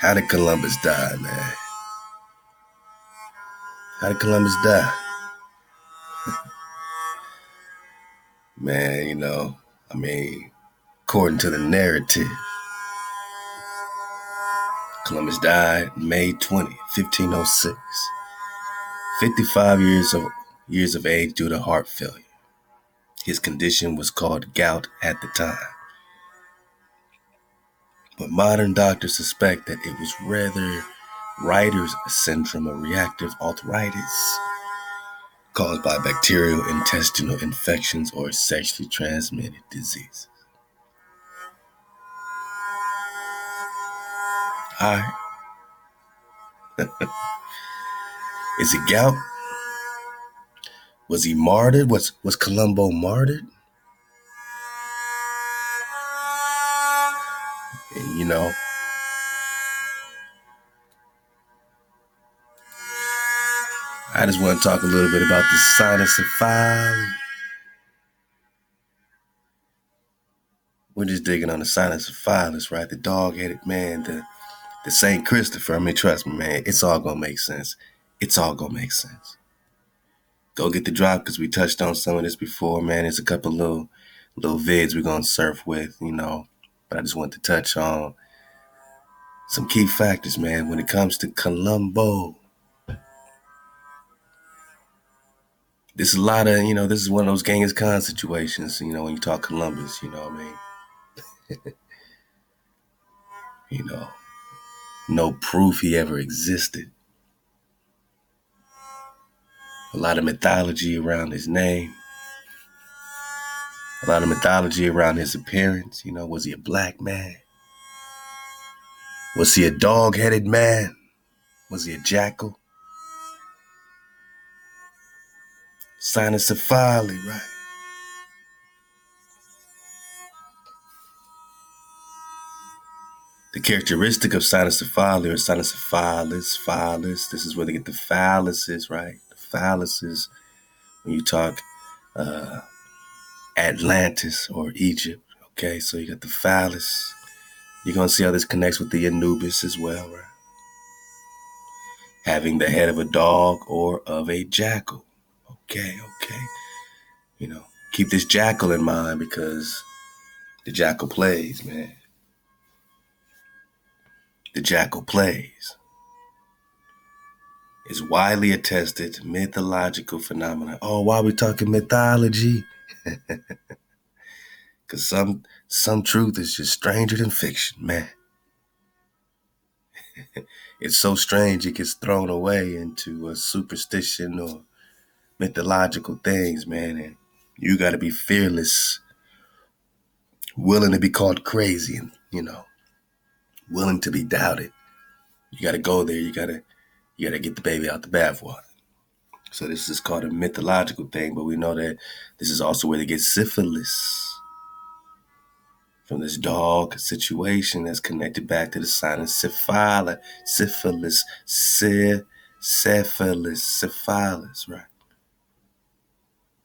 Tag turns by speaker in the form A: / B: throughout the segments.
A: How did Columbus die, man? How did Columbus die? Man, according to the narrative, Columbus died May 20, 1506, 55 years of age due to heart failure. His condition was called gout at the time, but modern doctors suspect that it was rather Reiter's syndrome or reactive arthritis caused by bacterial intestinal infections or sexually transmitted disease. All right. Is it gout? Was he martyred? Was Columbo martyred? And I just want to talk a little bit about the Cynocephalus. We're just digging on the Cynocephalus, right? The dog-headed man, the St. Christopher. I mean, trust me, man, it's all going to make sense. It's all going to make sense. Go get the drop because we touched on some of this before, man. There's a couple little vids we're going to surf with, But I just want to touch on some key factors, man, when it comes to Columbo. This is a lot of, this is one of those Genghis Khan situations, when you talk Columbus, you know what I mean? No proof he ever existed. A lot of mythology around his name. A lot of mythology around his appearance. Was he a black man? Was he a dog-headed man? Was he a jackal? Cynocephaly, right? The characteristic of Cynocephaly or Cynocephalus, this is where they get the phalluses, right? The phalluses, when you talk Atlantis or Egypt, okay? So you got the phallus. You're going to see how this connects with the Anubis as well, right? Having the head of a dog or of a jackal. Okay. Keep this jackal in mind because the jackal plays, man. The jackal plays. Is widely attested mythological phenomena. Oh, why are we talking mythology? Because some truth is just stranger than fiction, man. It's so strange it gets thrown away into a superstition or mythological things, man. And you got to be fearless, willing to be called crazy, and willing to be doubted. You got to go there. You got to get the baby out the bathwater. So this is called a mythological thing, but we know that this is also where they get syphilis from this dog situation that's connected back to the Cynocephalus, syphilis, right?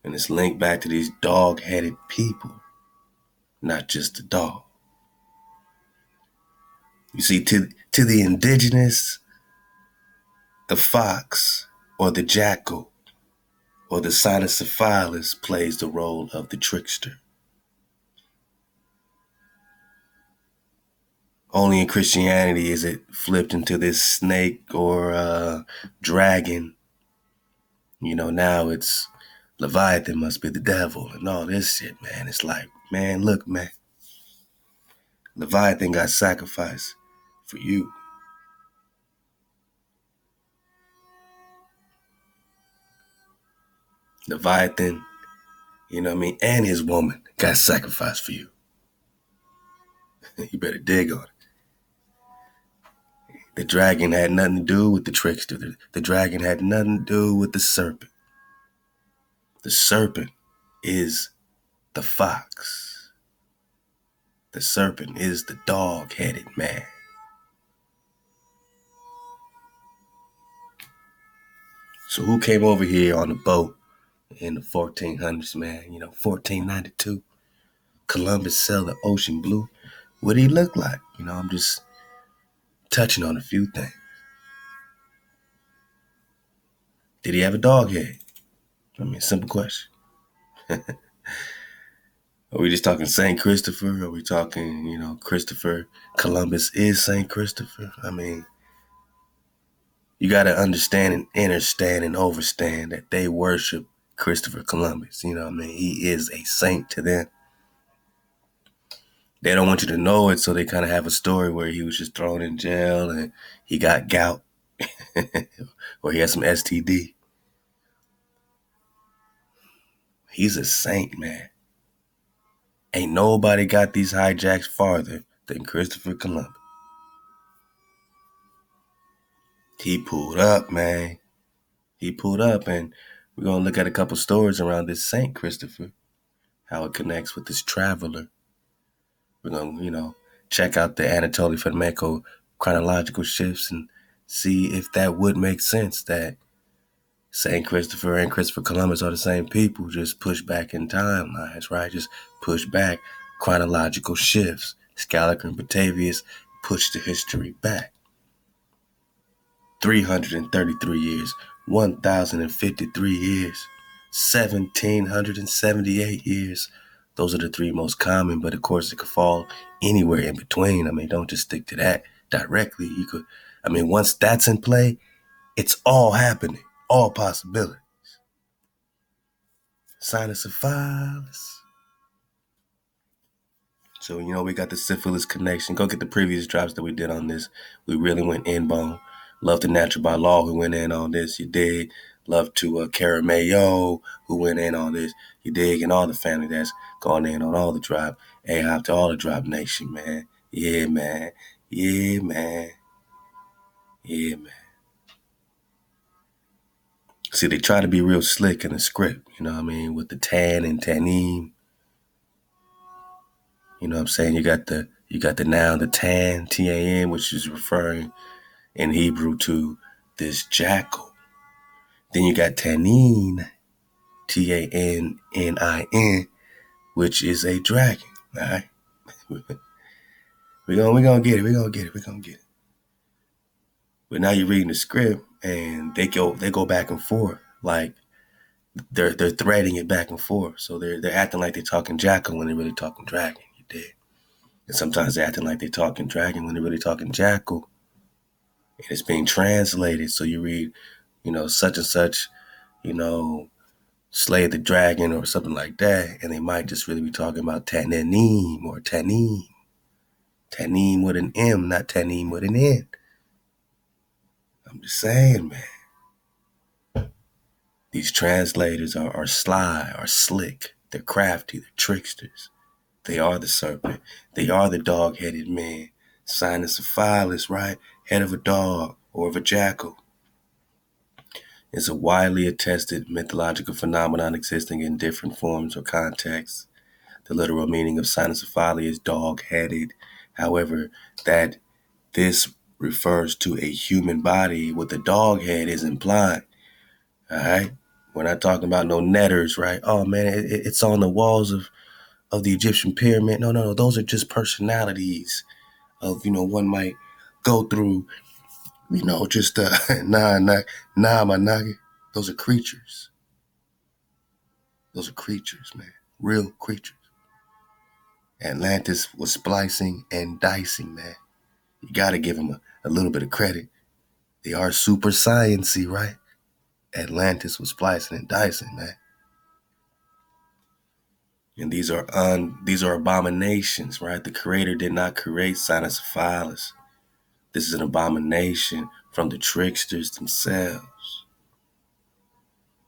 A: And it's linked back to these dog-headed people, not just the dog. You see, to the indigenous, the fox or the jackal or the Cynocephalus plays the role of the trickster. Only in Christianity is it flipped into this snake or dragon. Now it's Leviathan must be the devil and all this shit, man. It's like, man, look, man. Leviathan got sacrificed for you. Leviathan, and his woman got sacrificed for you. You better dig on it. The dragon had nothing to do with the trickster. The dragon had nothing to do with the serpent. The serpent is the fox. The serpent is the dog-headed man. So who came over here on the boat in the 1400s, man? 1492. Columbus sailed the ocean blue. What did he look like? I'm just touching on a few things. Did he have a dog head? I mean, simple question. Are we just talking St. Christopher? Are we talking, Christopher Columbus is St. Christopher? I mean, you got to understand and understand and overstand that they worship Christopher Columbus. You know what I mean? He is a saint to them. They don't want you to know it, so they kind of have a story where he was just thrown in jail and he got gout or he had some STD. He's a saint, man. Ain't nobody got these hijacks farther than Christopher Columbus. He pulled up, man. He pulled up, and we're going to look at a couple stories around this Saint Christopher, how it connects with this traveler. We're going to, check out the Anatoly Fomenko chronological shifts and see if that would make sense that St. Christopher and Christopher Columbus are the same people, just push back in timelines, right? Just push back chronological shifts. Scaliger and Batavius push the history back. 333 years, 1,053 years, 1,778 years. Those are the three most common, but of course it could fall anywhere in between. I mean, don't just stick to that directly. Once that's in play, it's all happening, all possibilities. Cynocephalus. So, we got the syphilis connection. Go get the previous drops that we did on this. We really went in bone. Love to Natural by Law, who went in on this. You dig. Love to Cara Mayo, who went in on this. You dig. And all the family that's gone in on all the drop. A-hop to all the drop nation, man. Yeah, man. Yeah, man. Yeah, man. See, they try to be real slick in the script, with the tan and tanim. You know what I'm saying? You got the noun, the tan, T-A-N, which is referring in Hebrew to this jackal. Then you got tanin, T-A-N-N-I-N, which is a dragon. All right? We're gonna get it. We're gonna get it. But now you're reading the script and they go back and forth. Like they're threading it back and forth. So they're acting like they're talking jackal when they're really talking dragon. You did. And sometimes they're acting like they're talking dragon when they're really talking jackal. And it's being translated. So you read, such and such, slay the dragon or something like that. And they might just really be talking about Tananim or Tanim. Tanim with an M, not Tanim with an N. I'm just saying, man. These translators are sly, are slick. They're crafty, they're tricksters. They are the serpent. They are the dog-headed man. Cynocephalus, right? Head of a dog or of a jackal. It's a widely attested mythological phenomenon existing in different forms or contexts. The literal meaning of cynocephaly is dog-headed. However, that this refers to a human body with a dog head is implied. All right? We're not talking about no netters, right? Oh, man, it's on the walls of the Egyptian pyramid. No. Those are just personalities of, one might go through, just my nugget. Those are creatures. Those are creatures, man. Real creatures. Atlantis was splicing and dicing, man. You got to give them a little bit of credit. They are super science-y, right? Atlantis was splicing and dicing, man. And these are abominations, right? The creator did not create Cynocephalus. This is an abomination from the tricksters themselves.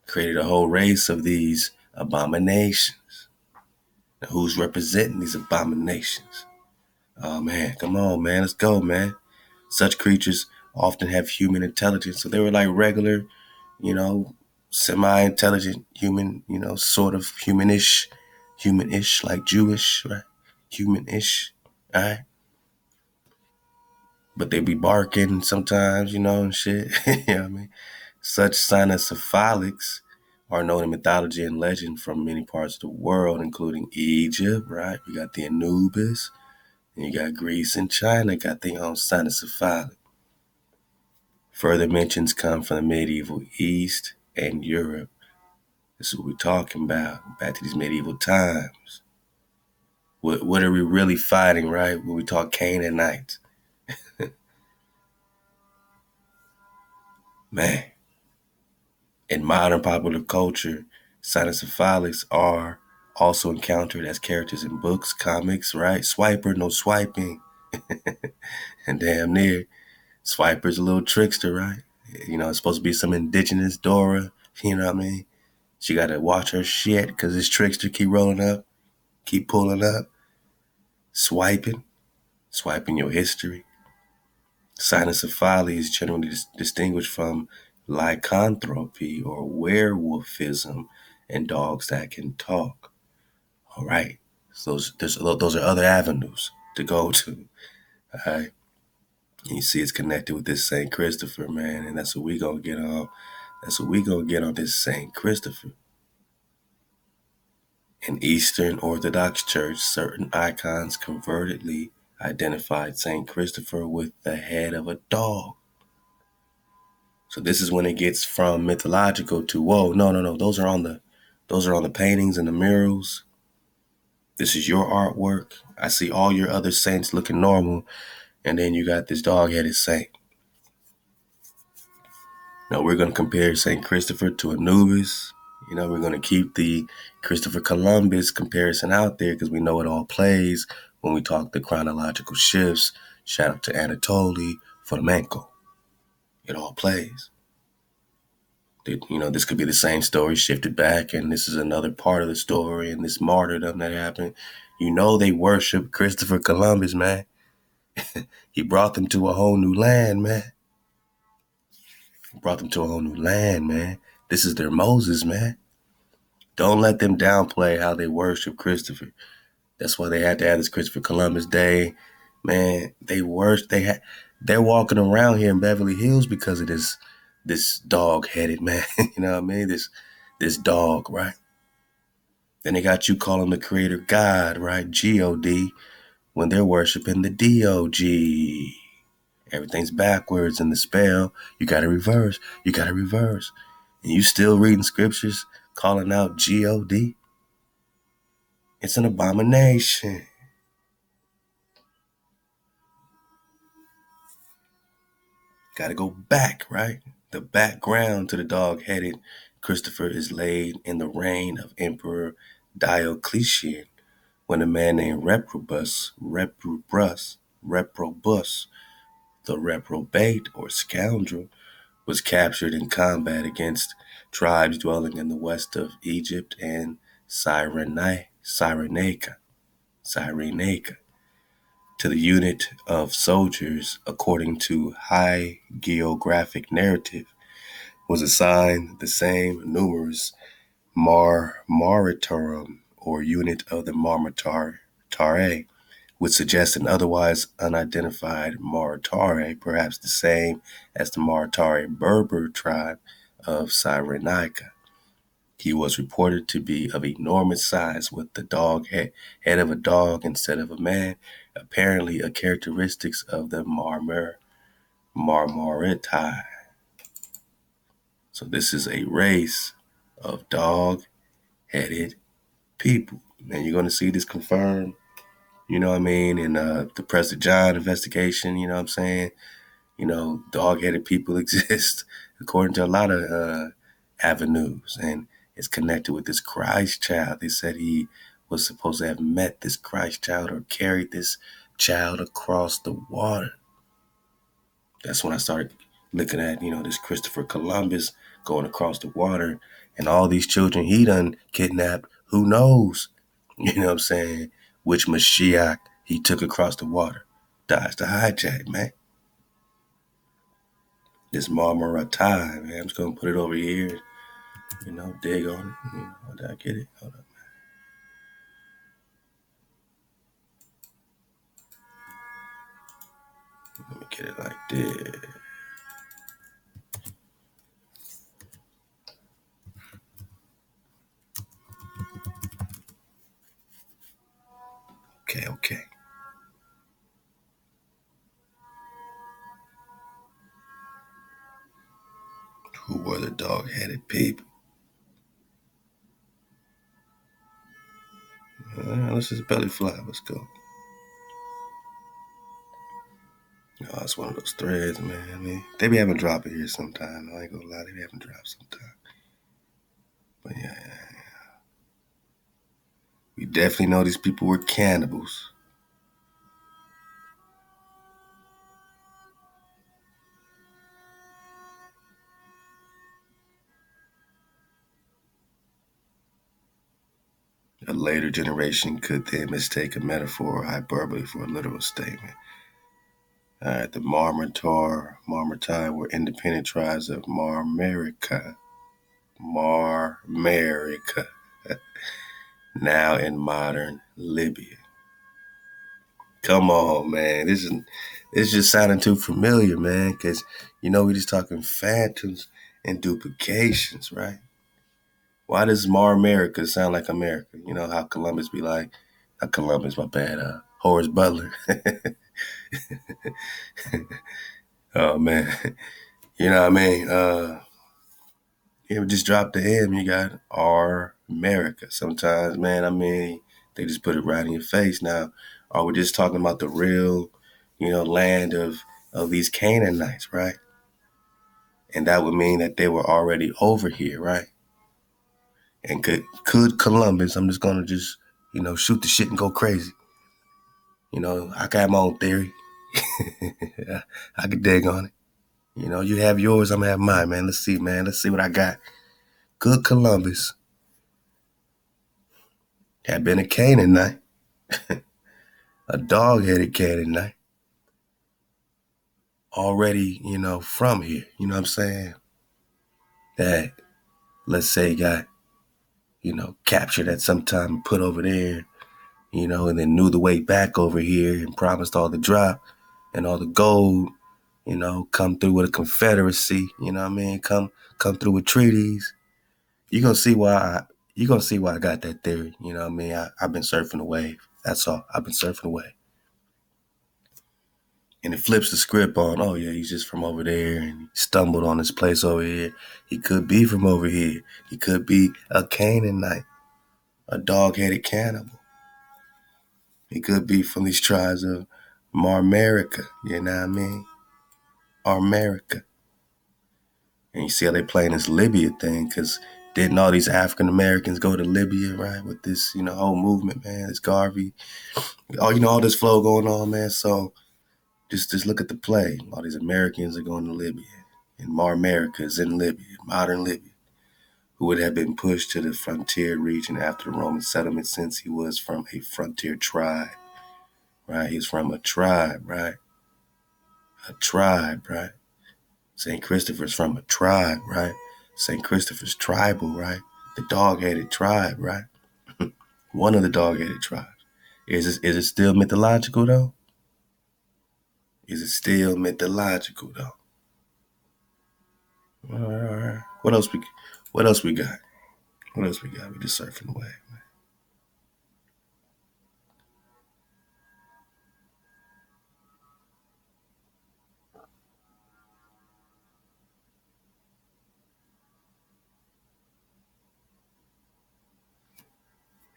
A: Created a whole race of these abominations. Now, who's representing these abominations? Oh, man, come on, man. Let's go, man. Such creatures often have human intelligence. So they were like regular, semi-intelligent human, sort of humanish, like Jewish, right? Humanish, all right? But they be barking sometimes, and shit. You know what I mean? Such cynocephalics are known in mythology and legend from many parts of the world, including Egypt, right? We got the Anubis, And you got Greece and China got their own Cynocephalus. Further mentions come from the medieval East and Europe. This is what we're talking about, back to these medieval times. What are we really fighting, right? When we talk Canaanites. Man, in modern popular culture, Cynocephalics are also encountered as characters in books, comics, right? Swiper, no swiping. And damn near, Swiper's a little trickster, right? You know, it's supposed to be some indigenous Dora, you know what I mean? She got to watch her shit because this trickster keep rolling up, keep pulling up, swiping your history. Cynocephaly is generally distinguished from lycanthropy or werewolfism and dogs that can talk. All right. So those are other avenues to go to. All right. And you see it's connected with this St. Christopher, man. And that's what we going to get on. That's what we going to get on this St. Christopher. In Eastern Orthodox Church, certain icons convertedly identified St. Christopher with the head of a dog. So this is when it gets from mythological to, whoa, no. Those are on the paintings and the murals. This is your artwork. I see all your other saints looking normal, and then you got this dog-headed saint. Now we're gonna compare Saint Christopher to Anubis. You know, we're gonna keep the Christopher Columbus comparison out there because we know it all plays when we talk the chronological shifts. Shout out to Anatoly Fomenko. It all plays. You know, this could be the same story shifted back, and this is another part of the story and this martyrdom that happened. You know, they worship Christopher Columbus, man. He brought them to a whole new land, man. He brought them to a whole new land, man. This is their Moses, man. Don't let them downplay how they worship Christopher. That's why they had to have this Christopher Columbus Day, man. They're walking around here in Beverly Hills because of this dog-headed man. You know what I mean? This dog, right? Then they got you calling the creator God, right? G-O-D, when they're worshiping the D-O-G. Everything's backwards in the spell. You gotta reverse. And you still reading scriptures calling out G-O-D? It's an abomination. Gotta go back, right? The background to the dog-headed Christopher is laid in the reign of Emperor Diocletian, when a man named Reprobus, the reprobate or scoundrel, was captured in combat against tribes dwelling in the west of Egypt and Cyrenaica. To the unit of soldiers, according to hagiographic narrative, was assigned the same numerous Marmaritarum, or unit of the Marmaritae, which suggests an otherwise unidentified Marmaritae, perhaps the same as the Marmaritae Berber tribe of Cyrenaica. He was reported to be of enormous size, with the head of a dog instead of a man, apparently a characteristic of the Marmaritae. So this is a race of dog-headed people. And you're going to see this confirmed, you know what I mean, in the Prester John investigation, you know what I'm saying? You know, dog-headed people exist according to a lot of avenues, and it's connected with this Christ child. They said he was supposed to have met this Christ child or carried this child across the water. That's when I started looking at, you know, this Christopher Columbus going across the water and all these children he done kidnapped. Who knows? You know what I'm saying? Which Mashiach he took across the water. Dodge the hijack, man. This Marmaritae, man. I'm just going to put it over here, you know, dig on it. You know, did I get it? Hold up. Let me get it like this. Okay. Boy, the dog-headed people. Let's just belly fly. Let's go. Oh, it's one of those threads, man. I mean, they be having drop it here sometime. I ain't gonna lie, they be having drop sometime. But yeah. We definitely know these people were cannibals. A later generation could then mistake a metaphor or hyperbole for a literal statement. The Marmaritae were independent tribes of Marmaricae, now in modern Libya. Come on, man. This just sounding too familiar, man, because, we just talking phantoms and duplications, right? Why does Marmarica sound like America? You know how Columbus be like, not Columbus, my bad, Horace Butler. Oh, man. You know what I mean? You just drop the M, you got R America. Sometimes, man, I mean, they just put it right in your face. Now, are we just talking about the real, land of these Canaanites, right? And that would mean that they were already over here, right? And could Columbus, I'm just gonna shoot the shit and go crazy. I got my own theory. I could dig on it. You have yours, I'm gonna have mine, man. Let's see, man. Let's see what I got. Could Columbus have been a Canaanite, a dog-headed Canaanite, already, from here? You know what I'm saying? That, let's say, got, captured at some time and put over there, and then knew the way back over here and promised all the drop and all the gold, come through with a confederacy, you know what I mean? Come through with treaties. You're gonna see why I got that theory, you know what I mean? I've been surfing the wave. That's all. I've been surfing the wave. And it flips the script on, oh yeah, he's just from over there and he stumbled on this place over here. He could be from over here. He could be a Canaanite, a dog-headed cannibal. He could be from these tribes of Marmarica, you know what I mean? Marmarica. And you see how they playing this Libya thing, because didn't all these African Americans go to Libya, right? With this, whole movement, man, this Garvey. Oh, all this flow going on, man. So just look at the play. All these Americans are going to Libya. And Marmarica is in Libya, modern Libya, who would have been pushed to the frontier region after the Roman settlement since he was from a frontier tribe, right? He's from a tribe, right? A tribe, right? St. Christopher's from a tribe, right? St. Christopher's tribal, right? The dog-headed tribe, right? One of the dog-headed tribes. Is it still mythological, though? Is it still mythological, though? All right. What else we got? What else we got? We just surfing away, man.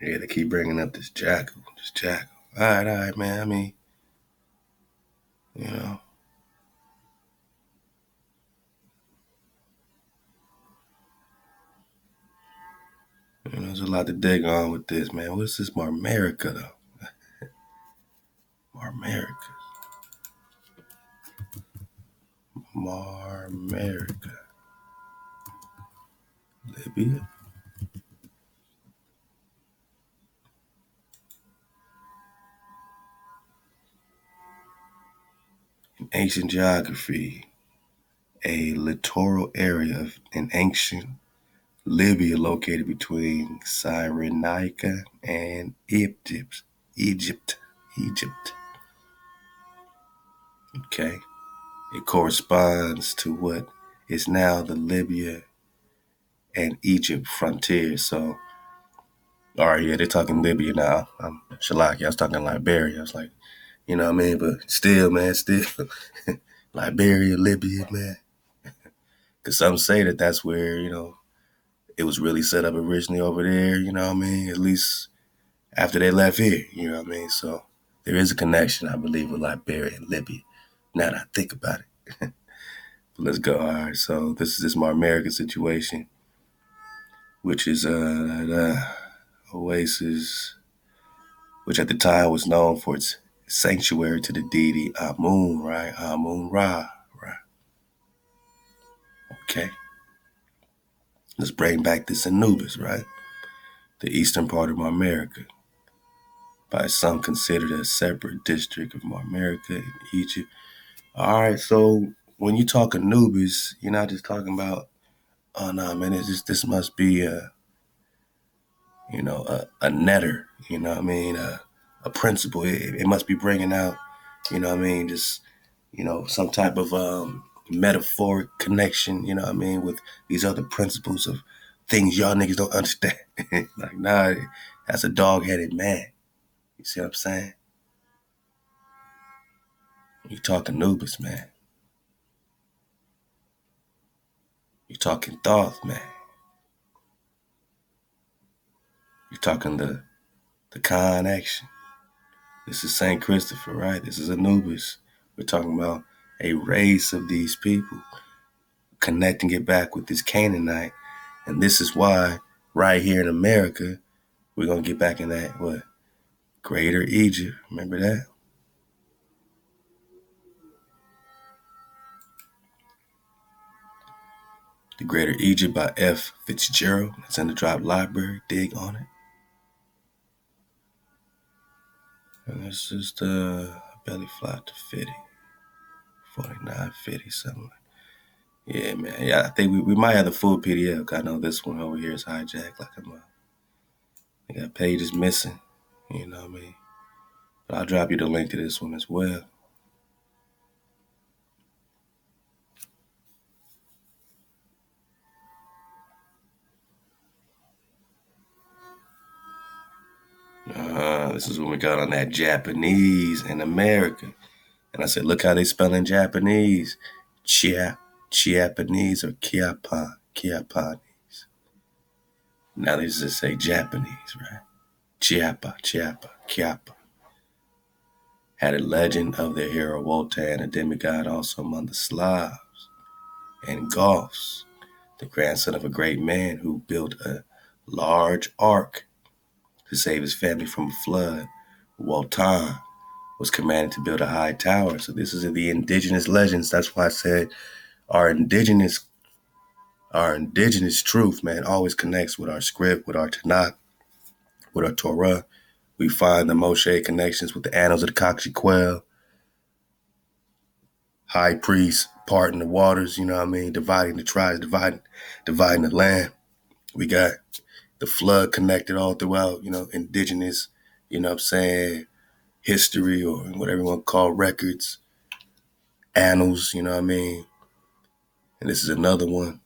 A: Yeah, they keep bringing up this jackal. All right, man. I mean, you know, there's a lot to dig on with this, man. What's this Marmarica, though? Marmarica. Marmarica. Libya. In ancient geography, a littoral area in ancient Libya located between Cyrenaica and Egypt. Egypt. Okay. It corresponds to what is now the Libya and Egypt frontier. So, all right, yeah, they're talking Libya now. I'm Shalaki. I was talking Liberia. I was like, you know what I mean? But still, man, Liberia, Libya, man. Because some say that that's where, it was really set up originally over there, at least after they left here, So there is a connection, I believe, with Liberia and Libya, now that I think about it. But let's go. All right, so this is this Marmaricae situation, which is oasis, which at the time was known for its sanctuary to the deity Amun, right? Amun-Ra, right? Okay. Let's bring back this Anubis, right? The eastern part of Marmarica, by some considered a separate district of Marmarica in Egypt. All right, so when you talk Anubis, you're not just talking about, oh no, man, it's just, this must be a netter, a principle. It must be bringing out, just, some type of metaphoric connection, with these other principles of things y'all niggas don't understand. Like, nah, that's a dog-headed man. You see what I'm saying? You talking Anubis, man. You talking Thoth, man. You talking the Khan action. This is Saint Christopher, right? This is Anubis. We're talking about a race of these people, connecting it back with this Canaanite. And this is why right here in America, we're going to get back in that, Greater Egypt. Remember that? The Greater Egypt by F. Fitzgerald. It's in the Drop Library. Dig on it. And it's just belly flop to 50. 49.50, something. Yeah, man. Yeah, I think we might have the full PDF. I know this one over here is hijacked like a mother. They got pages missing. You know what I mean? But I'll drop you the link to this one as well. This is when we got on that Japanese in America. And I said, look how they spelling Japanese. Chiapanese or Chiapanese. Now they just say Japanese, right? Chiapa. Had a legend of their hero Wotan, a demigod also among the Slavs and Goths, the grandson of a great man who built a large ark to save his family from a flood. Wotan was commanded to build a high tower. So this is in the indigenous legends. That's why I said our indigenous truth, man, always connects with our script, with our Tanakh, with our Torah. We find the Moshe connections with the annals of the Cockchaquel, high priest parting the waters, dividing the tribes, dividing the land. We got the flood connected all throughout, indigenous, history or whatever you want to call records, annals, And this is another one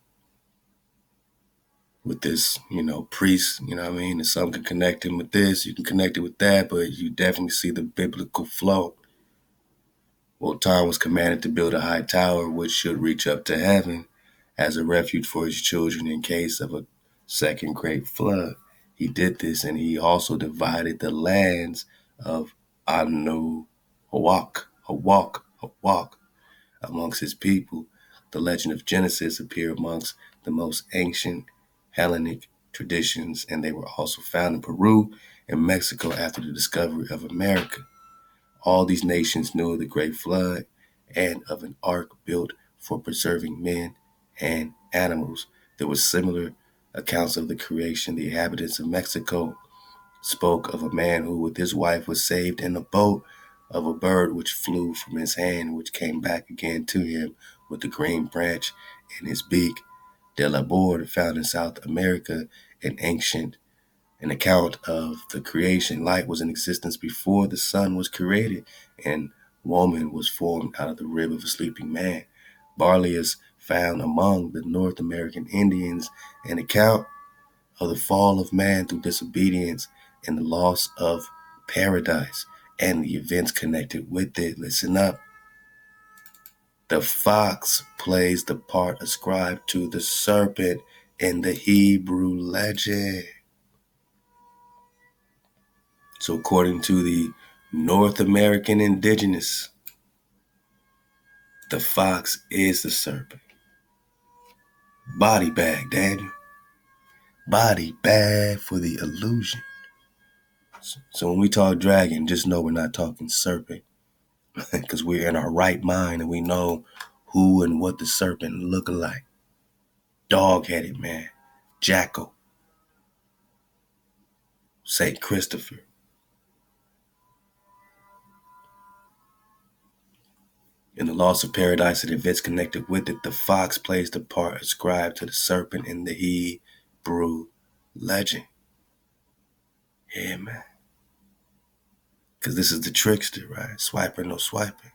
A: with this, priest, and some can connect him with this, you can connect it with that, but you definitely see the biblical flow. Wotan was commanded to build a high tower which should reach up to heaven as a refuge for his children in case of a second great flood. He did this, and he also divided the lands of Anu Hawak amongst his people. The legend of Genesis appear amongst the most ancient Hellenic traditions, and they were also found in Peru and Mexico after the discovery of America. All these nations knew of the Great Flood and of an ark built for preserving men and animals. There were similar accounts of the creation. The inhabitants of Mexico spoke of a man who with his wife was saved in a boat of a bird which flew from his hand, which came back again to him with the green branch in his beak. De la Borde found in South America an account of the creation. Light was in existence before the sun was created, and woman was formed out of the rib of a sleeping man. Barley is found among the North American Indians, an account of the fall of man through disobedience and the loss of paradise and the events connected with it. Listen up. The fox plays the part ascribed to the serpent in the Hebrew legend. So according to the North American indigenous, the fox is the serpent. Body bag, Daniel. Body bag for the illusion. So when we talk dragon, just know we're not talking serpent. Because we're in our right mind and we know who and what the serpent look like. Dog-headed, man. Jackal. Saint Christopher. In the loss of paradise and events connected with it, the fox plays the part ascribed to the serpent in the Hebrew legend. Yeah, man. Because this is the trickster, right? Swiper, no swiping.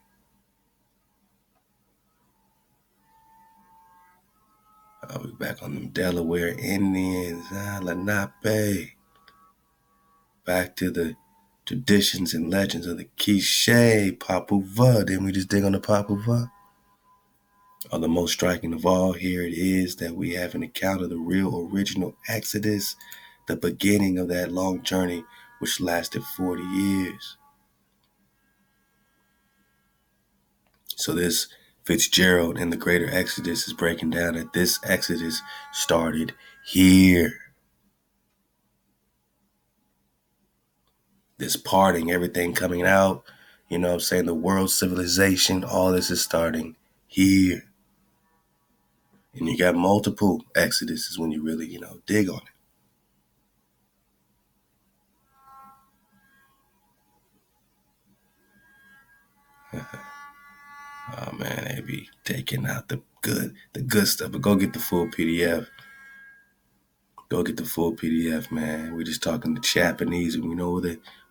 A: I'll be back on them Delaware Indians. Lenape. Back to the traditions and legends of the Quiche, Papuva. Didn't we just dig on the Papuva? The most striking of all, here it is that we have an account of the real original Exodus, the beginning of that long journey which lasted 40 years. So this Fitzgerald in the Greater Exodus is breaking down that this Exodus started here. This parting, everything coming out, you know what I'm saying, the world civilization, all this is starting here. And you got multiple Exoduses when you really, dig on it. Oh man, they be taking out the good stuff. But go get the full PDF. Go get the full PDF, man. We're just talking the Japanese, and we know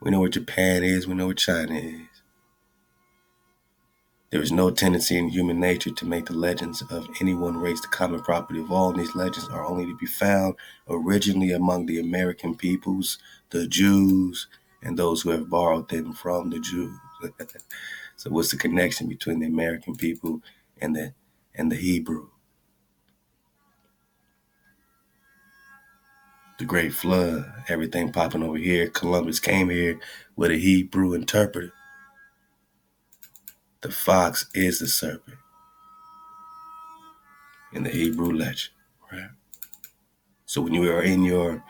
A: where Japan is, we know where China is. There is no tendency in human nature to make the legends of any one race the common property of all, and these legends are only to be found originally among the American peoples, the Jews, and those who have borrowed them from the Jews. So what's the connection between the American people and the Hebrew? The Great Flood, everything popping over here. Columbus came here with a Hebrew interpreter. The fox is the serpent in the Hebrew legend, right? So when you are in your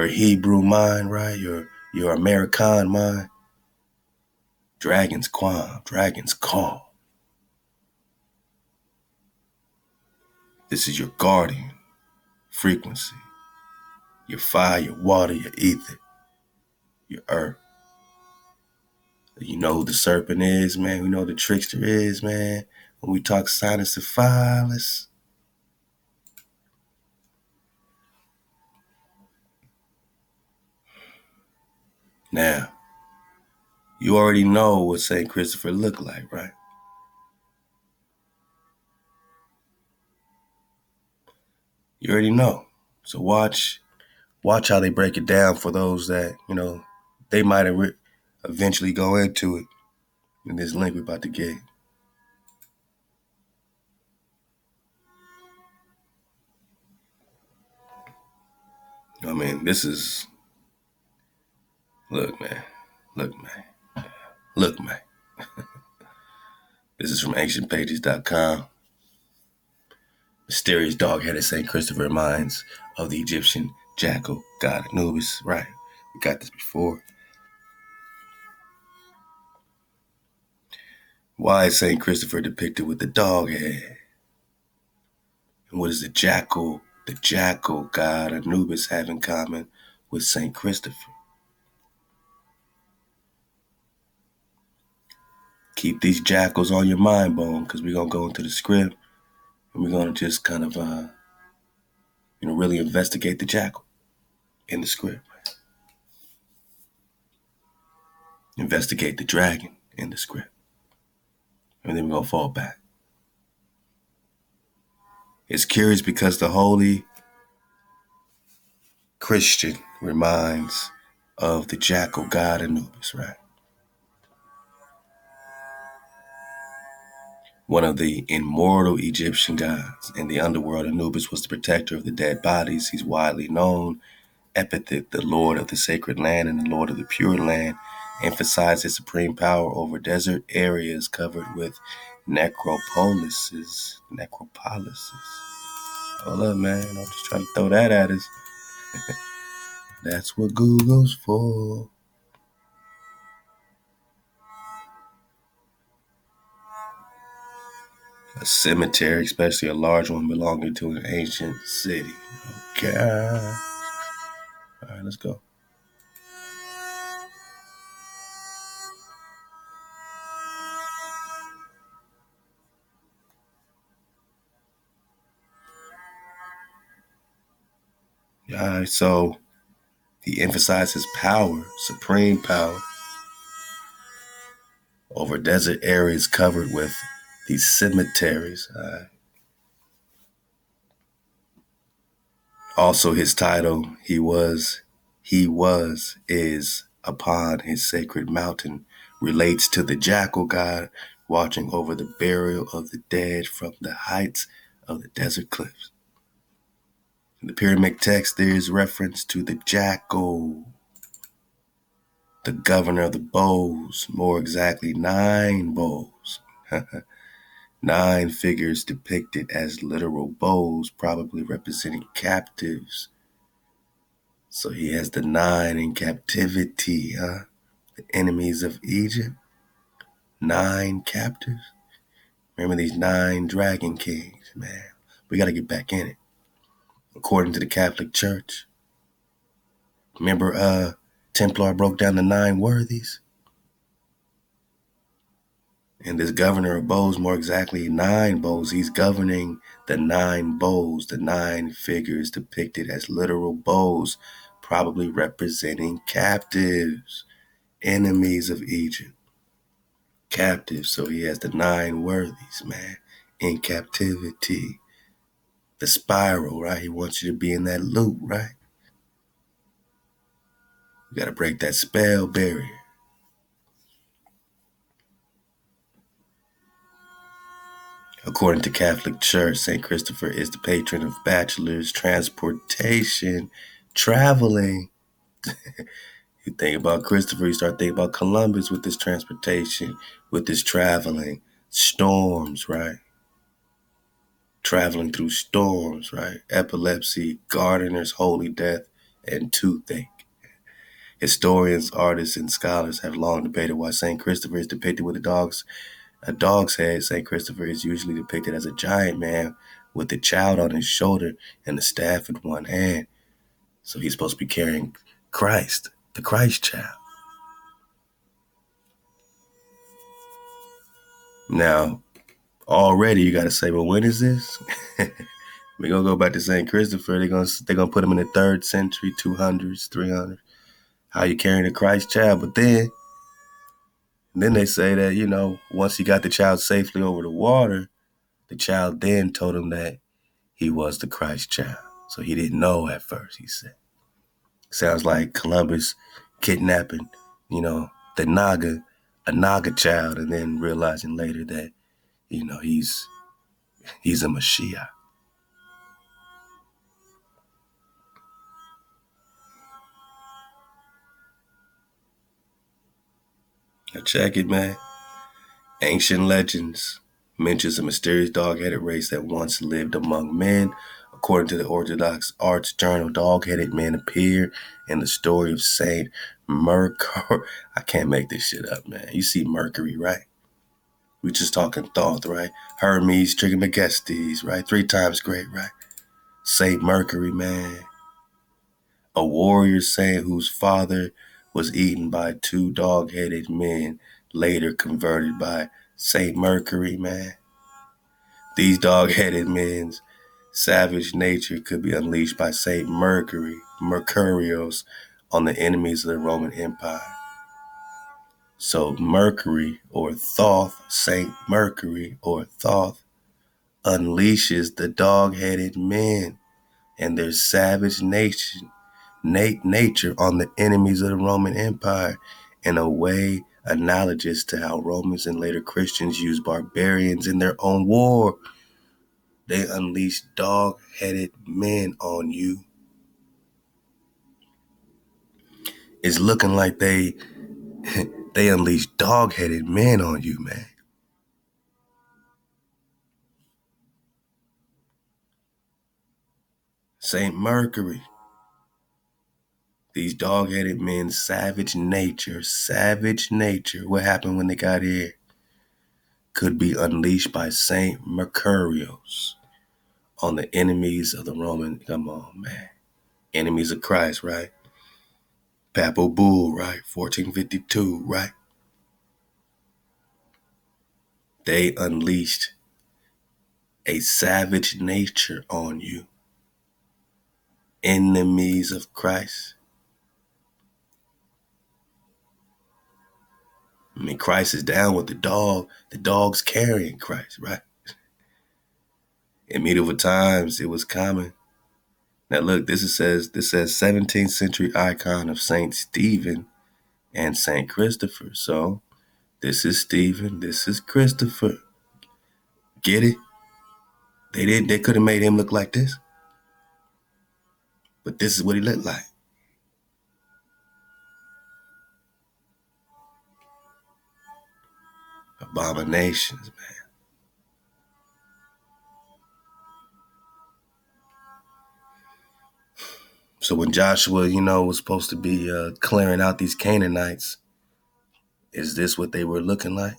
A: Hebrew mind, right, your American mind, dragons quam, dragons call. This is your guardian frequency, your fire, your water, your ether, your earth. You know who the serpent is, man. We know who the trickster is, man. When we talk Cynocephalus. Now, you already know what St. Christopher looked like, right? You already know. So watch how they break it down for those that, they might eventually go into it in this link we're about to get. I mean, this is, look, man. This is from ancientpages.com. Mysterious dog-headed St. Christopher reminds of the Egyptian jackal god Anubis. Right, we got this before. Why is St. Christopher depicted with the dog head? And what does the jackal god Anubis have in common with St. Christopher? Keep these jackals on your mind bone, because we're going to go into the script and we're going to just kind of, really investigate the jackal in the script. Investigate the dragon in the script. And then we're going to fall back. It's curious because the holy Christian reminds of the jackal god Anubis, right? one of the immortal Egyptian gods. In the underworld, Anubis was the protector of the dead bodies. He's widely known. Epithet, the Lord of the sacred land and the Lord of the pure land, emphasized his supreme power over desert areas covered with necropolises. Hold up, man. I'm just trying to throw that at us. That's what Google's for. A cemetery, especially a large one belonging to an ancient city. Okay. All right, let's go. All right, so he emphasizes power, supreme power, over desert areas covered with these cemeteries. Also, his title, is upon his sacred mountain, relates to the jackal god watching over the burial of the dead from the heights of the desert cliffs. In the Pyramic text, there is reference to the jackal, the governor of the bows, more exactly 9 bows. 9 figures depicted as literal bows, probably representing captives. So he has the 9 in captivity, huh? The enemies of Egypt, 9 captives. Remember these 9 dragon kings, man. We got to get back in it. According to the Catholic Church, remember Templar broke down the 9 worthies? And this governor of bows, more exactly 9 bows, he's governing the 9 bows, the 9 figures depicted as literal bows, probably representing captives, enemies of Egypt. Captives, so he has the 9 worthies, man, in captivity. The spiral, right? He wants you to be in that loop, right? You got to break that spell barrier. According to Catholic Church, St. Christopher is the patron of bachelors, transportation, traveling. You think about Christopher, you start thinking about Columbus with this transportation, with this traveling, storms, right? Traveling through storms, right? Epilepsy, gardener's holy death, and toothache. Historians, artists, and scholars have long debated why St. Christopher is depicted with a dog's head. St. Christopher is usually depicted as a giant man with a child on his shoulder and a staff in one hand. So he's supposed to be carrying Christ, the Christ child. Now, already you got to say, well, when is this? We're going to go back to St. Christopher. They're gonna put him in the 3rd century, 200s, 300s. How you carrying the Christ child? But then they say that, once he got the child safely over the water, the child then told him that he was the Christ child. So he didn't know at first, he said. Sounds like Columbus kidnapping, a Naga child, and then realizing later that, he's a Mashiach. Now check it, man. Ancient legends mentions a mysterious dog-headed race that once lived among men. According to the Orthodox Arts Journal, dog-headed men appear in the story of Saint Mercury. I can't make this shit up, man. You see Mercury, right? We just talking Thoth, right? Hermes Trismegistus, right? 3 times great, right? Saint Mercury, man. A warrior saint whose father was eaten by 2 dog-headed men, later converted by Saint Mercury, man. These dog-headed men's savage nature could be unleashed by Saint Mercurius, on the enemies of the Roman Empire. So Mercury, or Thoth, Saint Mercury, or Thoth, unleashes the dog-headed men and their savage nature on the enemies of the Roman Empire in a way analogous to how Romans and later Christians used barbarians in their own war. They unleashed dog-headed men on you. It's looking like they unleashed dog-headed men on you, man. St. Mercury. These dog-headed men, savage nature. What happened when they got here? Could be unleashed by St. Mercurius on the enemies of the Roman. Come on, man. Enemies of Christ, right? Papal Bull, right? 1452, right? They unleashed a savage nature on you. Enemies of Christ. I mean, Christ is down with the dog. The dog's carrying Christ, right? In medieval times, it was common. Now look, this says 17th century icon of Saint Stephen and Saint Christopher. So this is Stephen, this is Christopher. Get it? They could have made him look like this. But this is what he looked like. Abominations, man. So when Joshua, was supposed to be clearing out these Canaanites, is this what they were looking like?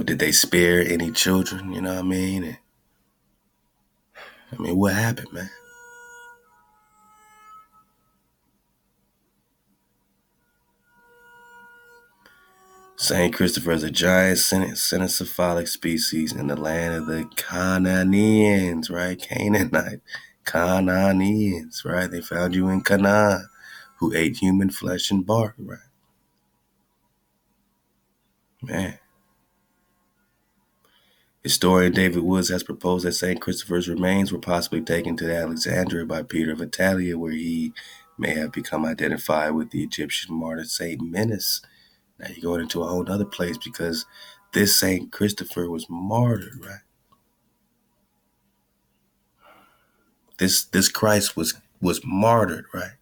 A: Did they spare any children? You know what I mean? What happened, man? Saint Christopher is a giant Cynocephalus species in the land of the Cananeans, right? Canaanite. Cananeans, right? They found you in Canaan, who ate human flesh and bark, right? Man. Historian David Woods has proposed that St. Christopher's remains were possibly taken to Alexandria by Peter of Italia, where he may have become identified with the Egyptian martyr St. Menasseh. Now you're going into a whole other place because this St. Christopher was martyred, right? This Christ was martyred, right?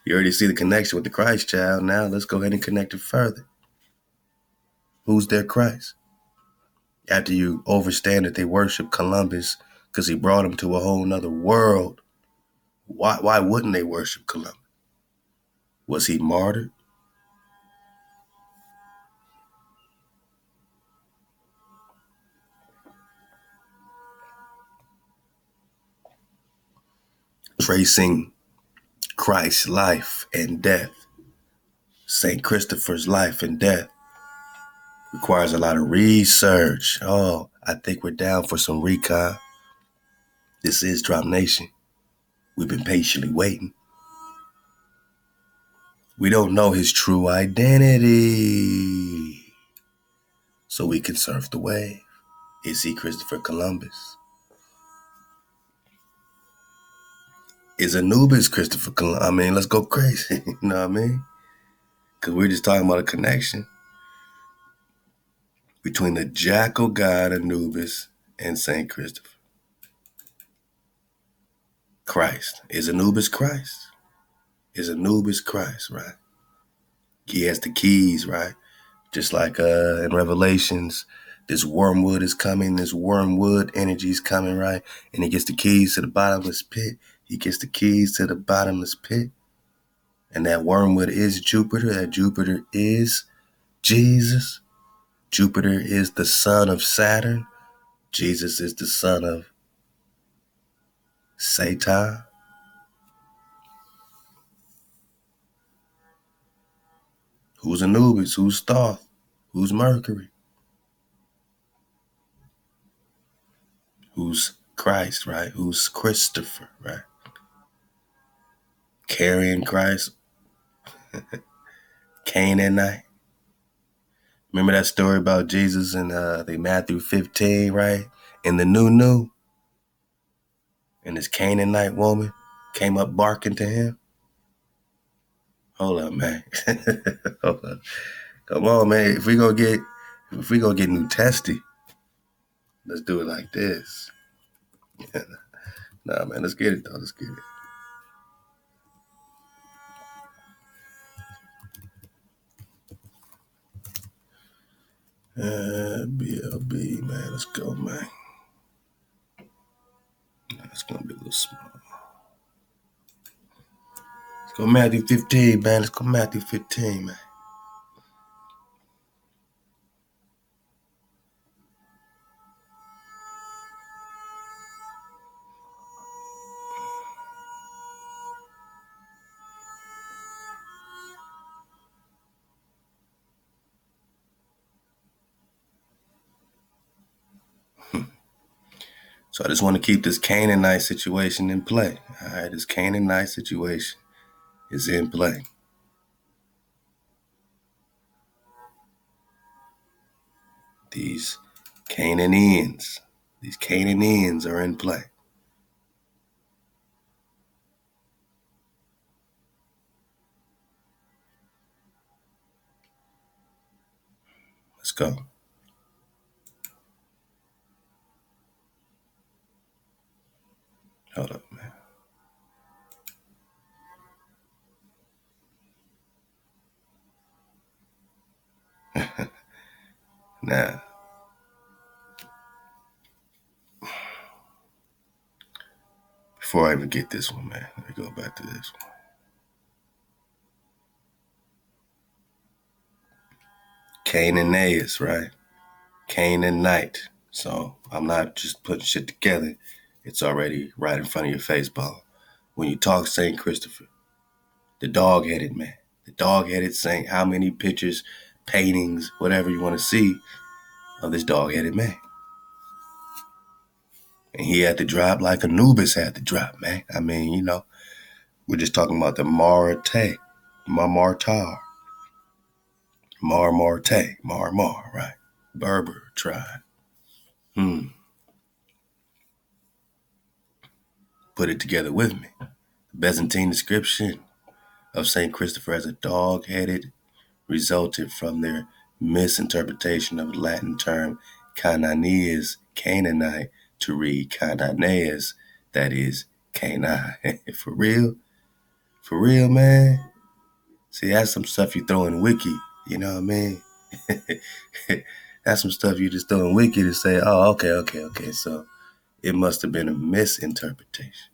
A: You already see the connection with the Christ child. Now let's go ahead and connect it further. Who's their Christ? After you overstand that they worship Columbus because he brought them to a whole nother world, why wouldn't they worship Columbus? Was he martyred? Tracing Christ's life and death, St. Christopher's life and death, requires a lot of research. Oh, I think we're down for some recon. This is Drop Nation. We've been patiently waiting. We don't know his true identity, so we can surf the wave. Is he Christopher Columbus? Is Anubis Christopher Columbus? Let's go crazy. You know what I mean? Because we're just talking about a connection between the jackal god Anubis and St. Christopher. Christ. Is Anubis Christ? Is Anubis Christ, right? He has the keys, right? Just like in Revelations, this wormwood is coming, this wormwood energy is coming, right? And he gets the keys to the bottomless pit. He gets the keys to the bottomless pit. And that wormwood is Jupiter. That Jupiter is Jesus. Jupiter is the son of Saturn. Jesus is the son of Satan. Who's Anubis? Who's Thoth? Who's Mercury? Who's Christ, right? Who's Christopher, right? Carrying Christ. Canaanite. Remember that story about Jesus in Matthew 15, right? In the new, and this Canaanite woman came up barking to him. Hold up, man. Hold up. Come on, man. If we gonna get New Testy, let's do it like this. Nah, man. Let's get it though. Let's get it. BLB, man. Let's go, man. It's gonna be a little small. Let's go Matthew 15, man. Let's go Matthew 15, man. So I just want to keep this Canaanite situation in play. All right, this Canaanite situation is in play. These Canaanians are in play. Let's go. Hold up, man. Now, before I even get this one, man, let me go back to this one. Cananeus, right? Canaanite. So I'm not just putting shit together. It's already right in front of your face, ball. When you talk St. Christopher, the dog-headed man, the dog-headed saint, how many pictures, paintings, whatever you want to see of this dog-headed man? And he had to drop like Anubis had to drop, man. I mean, you know, we're just talking about the Marmaritae, Marmaritae, right? Berber tribe. Put it together with me. The Byzantine description of St. Christopher as a dog-headed resulted from their misinterpretation of the Latin term Cananeus, Canaanite, to read Cananeus, that is, Canine. For real? For real, man? See, that's some stuff you throw in Wiki, you know what I mean? That's some stuff you just throw in Wiki to say, oh, okay, so it must have been a misinterpretation.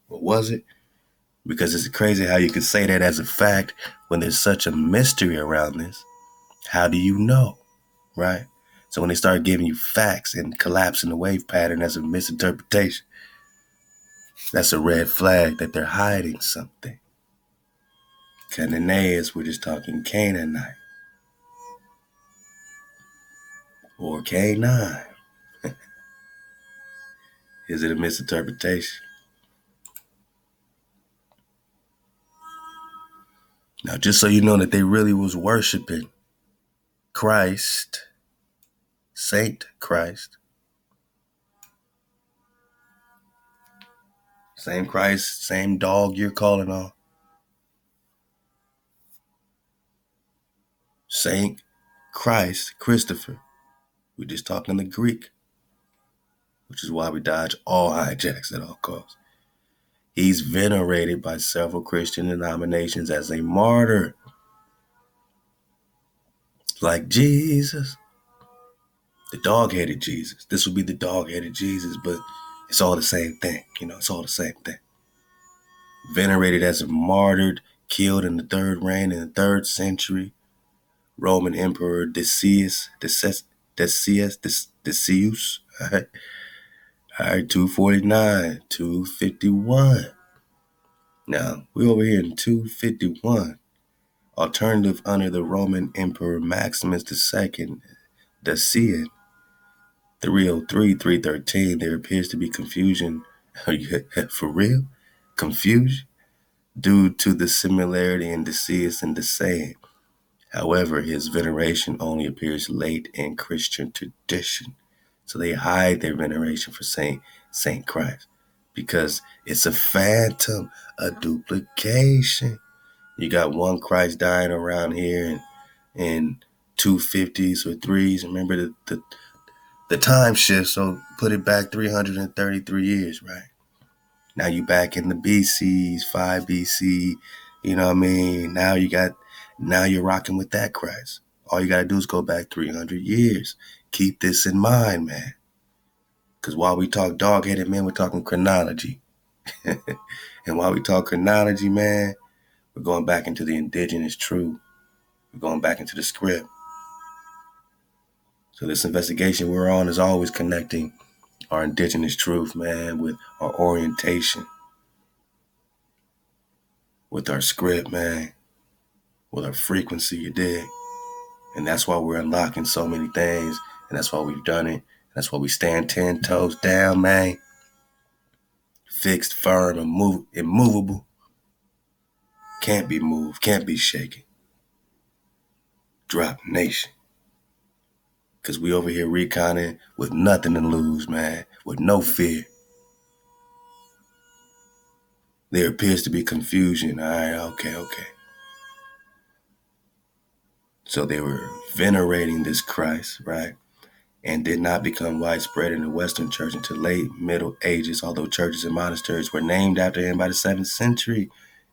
A: What was it? Because it's crazy how you could say that as a fact when there's such a mystery around this. How do you know, right? So when they start giving you facts and collapsing the wave pattern as a misinterpretation, that's a red flag that they're hiding something. Cananeus, we're just talking Canaanite. Or Canine. Is it a misinterpretation? Now, just so you know that they really was worshiping Christ, Saint Christ, same Christ, same dog you're calling on. Saint Christ, Christopher. We're just talking the Greek, which is why we dodge all hijacks at all costs. He's venerated by several Christian denominations as a martyr. Like Jesus. The dog-headed Jesus. This would be the dog-headed Jesus, but it's all the same thing. You know, it's all the same thing. Venerated as a martyr, killed in the third reign in the 3rd century. Roman Emperor Decius. All right, 249, 251. Now, we're over here in 251. Alternative under the Roman Emperor Maximus II, Decian, 303, 313. There appears to be confusion. For real? Confusion? Due to the similarity in Decius and Decian. However, his veneration only appears late in Christian tradition. So they hide their veneration for Saint Christ because it's a phantom, a duplication. You got one Christ dying around here in 250s or threes. Remember the time shift, so put it back 333 years, right? Now you back in the BCs, 5 BC, you know what I mean? Now you're rocking with that Christ. All you got to do is go back 300 years. Keep this in mind, man. Because while we talk dog-headed men, we're talking chronology. And while we talk chronology, man, we're going back into the indigenous truth. We're going back into the script. So this investigation we're on is always connecting our indigenous truth, man, with our orientation, with our script, man, with our frequency, you dig? And that's why we're unlocking so many things. And that's why we've done it. That's why we stand 10 toes down, man. Fixed, firm, immovable. Can't be moved, can't be shaken. Drop nation. Because we over here reconning with nothing to lose, man. With no fear. There appears to be confusion. All right, okay. So they were venerating this Christ, right? And did not become widespread in the Western church until late Middle Ages, although churches and monasteries were named after him by the 7th century.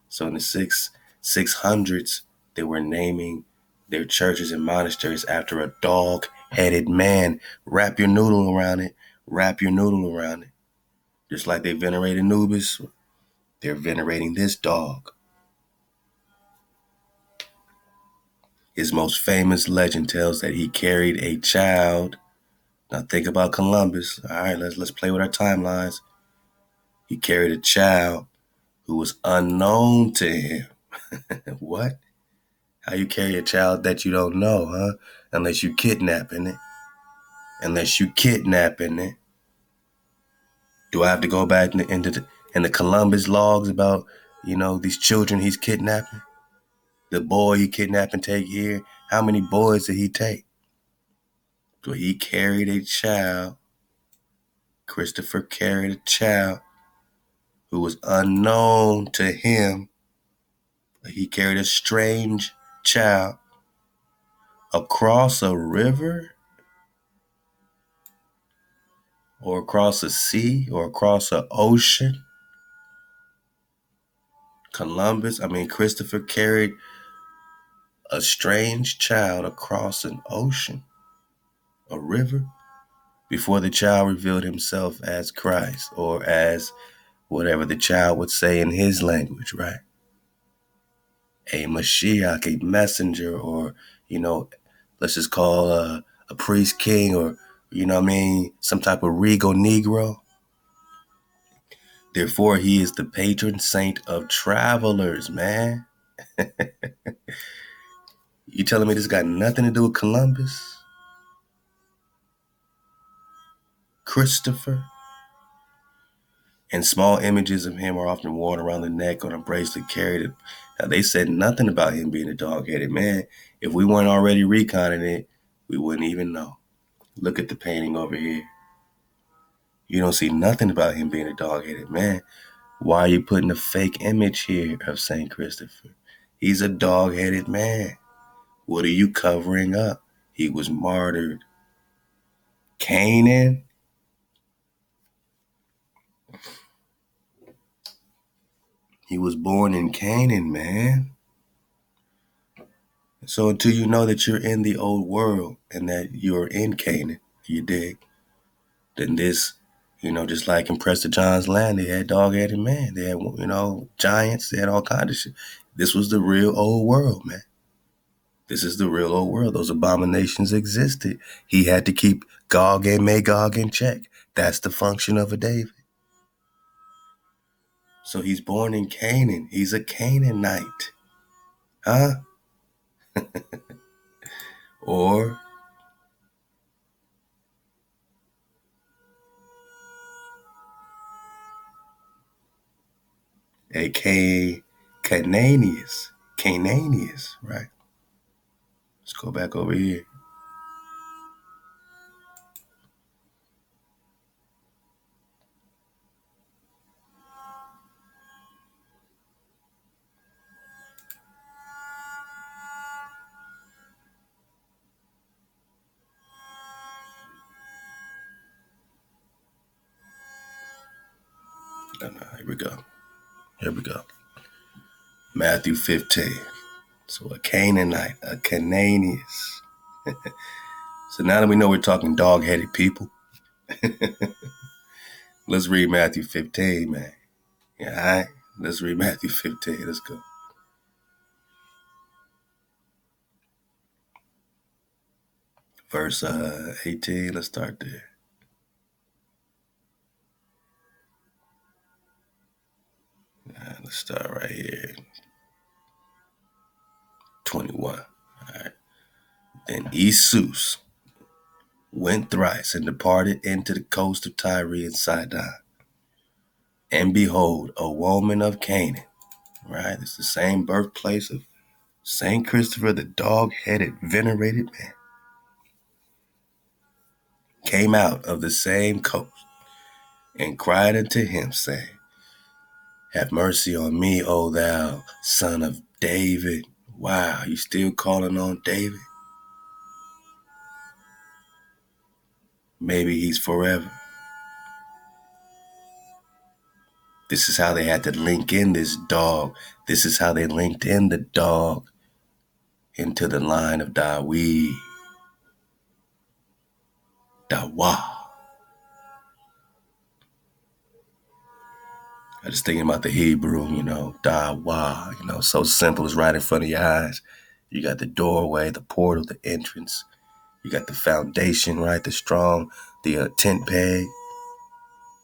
A: So in the 600s, they were naming their churches and monasteries after a dog-headed man. Wrap your noodle around it. Wrap your noodle around it. Just like they venerated Anubis, they're venerating this dog. His most famous legend tells that he carried a child. Now think about Columbus. All right, let's play with our timelines. He carried a child who was unknown to him. What? How you carry a child that you don't know, huh? Unless you kidnapping it. Unless you kidnapping it. Do I have to go back into the Columbus logs about, these children he's kidnapping? The boy he kidnapped and take here. How many boys did he take? So he carried a child. Christopher carried a child who was unknown to him. He carried a strange child across a river or across a sea or across an ocean. Christopher carried a strange child across an ocean, a river, before the child revealed himself as Christ or as whatever the child would say in his language, right? A Mashiach, a messenger, or, let's just call a priest king or, some type of regal Negro. Therefore, he is the patron saint of travelers, man. You telling me this got nothing to do with Columbus? Christopher? And small images of him are often worn around the neck on a bracelet carried. Now, they said nothing about him being a dog-headed man. If we weren't already reconning it, we wouldn't even know. Look at the painting over here. You don't see nothing about him being a dog-headed man. Why are you putting a fake image here of St. Christopher? He's a dog-headed man. What are you covering up? He was martyred. Canaan? He was born in Canaan, man. So until you know that you're in the old world and that you're in Canaan, you dig, then this, just like in Prester John's land, they had dog-headed man. They had, giants. They had all kinds of shit. This was the real old world, man. This is the real old world. Those abominations existed. He had to keep Gog and Magog in check. That's the function of a David. So he's born in Canaan. He's a Canaanite. Huh? Or a Cananeus, right? Let's go back over here. Here we go. Here we go. Matthew 15. So a Canaanite, a Cananeus. So now that we know we're talking dog-headed people, let's read Matthew 15, man. Yeah, all right. Let's read Matthew 15. Let's go. Verse 18. Let's start there. Let's start right here. 21. All right. Then Jesus went thrice and departed into the coast of Tyre and Sidon. And behold, a woman of Canaan, right? It's the same birthplace of St. Christopher, the dog-headed, venerated man, came out of the same coast and cried unto him, saying, Have mercy on me, O thou son of David. Wow, you still calling on David? Maybe he's forever. This is how they had to link in this dog. This is how they linked in the dog into the line of Dawi. Dawa. I just thinking about the Hebrew, Dawa, so simple, it's right in front of your eyes. You got the doorway, the portal, the entrance. You got the foundation, right? The strong, the tent peg,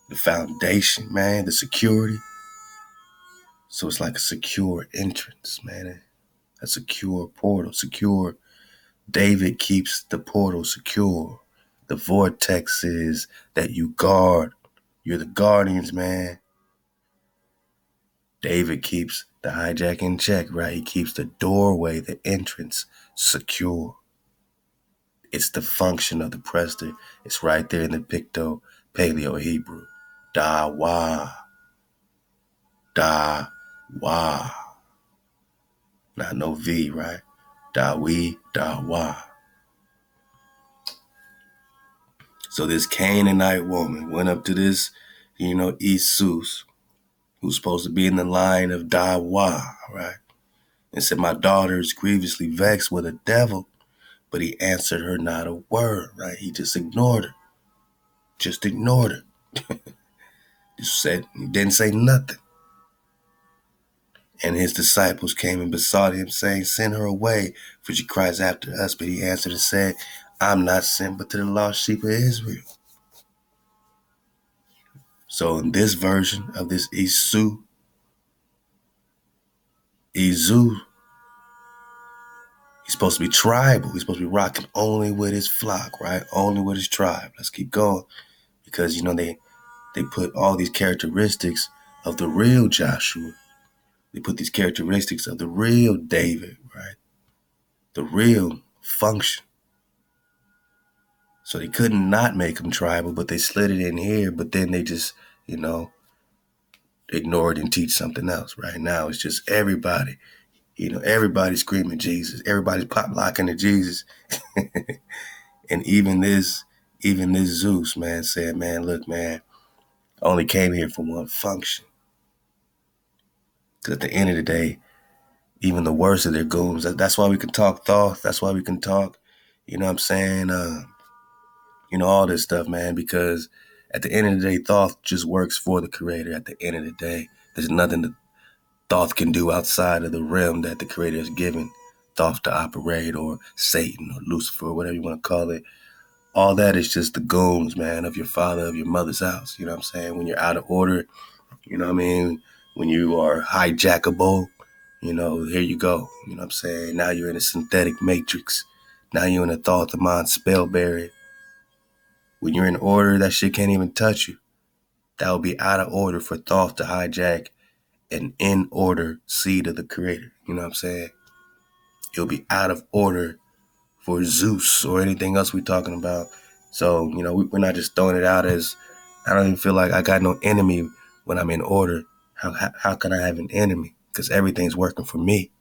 A: the foundation, man, the security. So it's like a secure entrance, man. A secure portal, secure. David keeps the portal secure. The vortex is that you guard. You're the guardians, man. David keeps the hijack in check, right? He keeps the doorway, the entrance secure. It's the function of the prester. It's right there in the Picto Paleo Hebrew. Da-wa. Da-wa. Not no V, right? Da-we, da-wa. So this Canaanite woman went up to this, Isus, who's supposed to be in the line of Da-wa, right? And said, My daughter is grievously vexed with a devil. But he answered her not a word, right? He just ignored her. Just ignored her. He didn't say nothing. And his disciples came and besought him, saying, Send her away, for she cries after us. But he answered and said, I'm not sent but to the lost sheep of Israel. So in this version of this Isu, he's supposed to be tribal. He's supposed to be rocking only with his flock, right? Only with his tribe. Let's keep going. Because, they put all these characteristics of the real Joshua. They put these characteristics of the real David, right? The real function. So they couldn't not make him tribal, but they slid it in here, but then they just, ignore it and teach something else. Right now, it's just everybody, everybody screaming Jesus. Everybody's pop locking to Jesus. And even this Zeus, man, said, man, look, man, I only came here for one function. Because at the end of the day, even the worst of their goons, that's why we can talk Thoth. That's why we can talk, what I'm saying? All this stuff, man, because at the end of the day, Thoth just works for the creator. At the end of the day, there's nothing that Thoth can do outside of the realm that the creator has given Thoth to operate, or Satan or Lucifer, or whatever you want to call it. All that is just the goons, man, of your father, of your mother's house. You know what I'm saying? When you're out of order, when you are hijackable, here you go. You know what I'm saying? Now you're in a synthetic matrix. Now you're in a Thoth-amon spell barrier. When you're in order, that shit can't even touch you. That would be out of order for Thoth to hijack an in-order seed of the creator. You know what I'm saying? It'll be out of order for Zeus or anything else we're talking about. So, we're not just throwing it out as, I don't even feel like I got no enemy when I'm in order. How can I have an enemy? Because everything's working for me.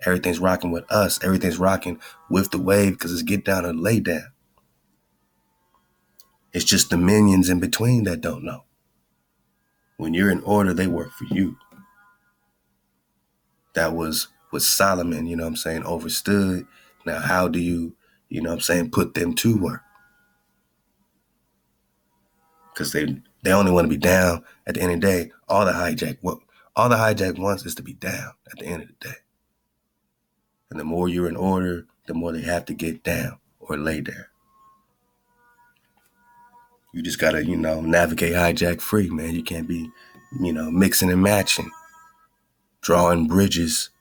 A: Everything's rocking with us. Everything's rocking with the wave because it's get down and lay down. It's just the minions in between that don't know. When you're in order, they work for you. That was what Solomon, overstood. Now, how do you, put them to work? Because they only want to be down at the end of the day. All the hijack wants is to be down at the end of the day. And the more you're in order, the more they have to get down or lay down. You just got to, navigate hijack free, man. You can't be, mixing and matching, drawing bridges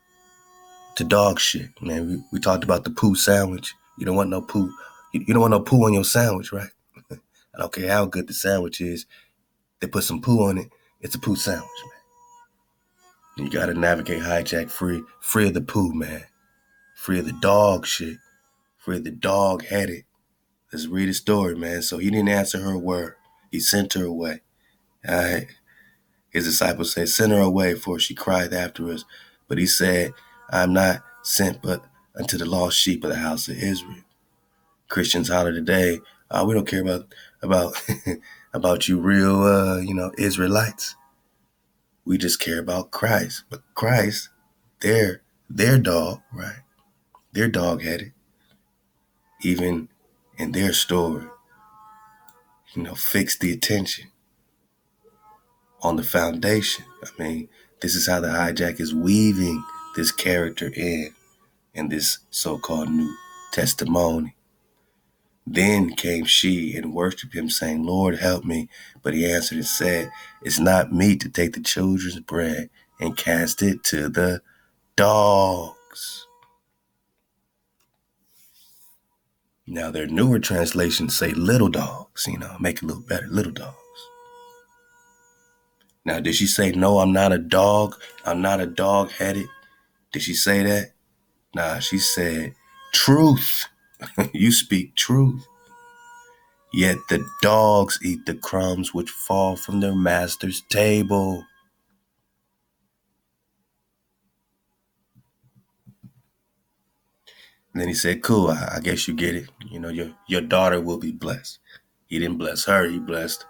A: to dog shit, man. We talked about the poo sandwich. You don't want no poo. You don't want no poo on your sandwich, right? I don't care how good the sandwich is. They put some poo on it. It's a poo sandwich, man. You got to navigate hijack free. Free of the poo, man. Free of the dog shit. Free of the dog headed. Let's read the story, man. So he didn't answer her word. He sent her away. All right. His disciples said, send her away, for she cried after us. But he said, I am not sent but unto the lost sheep of the house of Israel. Christians holler today, we don't care about about you real, Israelites. We just care about Christ. But Christ, their dog, right? They're dog-headed. Even in their story, fix the attention on the foundation. I mean, this is how the hijack is weaving this character in this so-called New Testimony. Then came she and worshipped him, saying, Lord, help me. But he answered and said, it's not meet to take the children's bread and cast it to the dogs. Now, their newer translations say little dogs, make it a little better, little dogs. Now, did she say, no, I'm not a dog? I'm not a dog-headed? Did she say that? Nah, she said, truth. You speak truth. Yet the dogs eat the crumbs which fall from their master's table. And then he said, cool, I guess you get it. Your daughter will be blessed. He didn't bless her, he blessed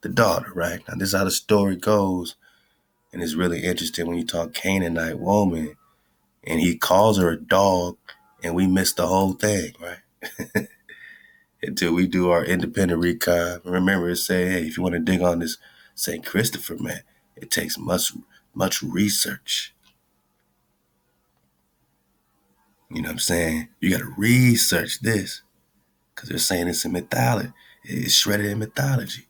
A: the daughter, right? Now, this is how the story goes. And it's really interesting when you talk Canaanite woman and he calls her a dog and we miss the whole thing, right? Until we do our independent recon. Remember, it say, hey, if you want to dig on this St. Christopher, man, it takes much research. You know what I'm saying? You got to research this because they're saying it's in mythology. It's shredded in mythology.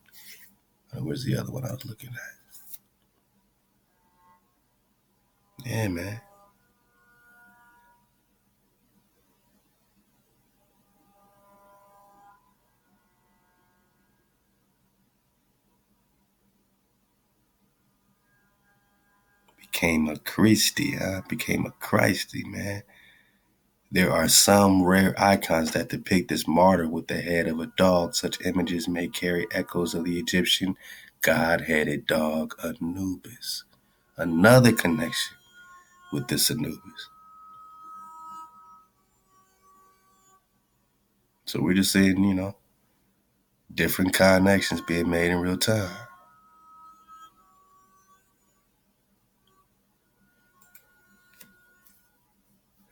A: Where's the other one I was looking at? Yeah, man. Became a Christy, Became a Christy, man. There are some rare icons that depict this martyr with the head of a dog. Such images may carry echoes of the Egyptian god-headed dog Anubis. Another connection with this Anubis. So we're just seeing, different connections being made in real time.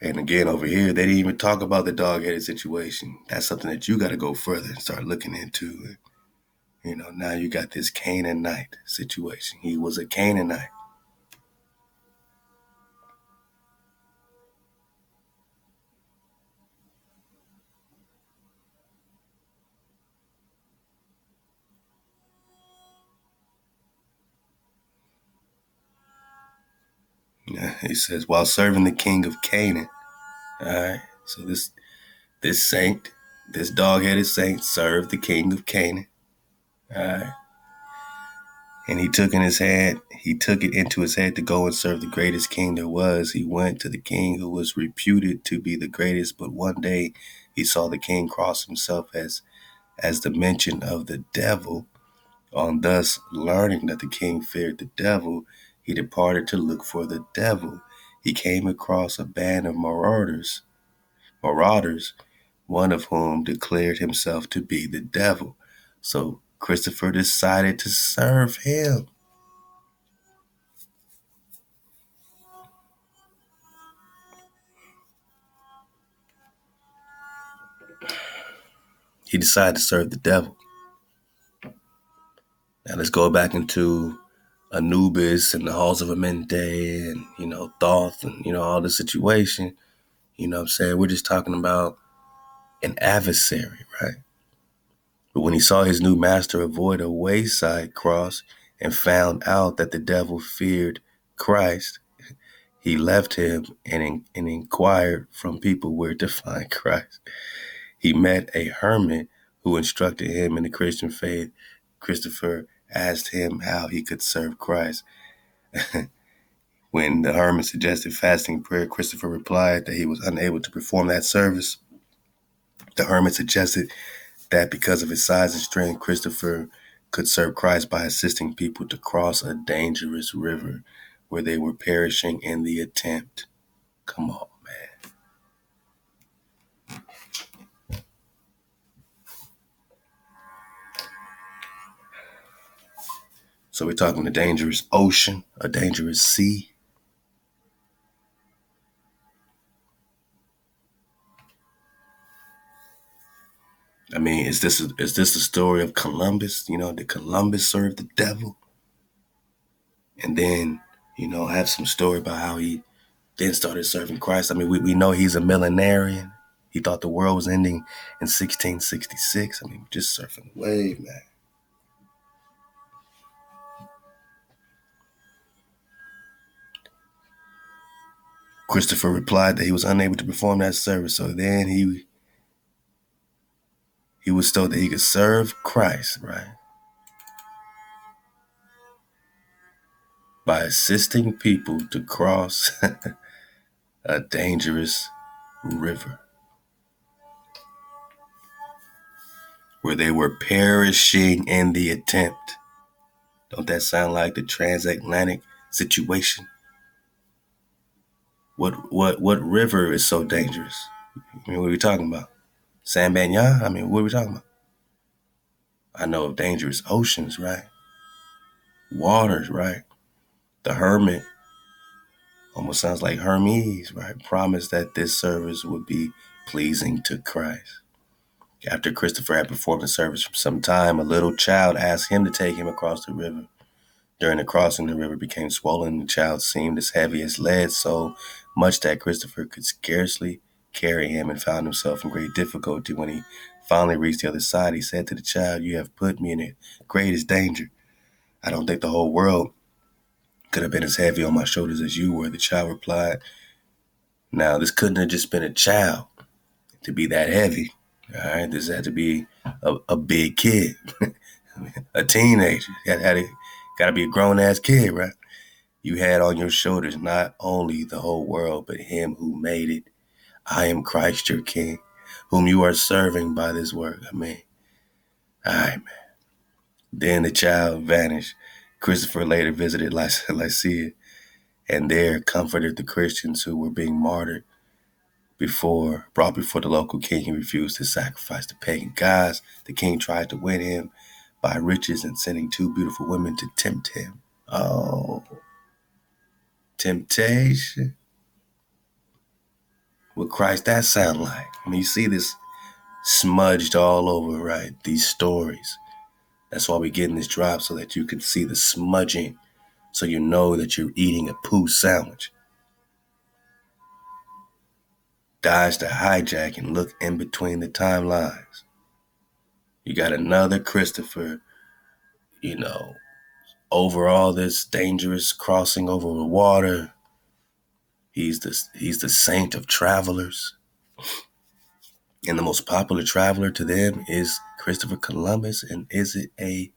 A: And again, over here, they didn't even talk about the dog-headed situation. That's something that you got to go further and start looking into. Now you got this Canaanite situation. He was a Canaanite. He says, while serving the king of Canaan. All right. So this saint, this dog-headed saint served the king of Canaan. All right. And he took it into his head to go and serve the greatest king there was. He went to the king who was reputed to be the greatest, but one day he saw the king cross himself as the mention of the devil. On thus learning that the king feared the devil, he departed to look for the devil. He came across a band of marauders, one of whom declared himself to be the devil. So Christopher decided to serve him. He decided to serve the devil. Now let's go back into Anubis and the halls of Amente and, Thoth and, all the situation. You know what I'm saying? We're just talking about an adversary, right? But when he saw his new master avoid a wayside cross and found out that the devil feared Christ, he left him and inquired from people where to find Christ. He met a hermit who instructed him in the Christian faith. Christopher asked him how he could serve Christ. When the hermit suggested fasting and prayer, Christopher replied that he was unable to perform that service. The hermit suggested that because of his size and strength, Christopher could serve Christ by assisting people to cross a dangerous river where they were perishing in the attempt. Come on, man. So we're talking a dangerous ocean, a dangerous sea. I mean, is this the story of Columbus? Did Columbus serve the devil? And then, have some story about how he then started serving Christ. I mean, we know he's a millenarian. He thought the world was ending in 1666. I mean, just surfing the wave, man. Christopher replied that he was unable to perform that service. So then he was told that he could serve Christ, right? By assisting people to cross a dangerous river where they were perishing in the attempt. Don't that sound like the transatlantic situation? What river is so dangerous? I mean, what are we talking about? San Benya? I mean, what are we talking about? I know of dangerous oceans, right? Waters, right? The hermit almost sounds like Hermes, right? Promised that this service would be pleasing to Christ. After Christopher had performed the service for some time, a little child asked him to take him across the river. During the crossing, the river became swollen. The child seemed as heavy as lead, so much that Christopher could scarcely carry him and found himself in great difficulty. When he finally reached the other side, he said to the child, "You have put me in the greatest danger. I don't think the whole world could have been as heavy on my shoulders as you were." The child replied, "Now, this couldn't have just been a child to be that heavy. All right, this had to be a big kid, a teenager. Got to be a grown-ass kid, right? You had on your shoulders not only the whole world, but him who made it. I am Christ your King, whom you are serving by this work." I mean, all right, man. Then the child vanished. Christopher later visited Lycia and there comforted the Christians who were being martyred. Brought before the local king, he refused to sacrifice to pagan gods. The king tried to win him by riches and sending two beautiful women to tempt him. Oh, temptation. What Christ that sound like? I mean, you see this smudged all over, right? These stories. That's why we're getting this drop, so that you can see the smudging, so you know that you're eating a poo sandwich. Dodge the hijack and look in between the timelines. You got another Christopher, over all this dangerous crossing over the water. He's the saint of travelers. And the most popular traveler to them is Christopher Columbus. And is it a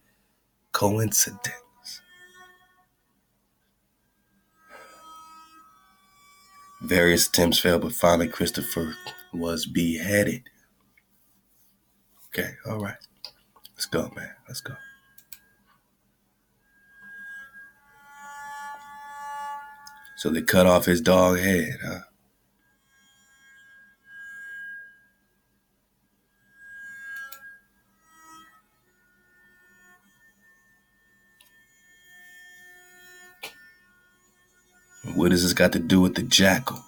A: coincidence? Various attempts failed, but finally Christopher was beheaded. Okay, all right. Let's go, man. Let's go. So they cut off his dog head, huh? What does this got to do with the jackal?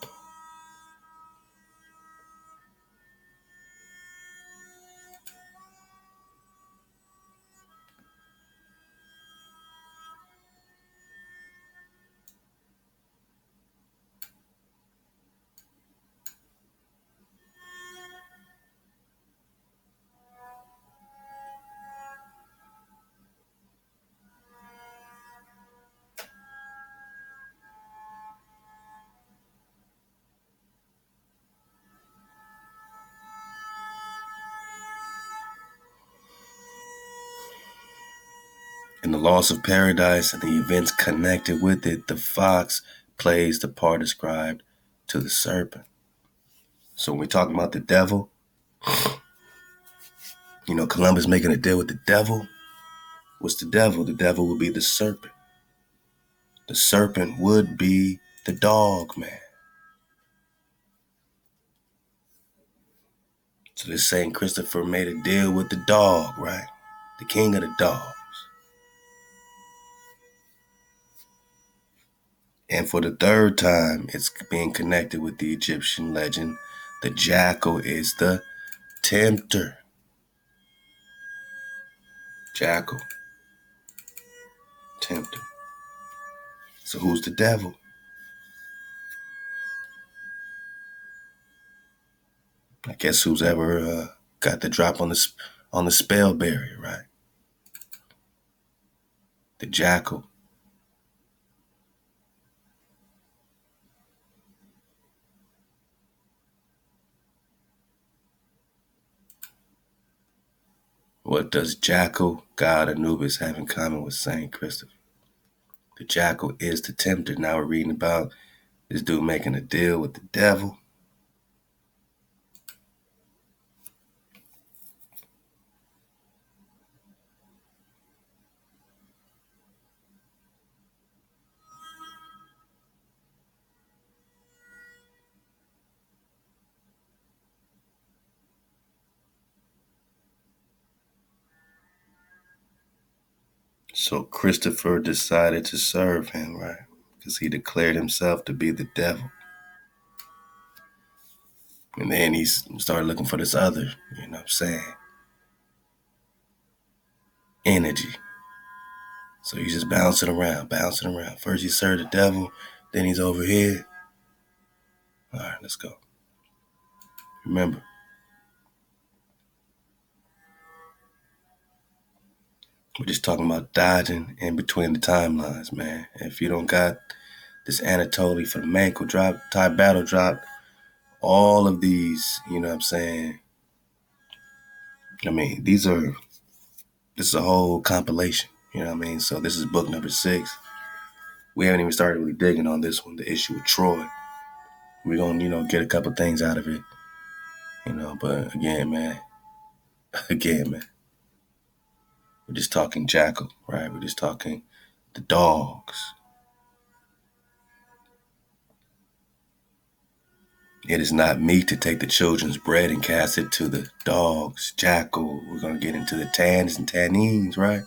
A: In the loss of paradise and the events connected with it, the fox plays the part ascribed to the serpent. So when we're talking about the devil, Columbus making a deal with the devil. What's the devil? The devil would be the serpent. The serpent would be the dog, man. So this Saint Christopher made a deal with the dog, right? The king of the dogs. And for the third time, it's being connected with the Egyptian legend. The jackal is the tempter. Jackal. Tempter. So who's the devil? I guess who's ever got the drop on the spell barrier, right? The jackal. What does jackal, god Anubis, have in common with Saint Christopher? The jackal is the tempter. Now we're reading about this dude making a deal with the devil. So Christopher decided to serve him, right? Because he declared himself to be the devil. And then he started looking for this other, energy. So he's just bouncing around. First he served the devil, then he's over here. All right, let's go. Remember, we're just talking about dodging in between the timelines, man. If you don't got this Anatoly for the Manko drop, Thai battle drop, all of these, this is a whole compilation, So this is book number 6. We haven't even started really digging on this one, the issue with Troy. We're going to, get a couple things out of it, but again, man, we're just talking jackal, right? We're just talking the dogs. It is not meet to take the children's bread and cast it to the dogs. Jackal. We're going to get into the tans and tannines, right?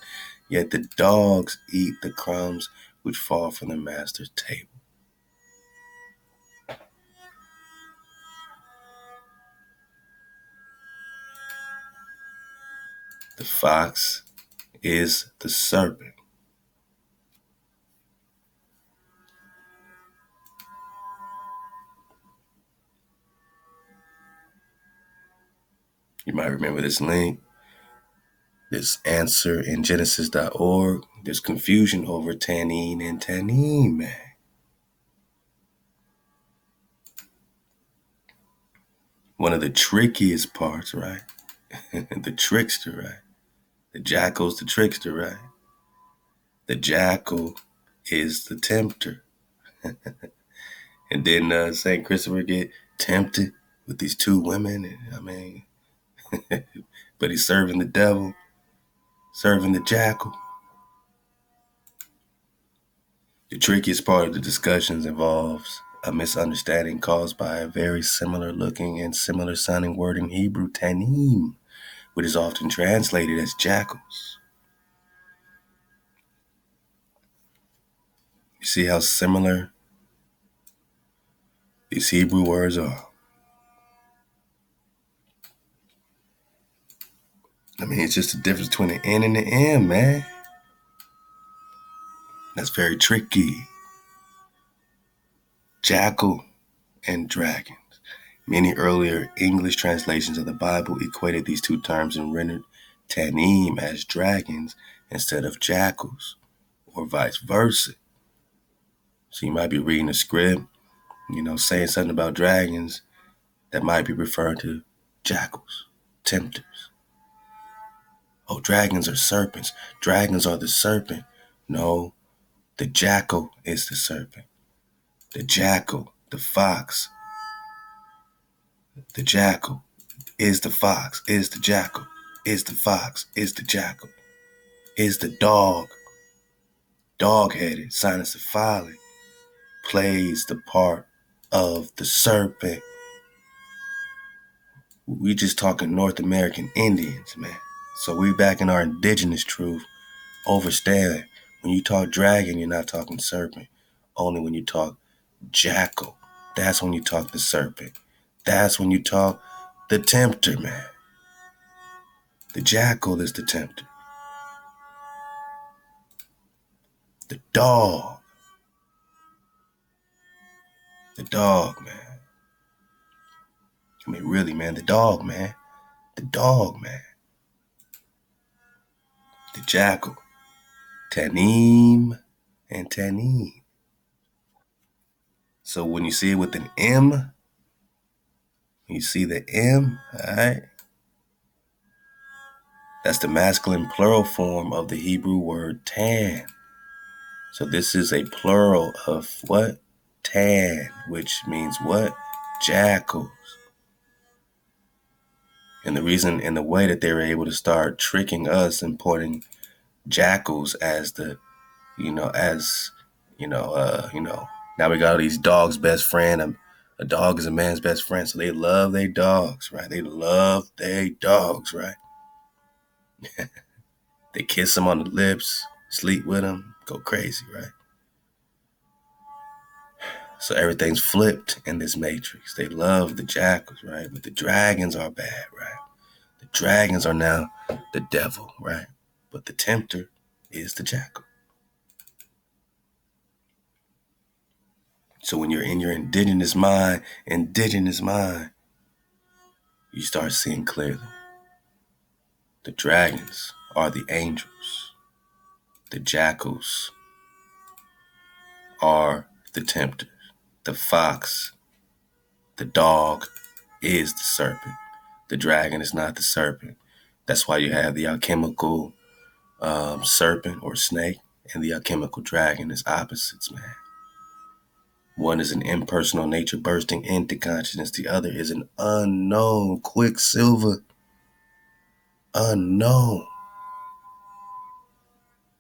A: Yet the dogs eat the crumbs which fall from the master's table. The fox is the serpent. You might remember this link, this answer in Genesis.org. There's confusion over tannin and tannin, man. One of the trickiest parts, right? The trickster, right? The jackal's the trickster, right? The jackal is the tempter. And then St. Christopher get tempted with these two women. And, I mean, but he's serving the devil, serving the jackal. The trickiest part of the discussions involves a misunderstanding caused by a very similar looking and similar sounding word in Hebrew, tanim, which is often translated as jackals. You see how similar these Hebrew words are? I mean, it's just the difference between the N and the M, man. That's very tricky. Jackal and dragon. Many earlier English translations of the Bible equated these two terms and rendered tanim as dragons instead of jackals, or vice versa. So you might be reading a script, saying something about dragons that might be referring to jackals, tempters. Oh, dragons are serpents. Dragons are the serpent. No, the jackal is the serpent. The jackal, the fox, the jackal is the fox, is the jackal, is the fox, is the jackal, is the dog, dog-headed, Cynocephalus, plays the part of the serpent. We just talking North American Indians, man. So we back in our indigenous truth. Understand, when you talk dragon, you're not talking serpent. Only when you talk jackal, that's when you talk the serpent. That's when you talk the tempter, man. The jackal is the tempter. The dog, man. I mean, really, man, the dog, man. The dog, man. The jackal. Tanim and tanim. So when you see it with an M, you see the M, all right? That's the masculine plural form of the Hebrew word tan. So this is a plural of what? Tan, which means what? Jackals. And the reason and the way that they were able to start tricking us and pointing jackals as the, now we got all these dogs' best friend. A dog is a man's best friend, so they love their dogs, right? They love their dogs, right? They kiss them on the lips, sleep with them, go crazy, right? So everything's flipped in this matrix. They love the jackals, right? But the dragons are bad, right? The dragons are now the devil, right? But the tempter is the jackal. So when you're in your indigenous mind, you start seeing clearly. The dragons are the angels. The jackals are the tempter. The fox, the dog, is the serpent. The dragon is not the serpent. That's why you have the alchemical serpent or snake and the alchemical dragon as opposites, man. One is an impersonal nature bursting into consciousness. The other is an unknown quicksilver. Unknown.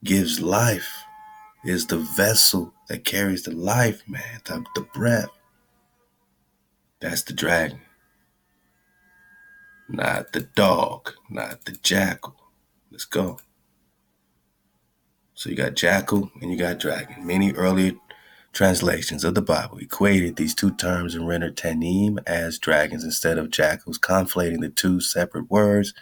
A: Gives life. Is the vessel that carries the life, man. The breath. That's the dragon. Not the dog. Not the jackal. Let's go. So you got jackal and you got dragon. Many earlier translations of the Bible equated these two terms and rendered tanim as dragons instead of jackals. Conflating the two separate words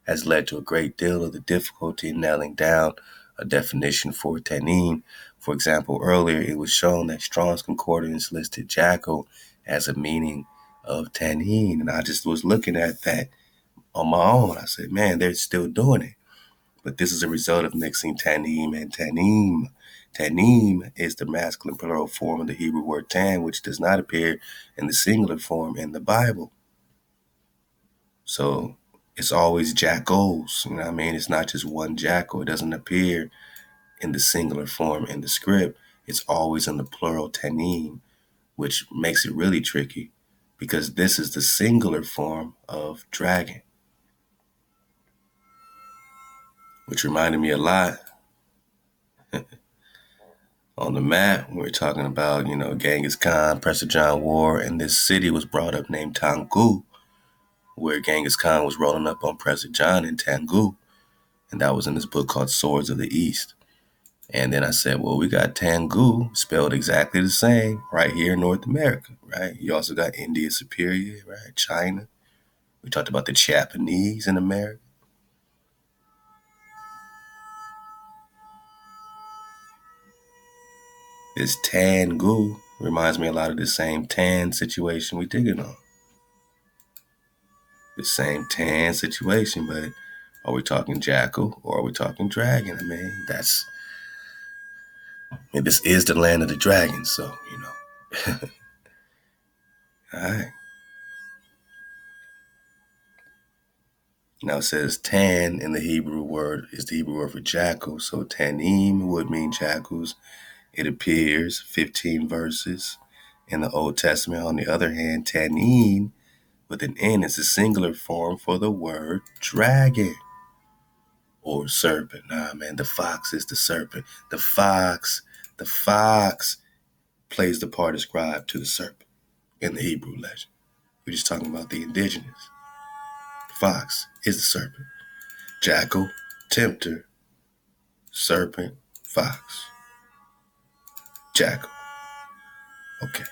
A: has led to a great deal of the difficulty in nailing down a definition for tanim. For example, earlier it was shown that Strong's Concordance listed jackal as a meaning of tanim, and I just was looking at that on my own. I said, man, they're still doing it. But this is a result of mixing tanim and tanim. Tanim is the masculine plural form of the Hebrew word tan, which does not appear in the singular form in the Bible. So it's always jackals. You know what I mean? It's not just one jackal. It doesn't appear in the singular form in the script. It's always in the plural tanim. which makes it really tricky because this is the singular form of dragon, which reminded me a lot on the map. We're talking about, Genghis Khan, Prester John War, and this city was brought up named Tangu, where Genghis Khan was rolling up on Prester John in Tangu. And that was in this book called Swords of the East. And then I said, well, we got Tangu spelled exactly the same right here in North America, right? You also got India Superior, right? China. We talked about the Japanese in America. This Tangu reminds me a lot of the same tan situation we digging on. The same tan situation, but are we talking jackal or are we talking dragon? I mean, this is the land of the dragons, so, All right. Now it says tan in the Hebrew word is the Hebrew word for jackal. So tanim would mean jackals. It appears 15 verses in the Old Testament. On the other hand, tanin with an N is a singular form for the word dragon or serpent. Nah, man, the fox is the serpent. The fox plays the part ascribed to the serpent in the Hebrew legend. We're just talking about the indigenous. Fox is the serpent. Jackal, tempter, serpent, fox, jackal. Okay.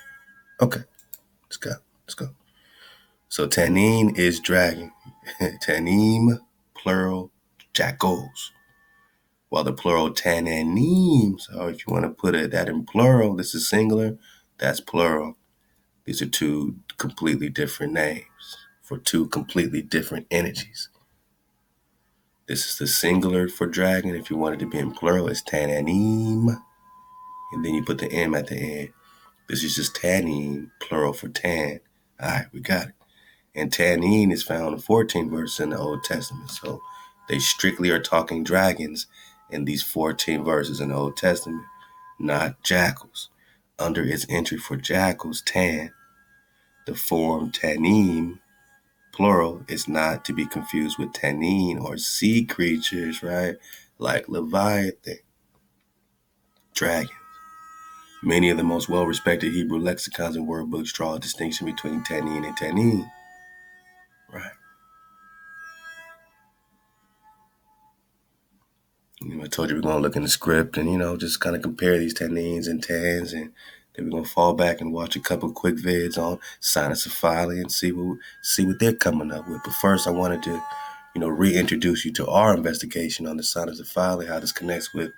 A: Let's go. So tanin is dragon. Tanim, plural, jackals. While the plural tananim, so if you want to put that in plural, this is singular, that's plural. These are two completely different names for two completely different energies. This is the singular for dragon. If you want it to be in plural, it's tananim. And then you put the M at the end. This is just tanin, plural for tan. All right, we got it. And tanin is found in 14 verses in the Old Testament. So they strictly are talking dragons in these 14 verses in the Old Testament, not jackals. Under its entry for jackals, tan, the form tanim, plural, is not to be confused with tanin or sea creatures, right? Like Leviathan, dragon. Many of the most well-respected Hebrew lexicons and word books draw a distinction between tanin and tanin, right? I told you we're going to look in the script and, just kind of compare these tanins and tans, and then we're going to fall back and watch a couple quick vids on Cynocephalus and see what they're coming up with. But first, I wanted to, reintroduce you to our investigation on the Cynocephalus, how this connects with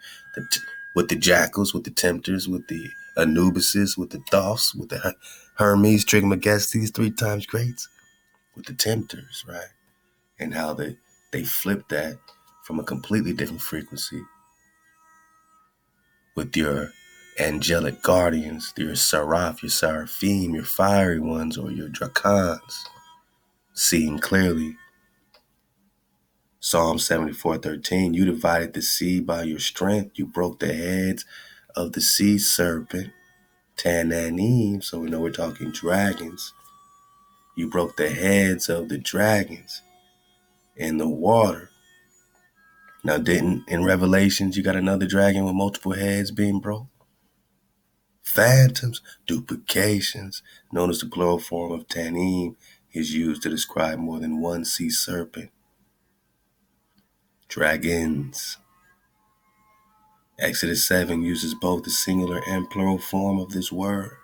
A: the jackals, with the tempters, with the Anubises, with the Thoths, with the Hermes, Trismegistes, 3 times greats, with the tempters, right? And how they flip that from a completely different frequency with your angelic guardians, your seraph, your seraphim, your fiery ones, or your dracons, seeing clearly. Psalm 74:13, you divided the sea by your strength. You broke the heads of the sea serpent, Tananim, so we know we're talking dragons. You broke the heads of the dragons in the water. Now, in Revelations, you got another dragon with multiple heads being broke? Phantoms, duplications, known as the plural form of tanim, is used to describe more than one sea serpent. Dragons. Exodus 7 uses both the singular and plural form of this word.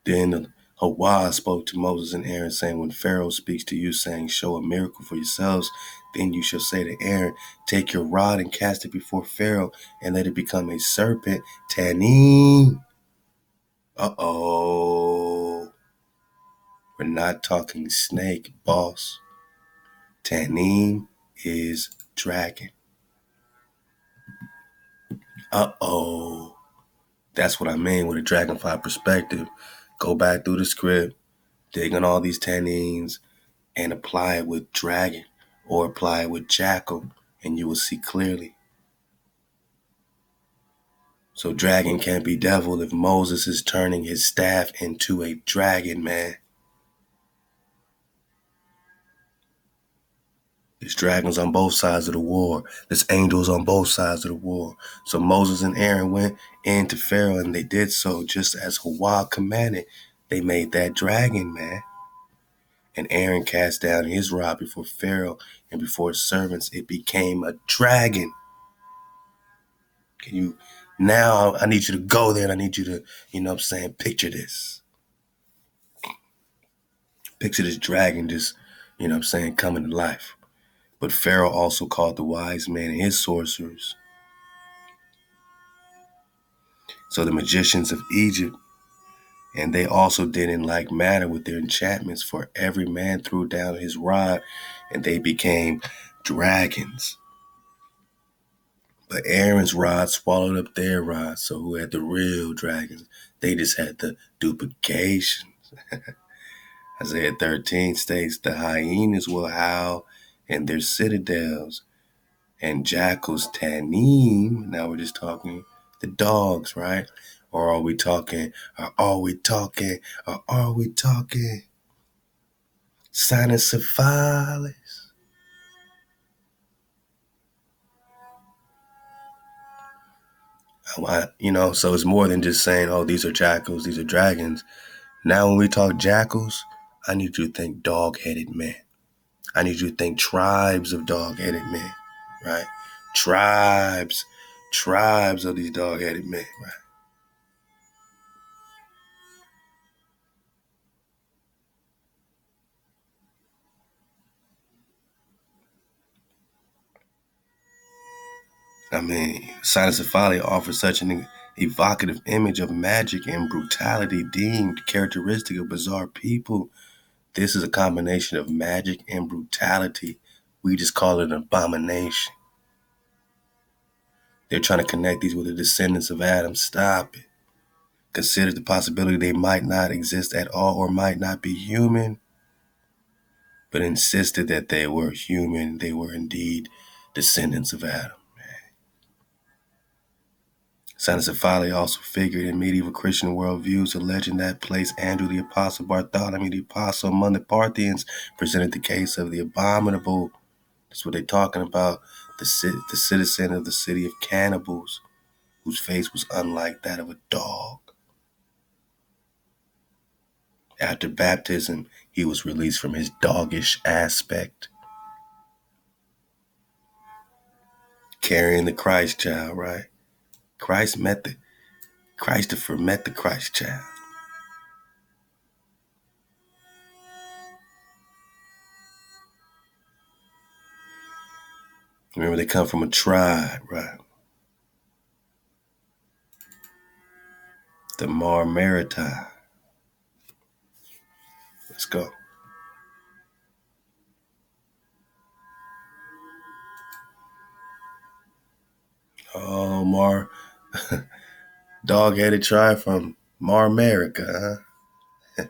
A: Then Hawa spoke to Moses and Aaron, saying, when Pharaoh speaks to you, saying, show a miracle for yourselves, then you shall say to Aaron, take your rod and cast it before Pharaoh, and let it become a serpent, tanim. Uh-oh. We're not talking snake, boss. Tanim is dragon. Uh-oh. That's what I mean with a dragonfly perspective. Go back through the script, dig on all these tanins, and apply it with dragon or apply it with jackal, and you will see clearly. So dragon can't be devil if Moses is turning his staff into a dragon, man. There's dragons on both sides of the war. There's angels on both sides of the war. So Moses and Aaron went into Pharaoh, and they did so just as Hawa commanded. They made that dragon, man. And Aaron cast down his rod before Pharaoh and before his servants. It became a dragon. Can you now? I need you to go there, and I need you to, picture this. Picture this dragon just, coming to life. But Pharaoh also called the wise men and his sorcerers. So the magicians of Egypt, and they also did in like manner with their enchantments, for every man threw down his rod, and they became dragons. But Aaron's rod swallowed up their rod. So who had the real dragons? They just had the duplications. Isaiah 13 states the hyenas will howl in their citadels, and jackals tanim. Now we're just talking the dogs, right? Or are we talking Cynocephalus? So it's more than just saying, oh, these are jackals, these are dragons. Now when we talk jackals, I need you to think dog-headed men. I need you to think tribes of dog-headed men, right? Tribes of these dog-headed men, right? Cynocephalia offers such an evocative image of magic and brutality deemed characteristic of bizarre people. This is a combination of magic and brutality. We just call it an abomination. They're trying to connect these with the descendants of Adam. Stop it. Consider the possibility they might not exist at all or might not be human, but insisted that they were human. They were indeed descendants of Adam. Cynocephalia also figured in medieval Christian worldviews, alleging that placed Andrew the Apostle, Bartholomew the Apostle among the Parthians, presented the case of the abominable. That's what they're talking about. The citizen of the city of cannibals, whose face was unlike that of a dog. After baptism, he was released from his doggish aspect, carrying the Christ child, right? Christopher met the Christ child. Remember, they come from a tribe, right? The Marmaritae. Let's go. Oh, dog-headed tribe from Marmaricae, huh?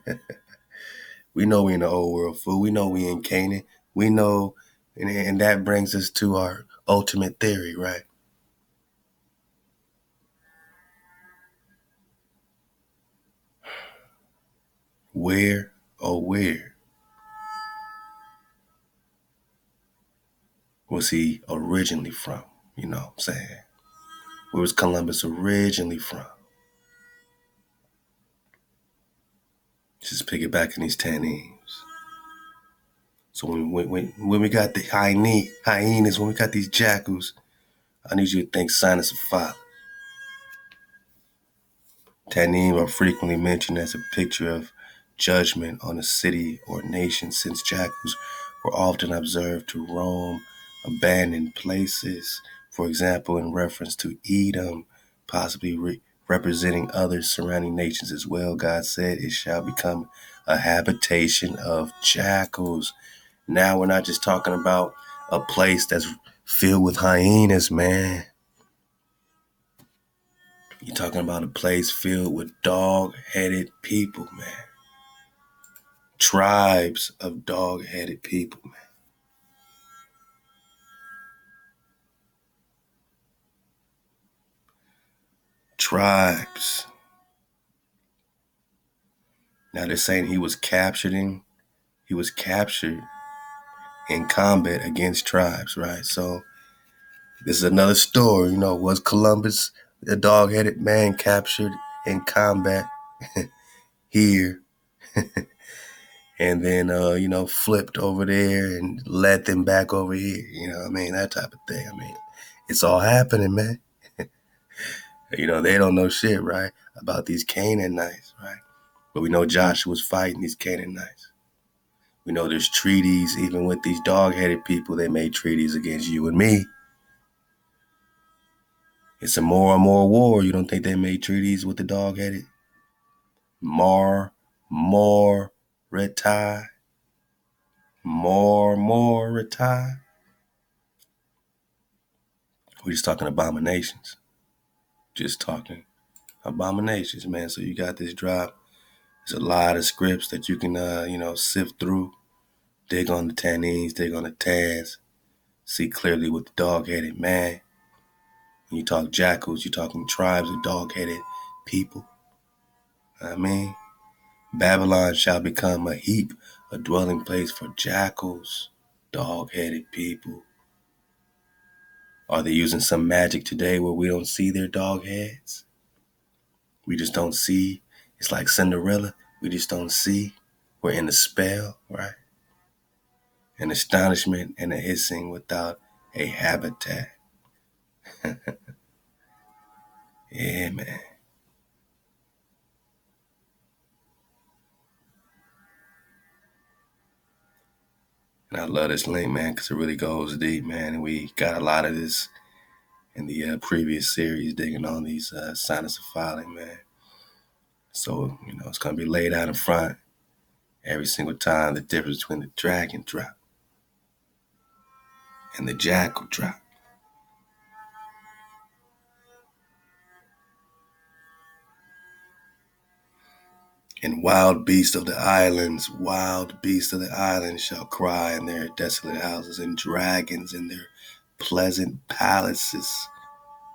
A: We know we in the old world, fool. We know we in Canaan. We know, and that brings us to our ultimate theory, right? Where, oh where, was he originally from? You know what I'm saying? Where was Columbus originally from? Just piggybacking these tannemes. So when we got the hyenas, when we got these jackals, I need you to think Cynocephalus. Tanneem are frequently mentioned as a picture of judgment on a city or nation, since jackals were often observed to roam abandoned places. For example, in reference to Edom, possibly representing other surrounding nations as well, God said, it shall become a habitation of jackals. Now we're not just talking about a place that's filled with hyenas, man. You're talking about a place filled with dog-headed people, man. Tribes of dog-headed people, man. tribes. Now they're saying he was captured in combat against tribes, right? So this is another story. Was Columbus a dog-headed man captured in combat here and then, flipped over there and led them back over here? That type of thing. It's all happening, man. They don't know shit, right, about these Canaanites, right? But we know Joshua was fighting these Canaanites. We know there's treaties, even with these dog-headed people. They made treaties against you and me. It's a more and more war. You don't think they made treaties with the dog-headed? Marmaritae. Marmaritae. We're just talking abominations. Just talking abominations, man. So you got this drop. There's a lot of scripts that you can, sift through. Dig on the tannins, dig on the tans. See clearly with the dog-headed man. When you talk jackals, you're talking tribes of dog-headed people. Babylon shall become a heap, a dwelling place for jackals, dog-headed people. Are they using some magic today where we don't see their dog heads? We just don't see. It's like Cinderella. We just don't see. We're in a spell, right? An astonishment and a hissing without a habitat. Yeah, man. And I love this link, man, because it really goes deep, man. And we got a lot of this in the previous series, digging on these Cynocephalus, man. So, it's going to be laid out in front every single time, the difference between the dragon drop and the jackal drop. And wild beasts of the islands shall cry in their desolate houses, and dragons in their pleasant palaces.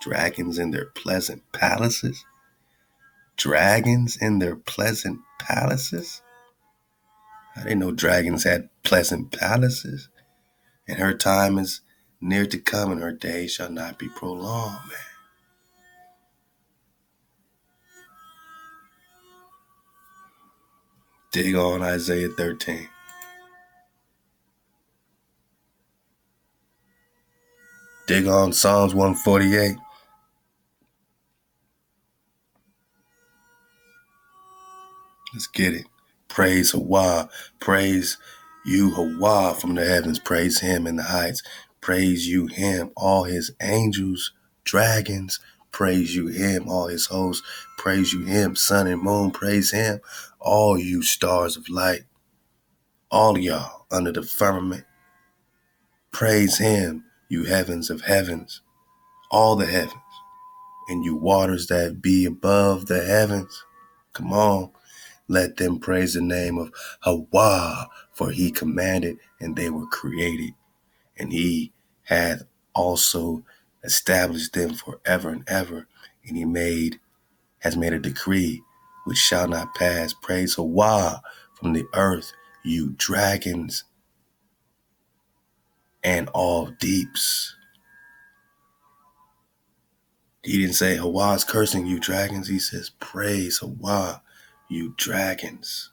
A: Dragons in their pleasant palaces? Dragons in their pleasant palaces? I didn't know dragons had pleasant palaces. And her time is near to come, and her days shall not be prolonged, man. Dig on Isaiah 13. Dig on Psalms 148. Let's get it. Praise Hawa. Praise you, Hawa, from the heavens. Praise him in the heights. Praise you, him, all his angels, dragons. Praise you, him, all his hosts. Praise you, him, sun and moon. Praise him, all you stars of light. All y'all under the firmament. Praise him, you heavens of heavens. All the heavens. And you waters that be above the heavens. Come on. Let them praise the name of Hawa, for he commanded and they were created. And he hath also established them forever and ever. And he has made a decree which shall not pass. Praise Hawa from the earth, you dragons and all deeps. He didn't say Hawa's cursing you dragons. He says praise Hawa, you dragons.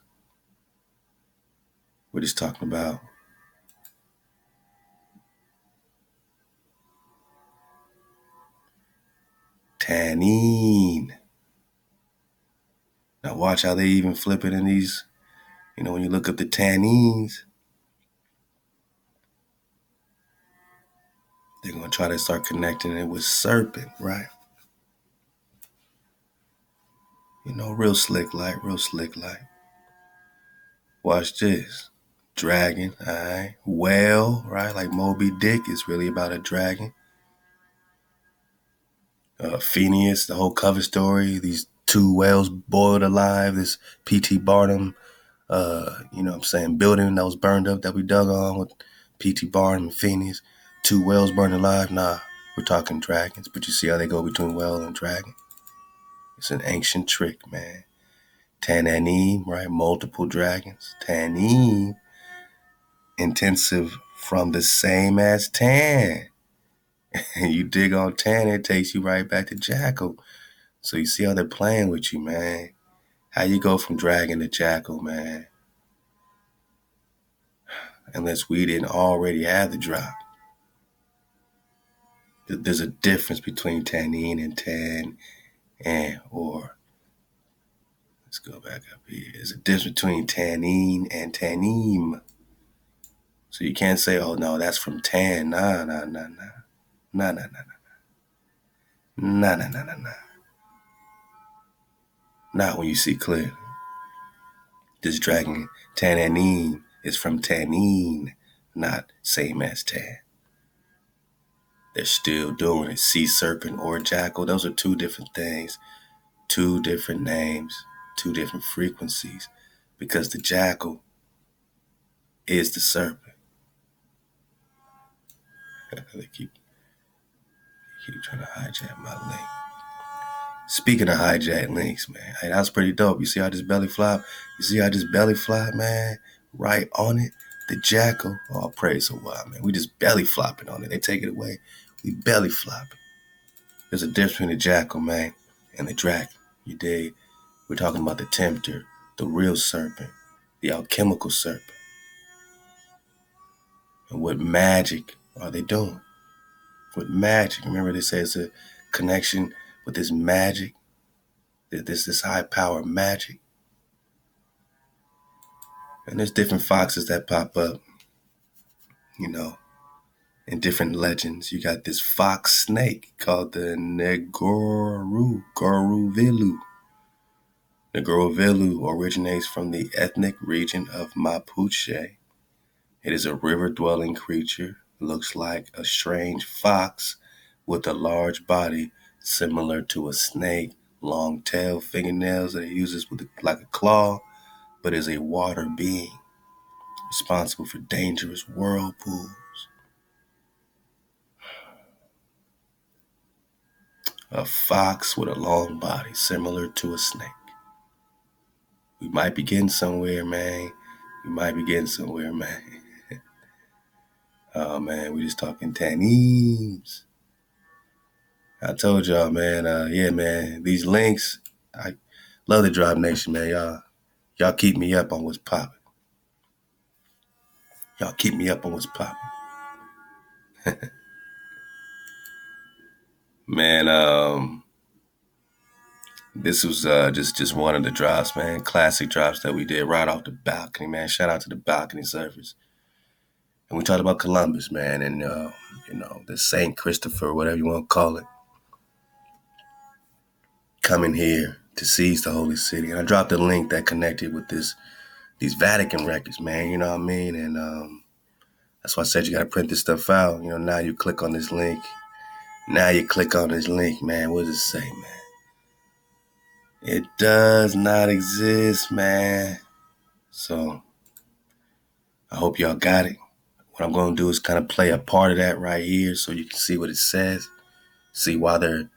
A: What he's talking about. Tannin. Now watch how they even flip it in these, when you look up the tannins, they're going to try to start connecting it with serpent, right? Real slick light. Watch this. Dragon, all right. Whale, right? Like Moby Dick is really about a dragon. Phineas, the whole cover story, these two whales boiled alive, this P.T. Barnum, building that was burned up that we dug on with P.T. Barnum and Phineas. Two whales burned alive. Nah, we're talking dragons. But you see how they go between whale and dragon. It's an ancient trick, man. Tananim, right? Multiple dragons. Tanim, intensive from the same as tan. And you dig on tan, it takes you right back to jackal. So you see how they're playing with you, man. How you go from dragon to jackal, man. Unless we didn't already have the drop. There's a difference between tannin and tan or let's go back up here. There's a difference between tannin and tanim. So you can't say, oh no, that's from tan. Nah. Nah. Not when you see clearly. This dragon, Tananin, is from tannin, not same as tan. They're still doing it. Sea serpent or jackal, those are two different things, two different names, two different frequencies, because the jackal is the serpent. They keep trying to hijack my link. Speaking of hijack links, man, hey, that was pretty dope. You see how this belly flop? Man? Right on it. The jackal. Oh, praise the wild, man. We just belly flopping on it. They take it away. We belly flopping. There's a difference between the jackal, man, and the dragon. You dig? We're talking about the tempter, the real serpent, the alchemical serpent. And what magic are they doing? What magic? Remember they say it's a connection with this magic, this high power magic. And there's different foxes that pop up, you know, in different legends. You got this fox snake called the Negorovilu. Negorovilu originates from the ethnic region of Mapuche. It is a river-dwelling creature, looks like a strange fox with a large body similar to a snake, long tail, fingernails that it uses like a claw, but is a water being responsible for dangerous whirlpools. A fox with a long body similar to a snake. We might be getting somewhere, man. Oh, man, we just talking tannies. I told y'all, man, yeah, man, these links, I love the Drop Nation, man. Y'all keep me up on what's popping. Man, this was just one of the drops, man. Classic drops that we did right off the balcony, man. Shout out to the balcony servers. And we talked about Columbus, man, and the Saint Christopher, whatever you want to call it, coming here to seize the holy city. And I dropped a link that connected with these Vatican records, man. You know what I mean? And that's why I said you got to print this stuff out. You know, now you click on this link. Man. What does it say, man? It does not exist, man. So I hope y'all got it. What I'm going to do is kind of play a part of that right here so you can see what it says. See why they're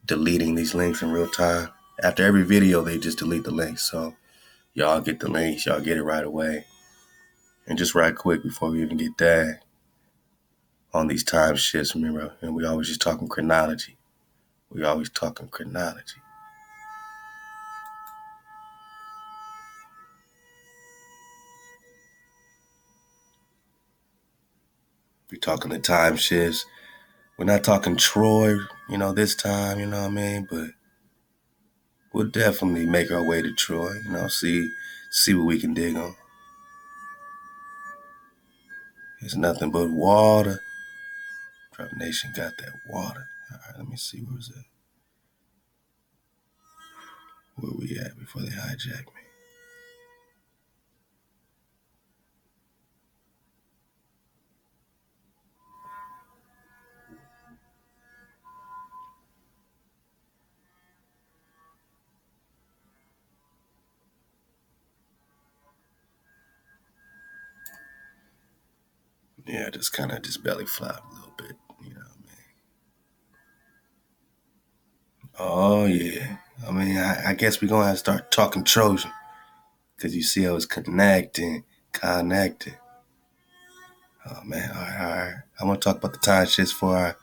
A: deleting these links in real time. After every video, they just delete the links. So y'all get the links. Y'all get it right away. And just right quick before we even get that, on these time shifts, remember, and we always just talking chronology. We're talking the time shifts. We're not talking Troy, this time, you know what I mean? But we'll definitely make our way to Troy, see what we can dig on. It's nothing but water. Drop Nation got that water. All right, let me see where we at before they hijack me. Yeah, just kind of just belly flop a little bit, you know what I mean? Oh, yeah. I mean, I guess we're gonna have to start talking Trojan, because you see I was connecting. Oh man, all right, all right. I want to talk about the time shifts before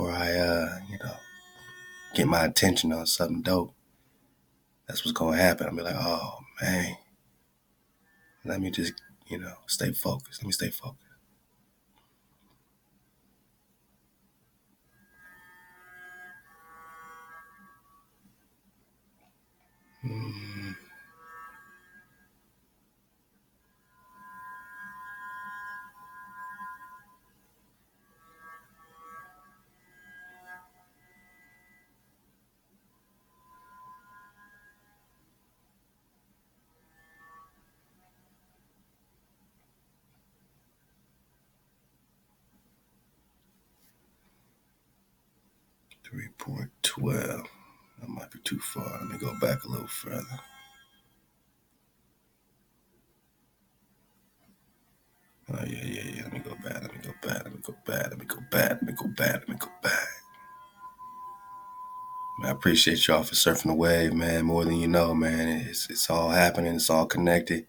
A: I get my attention on something dope. That's what's gonna happen. I'll be like, oh man, let me just stay focused. Let me stay focused. Mm, 3.12. That might be too far. Let me go back a little further. Oh yeah. Let me go back. Let me go back. Let me go back. Let me go back. Let me go back. Let me go back. Man, I appreciate y'all for surfing the wave, man. More than you know, man. It's all happening. It's all connected,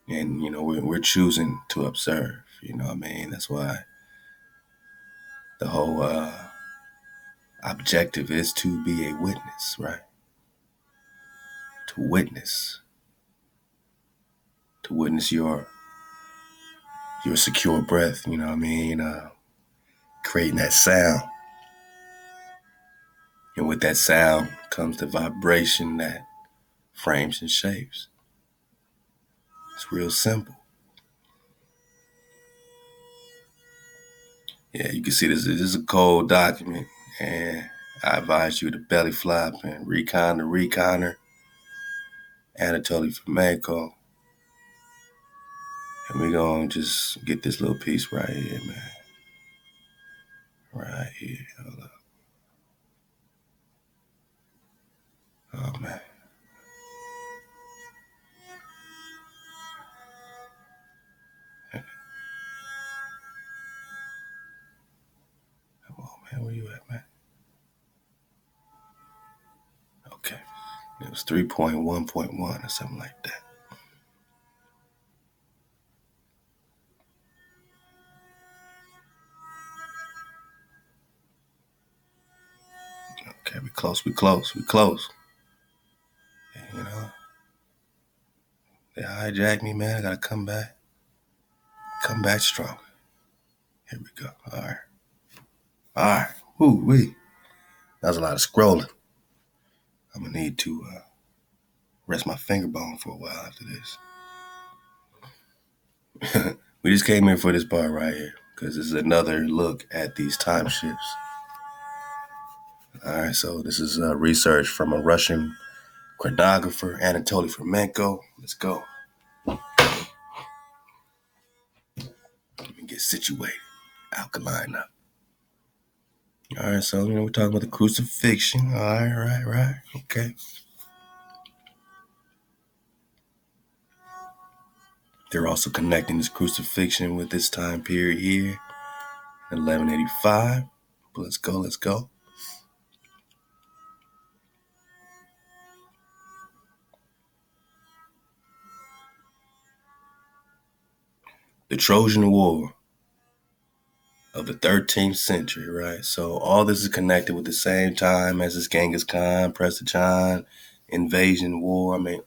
A: and we're choosing to observe. You know what I mean? That's why the whole objective is to be a witness, right? To witness, your secure breath. You know what I mean? Creating that sound, and with that sound comes the vibration that frames and shapes. It's real simple. Yeah, you can see this is a cold document, and I advise you to belly flop and recon the reconner, Anatoly Flamenco, and we're going to just get this little piece right here, man. Right here. Hold up. Oh, man. Come on, man. Where you at, man? Okay. It was 3.1.1 or something like that. Okay, we close. You know, they hijacked me, man. I gotta come back. Come back strong. Here we go. All right. All right. Woo-wee. That was a lot of scrolling. I'm gonna need to rest my finger bone for a while after this. We just came in for this part right here because this is another look at these time shifts. All right, so this is research from a Russian chronographer, Anatoly Flamenco. Let's go. Let me get situated. Alkaline up. All right, so we're talking about the crucifixion. All right. Okay. They're also connecting this crucifixion with this time period here, 1185. But let's go. The Trojan War of the 13th century, right? So all this is connected with the same time as this Genghis Khan, Prester John, invasion war. I mean,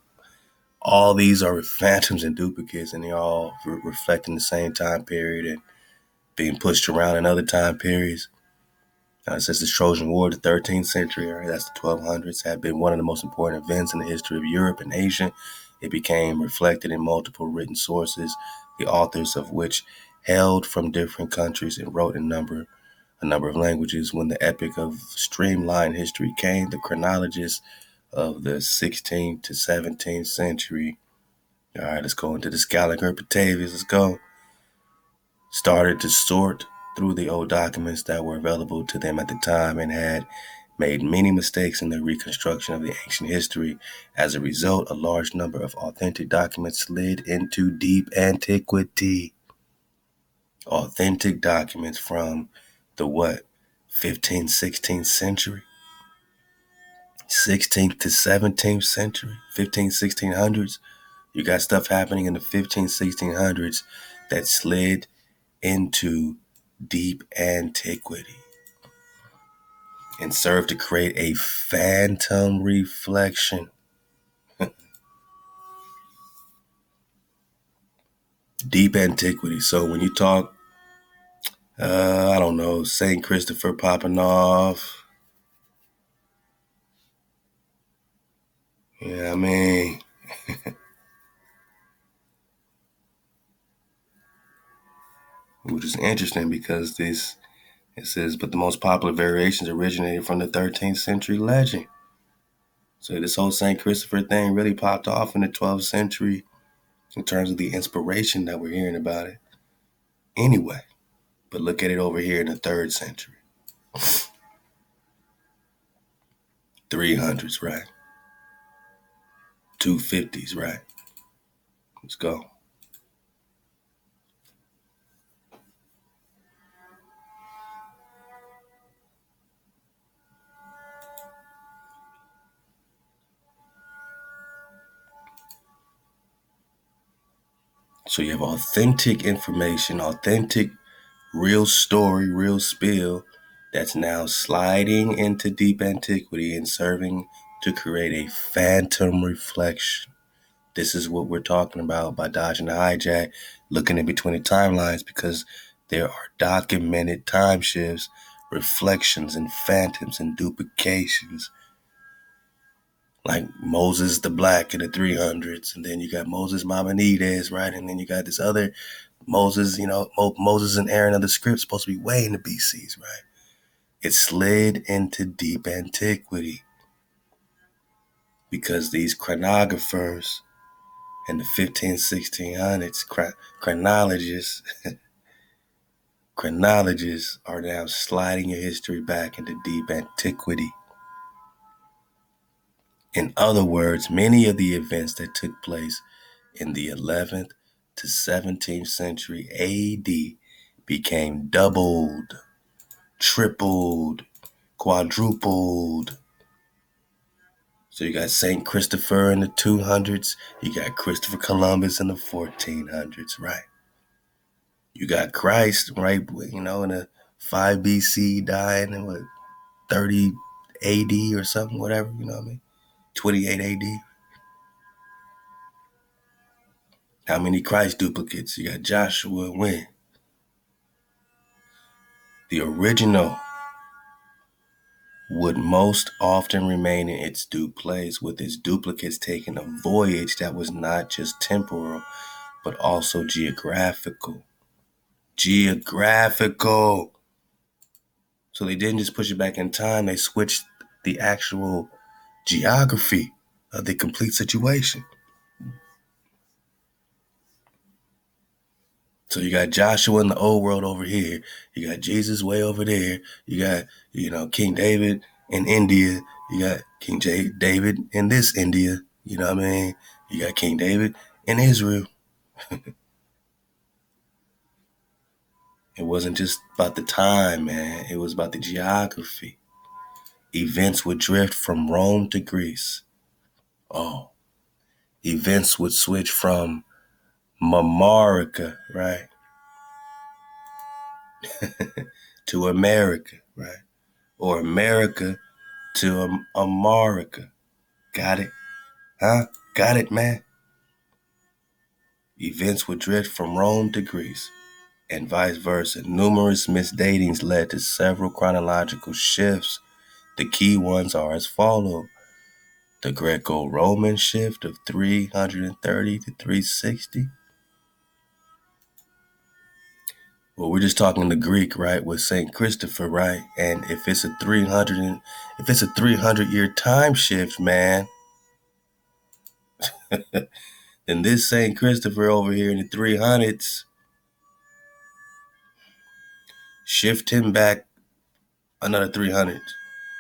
A: all these are phantoms and duplicates, and they're all reflecting the same time period and being pushed around in other time periods. Since the Trojan War, the 13th century, right, that's the 1200s, had been one of the most important events in the history of Europe and Asia. It became reflected in multiple written sources, the authors of which hailed from different countries and wrote a number of languages. When the epic of streamlined history came, the chronologists of the 16th to 17th century, all right, let's go into the Scaliger Batavius, let's go, started to sort through the old documents that were available to them at the time and had made many mistakes in the reconstruction of the ancient history. As a result, a large number of authentic documents slid into deep antiquity. Authentic documents from the 15th, 16th century. 16th to 17th century, 1600s. You got stuff happening in the 1600s that slid into deep antiquity and served to create a phantom reflection. Deep antiquity. So when you talk, I don't know, St. Christopher popping off, yeah, I mean, which is interesting because it says, but the most popular variations originated from the 13th century legend. So this whole St. Christopher thing really popped off in the 12th century in terms of the inspiration that we're hearing about it. Anyway, but look at it over here in the 3rd century. 300s, right? 250s, right? Let's go. So you have authentic information, authentic, real story, real spill that's now sliding into deep antiquity and serving to create a phantom reflection. This is what we're talking about by dodging the hijack, looking in between the timelines, because there are documented time shifts, reflections, and phantoms and duplications. Like Moses the Black in the 300s, and then you got Moses Maimonides, right? And then you got this other Moses, Moses and Aaron of the script supposed to be way in the BCs, right? It slid into deep antiquity because these chronographers in the 1600s, chronologists are now sliding your history back into deep antiquity. In other words, many of the events that took place in the 11th to 17th century AD became doubled, tripled, quadrupled. So you got St. Christopher in the 200s, you got Christopher Columbus in the 1400s, right? You got Christ, right? In the 5 BC dying in what, 30 AD or something, whatever, you know what I mean? 28 AD. How many Christ duplicates? You got Joshua when? The original would most often remain in its due place, with its duplicates taking a voyage that was not just temporal, but also geographical. Geographical. So they didn't just push it back in time, they switched the actual geography of the complete situation. So you got Joshua in the old world over here. You got Jesus way over there. You got, King David in India. You got King David in this India. You know what I mean? You got King David in Israel. It wasn't just about the time, man. It was about the geography. Events would drift from Rome to Greece. Oh, events would switch from Marmaricae, right, to America, right? Or America to America. Got it? Huh? Got it, man? Events would drift from Rome to Greece, and vice versa. Numerous misdatings led to several chronological shifts. The key ones are as follows. The Greco-Roman shift of 330 to 360. Well, we're just talking the Greek, right, with St. Christopher, right? And if it's a 300-year time shift, man, then this St. Christopher over here in the 300s, shift him back another 300.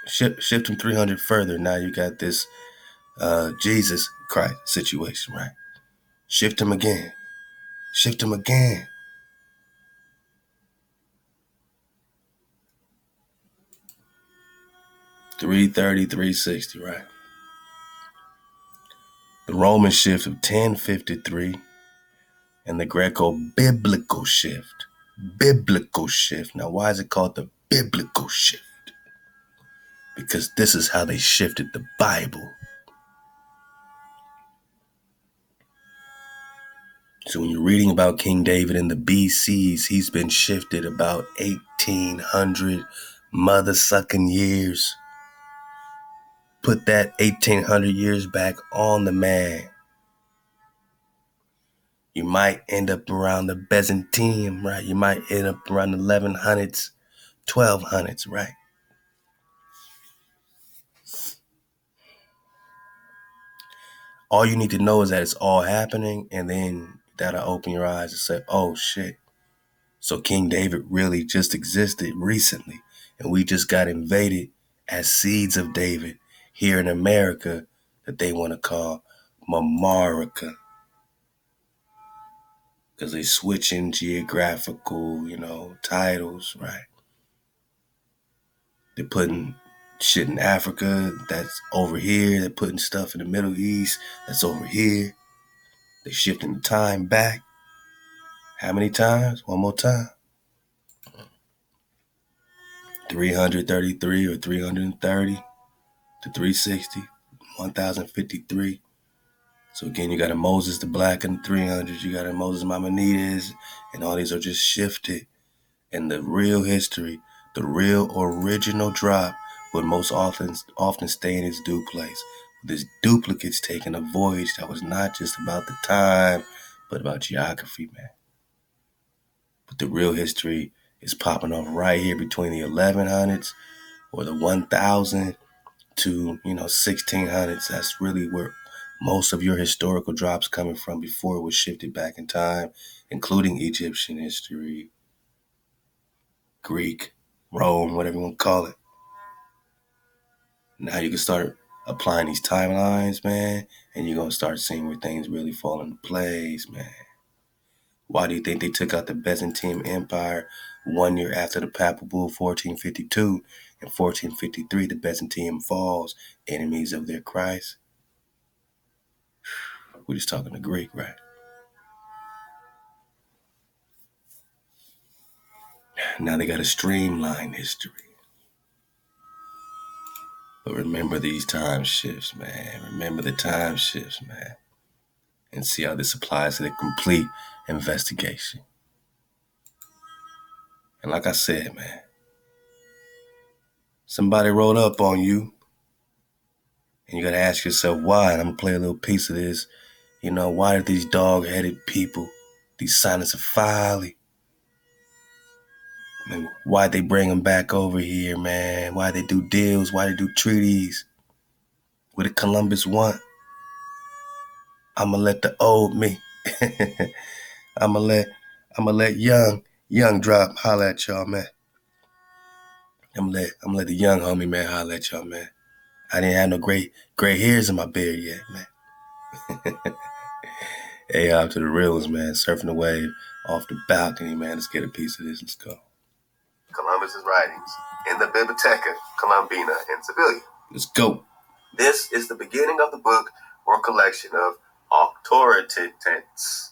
A: Shift him 300 further. Now you got this Jesus Christ situation, right? Shift him again. Shift him again. 330, 360, right? the Roman shift of 1053, and the Greco-biblical shift. Biblical shift. Now, why is it called the biblical shift? Because this is how they shifted the Bible. So when you're reading about King David in the BCs, he's been shifted about 1,800 mother-sucking years. Put that 1,800 years back on the man. You might end up around the Byzantium, right? You might end up around the 1100s, 1200s, right? All you need to know is that it's all happening, and then that'll open your eyes and say, oh shit. So King David really just existed recently, and we just got invaded as seeds of David here in America that they want to call Marmaricae. Because they switching geographical, titles, right? They're putting shit in Africa that's over here. They're putting stuff in the Middle East that's over here. They're shifting the time back. How many times? One more time. 333 or 330 to 360, 1053. So again, you got a Moses the Black in the 300s. You got a Moses Maimonides, and all these are just shifted. And the real history, the real original drop would most often stay in its due place. This duplicate's taking a voyage that was not just about the time, but about geography, man. But the real history is popping off right here between the 1100s or the 1000 to 1600s. That's really where most of your historical drops coming from before it was shifted back in time, including Egyptian history, Greek, Rome, whatever you want to call it. Now you can start applying these timelines, man, and you're going to start seeing where things really fall into place, man. Why do you think they took out the Byzantine Empire 1 year after the Papal Bull 1452? In 1453, the Byzantium falls, enemies of their Christ. We're just talking the Greek, right? Now they got a streamlined history. But remember these time shifts, man. Remember the time shifts, man. And see how this applies to the complete investigation. And like I said, man, somebody rolled up on you, and you got to ask yourself why. And I'm going to play a little piece of this. Why did these dog-headed people, these Cynocephalus, man, why'd they bring them back over here, man? Why'd they do deals? Why'd they do treaties? What did Columbus want? I'm going to let the old me. I'm going to let young drop holler at y'all, man. I'm gonna let the young homie, man, holler at y'all, man. I didn't have no gray hairs in my beard yet, man. Hey, out to the reals, man. Surfing the wave off the balcony, man. Let's get a piece of this. Let's go. Columbus's writings in the Biblioteca Columbina in Seville. Let's go. This is the beginning of the book or collection of authoritates.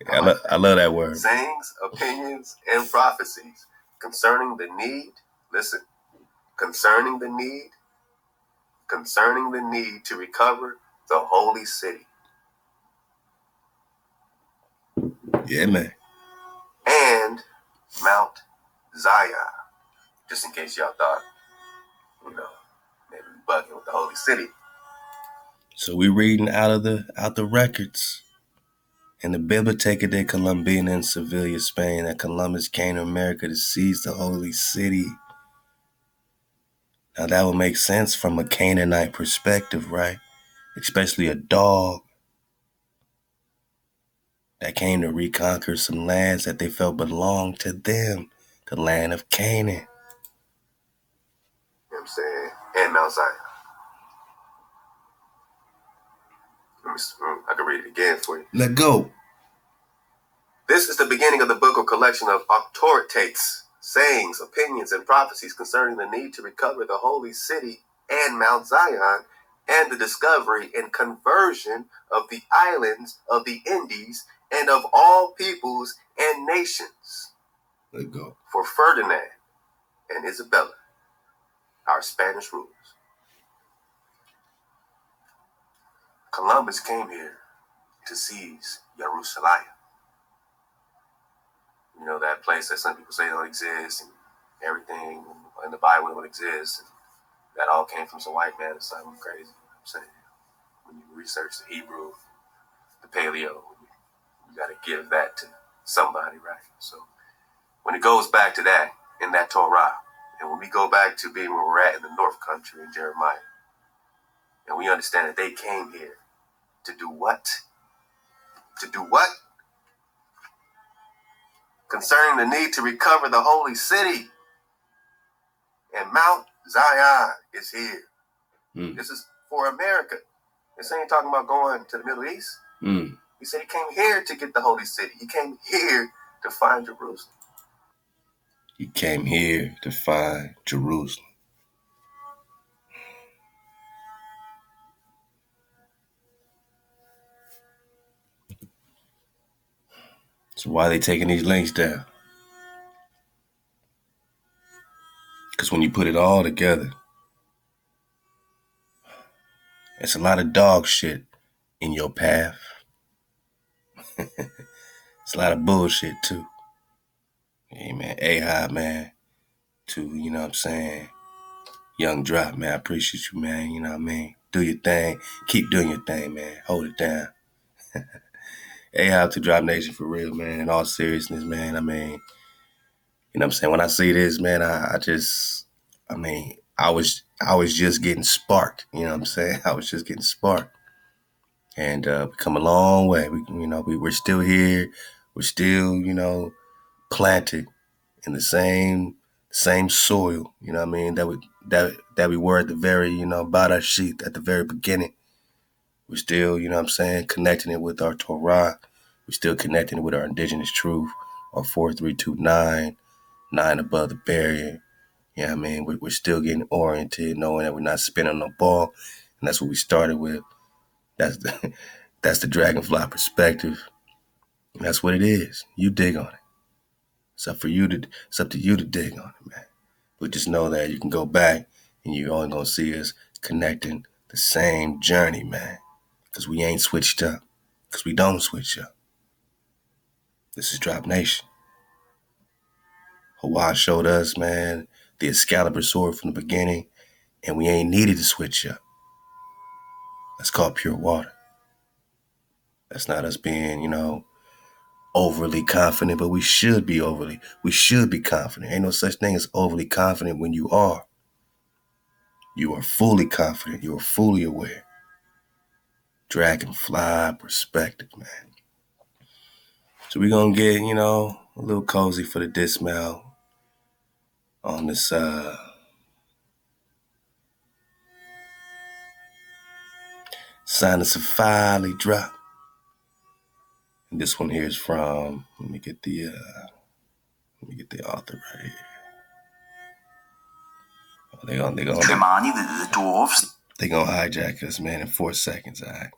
A: I love that word. Sayings, opinions, and prophecies concerning the need to recover the holy city. Yeah, man. And Mount Zion. Just in case y'all thought, maybe we bugging with the holy city. So we reading out the records. In the Biblioteca de Colombina in Seville, Spain, that Columbus came to America to seize the holy city. Now that would make sense from a Canaanite perspective, right? Especially a dog that came to reconquer some lands that they felt belonged to them, the land of Canaan. You know what I'm saying? And Mount Zion. I can read it again for you. Let go. This is the beginning of the book or collection of authoritates, sayings, opinions, and prophecies concerning the need to recover the holy city and Mount Zion and the discovery and conversion of the islands of the Indies and of all peoples and nations. Let go. For Ferdinand and Isabella, our Spanish rulers. Columbus came here to seize Jerusalem. You know, that place that some people say don't exist, and everything in the Bible don't exist. And that all came from some white man or something crazy. You know what I'm saying? When you research the Hebrew, the Paleo, you got to give that to somebody, right? So when it goes back to that in that Torah, and when we go back to being where we're at in the North Country in Jeremiah, and we understand that they came here to do what? To do what? Concerning the need to recover the holy city. And Mount Zion is here. This is for America. This ain't talking about going to the Middle East. He said he came here to get the holy city. He came here to find Jerusalem. He came here to find Jerusalem. So why are they taking these links down? Because when you put it all together, it's a lot of dog shit in your path. It's a lot of bullshit too. Hey man, Ahab, man, to, you know what I'm saying, Young Drop, man, I appreciate you, man, you know what I mean? Do your thing. Keep doing your thing, man. Hold it down. Ahab to Drop Nation for real, man. In all seriousness, man. I mean, you know what I'm saying? When I see this, man, I was just getting sparked. You know what I'm saying? I was just getting sparked. And we come a long way. We're still here. We're still, planted in the same soil, you know what I mean, that we were at the very, Bada sheet at the very beginning. We're still, you know what I'm saying, connecting it with our Torah. We're still connecting it with our indigenous truth, our 4329, 9 above the barrier. You know what I mean? We're still getting oriented, knowing that we're not spinning no ball. And that's what we started with. That's the dragonfly perspective. And that's what it is. You dig on it. It's up to you to dig on it, man. But just know that you can go back and you're only going to see us connecting the same journey, man. Because we ain't switched up. Because we don't switch up. This is Drop Nation. Hawaii showed us, man, the Excalibur sword from the beginning, and we ain't needed to switch up. That's called pure water. That's not us being, overly confident, but we should be confident. Ain't no such thing as overly confident when you are. You are fully confident. You are fully aware. Dragonfly perspective, man. So we're going to get, a little cozy for the dismount on this Cynocephalus drop. And this one here is from, let me get the author right here. They're gonna hijack us, man, in 4 seconds, all right?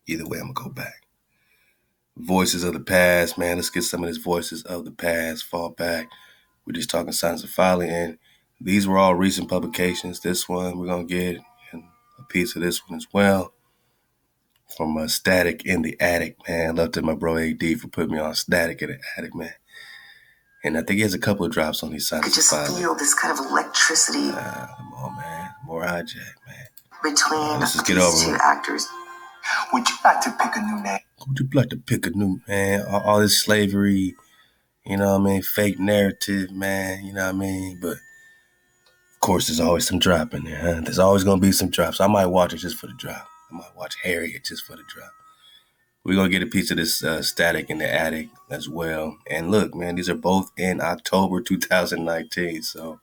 A: Either way, I'm gonna go back. Voices of the past, man. Let's get some of these voices of the past. Fall back. We're just talking Cenocephaly, and these were all recent publications. This one, we're gonna get a piece of this one as well. From Static in the Attic, man. Love to my bro AD for putting me on Static in the Attic, man. And I think he has a couple of drops on these Cenocephaly. I could just feel this kind of electricity. Come on, man. More hijack, man. Between these two actors. Would you like to pick a new name? Would you like to pick a new, man? All this slavery, you know what I mean? Fake narrative, man, you know what I mean? But, of course, there's always some drop in there, huh? There's always going to be some drops. I might watch it just for the drop. I might watch Harriet just for the drop. We're going to get a piece of this Static in the Attic as well. And look, man, these are both in October 2019. So,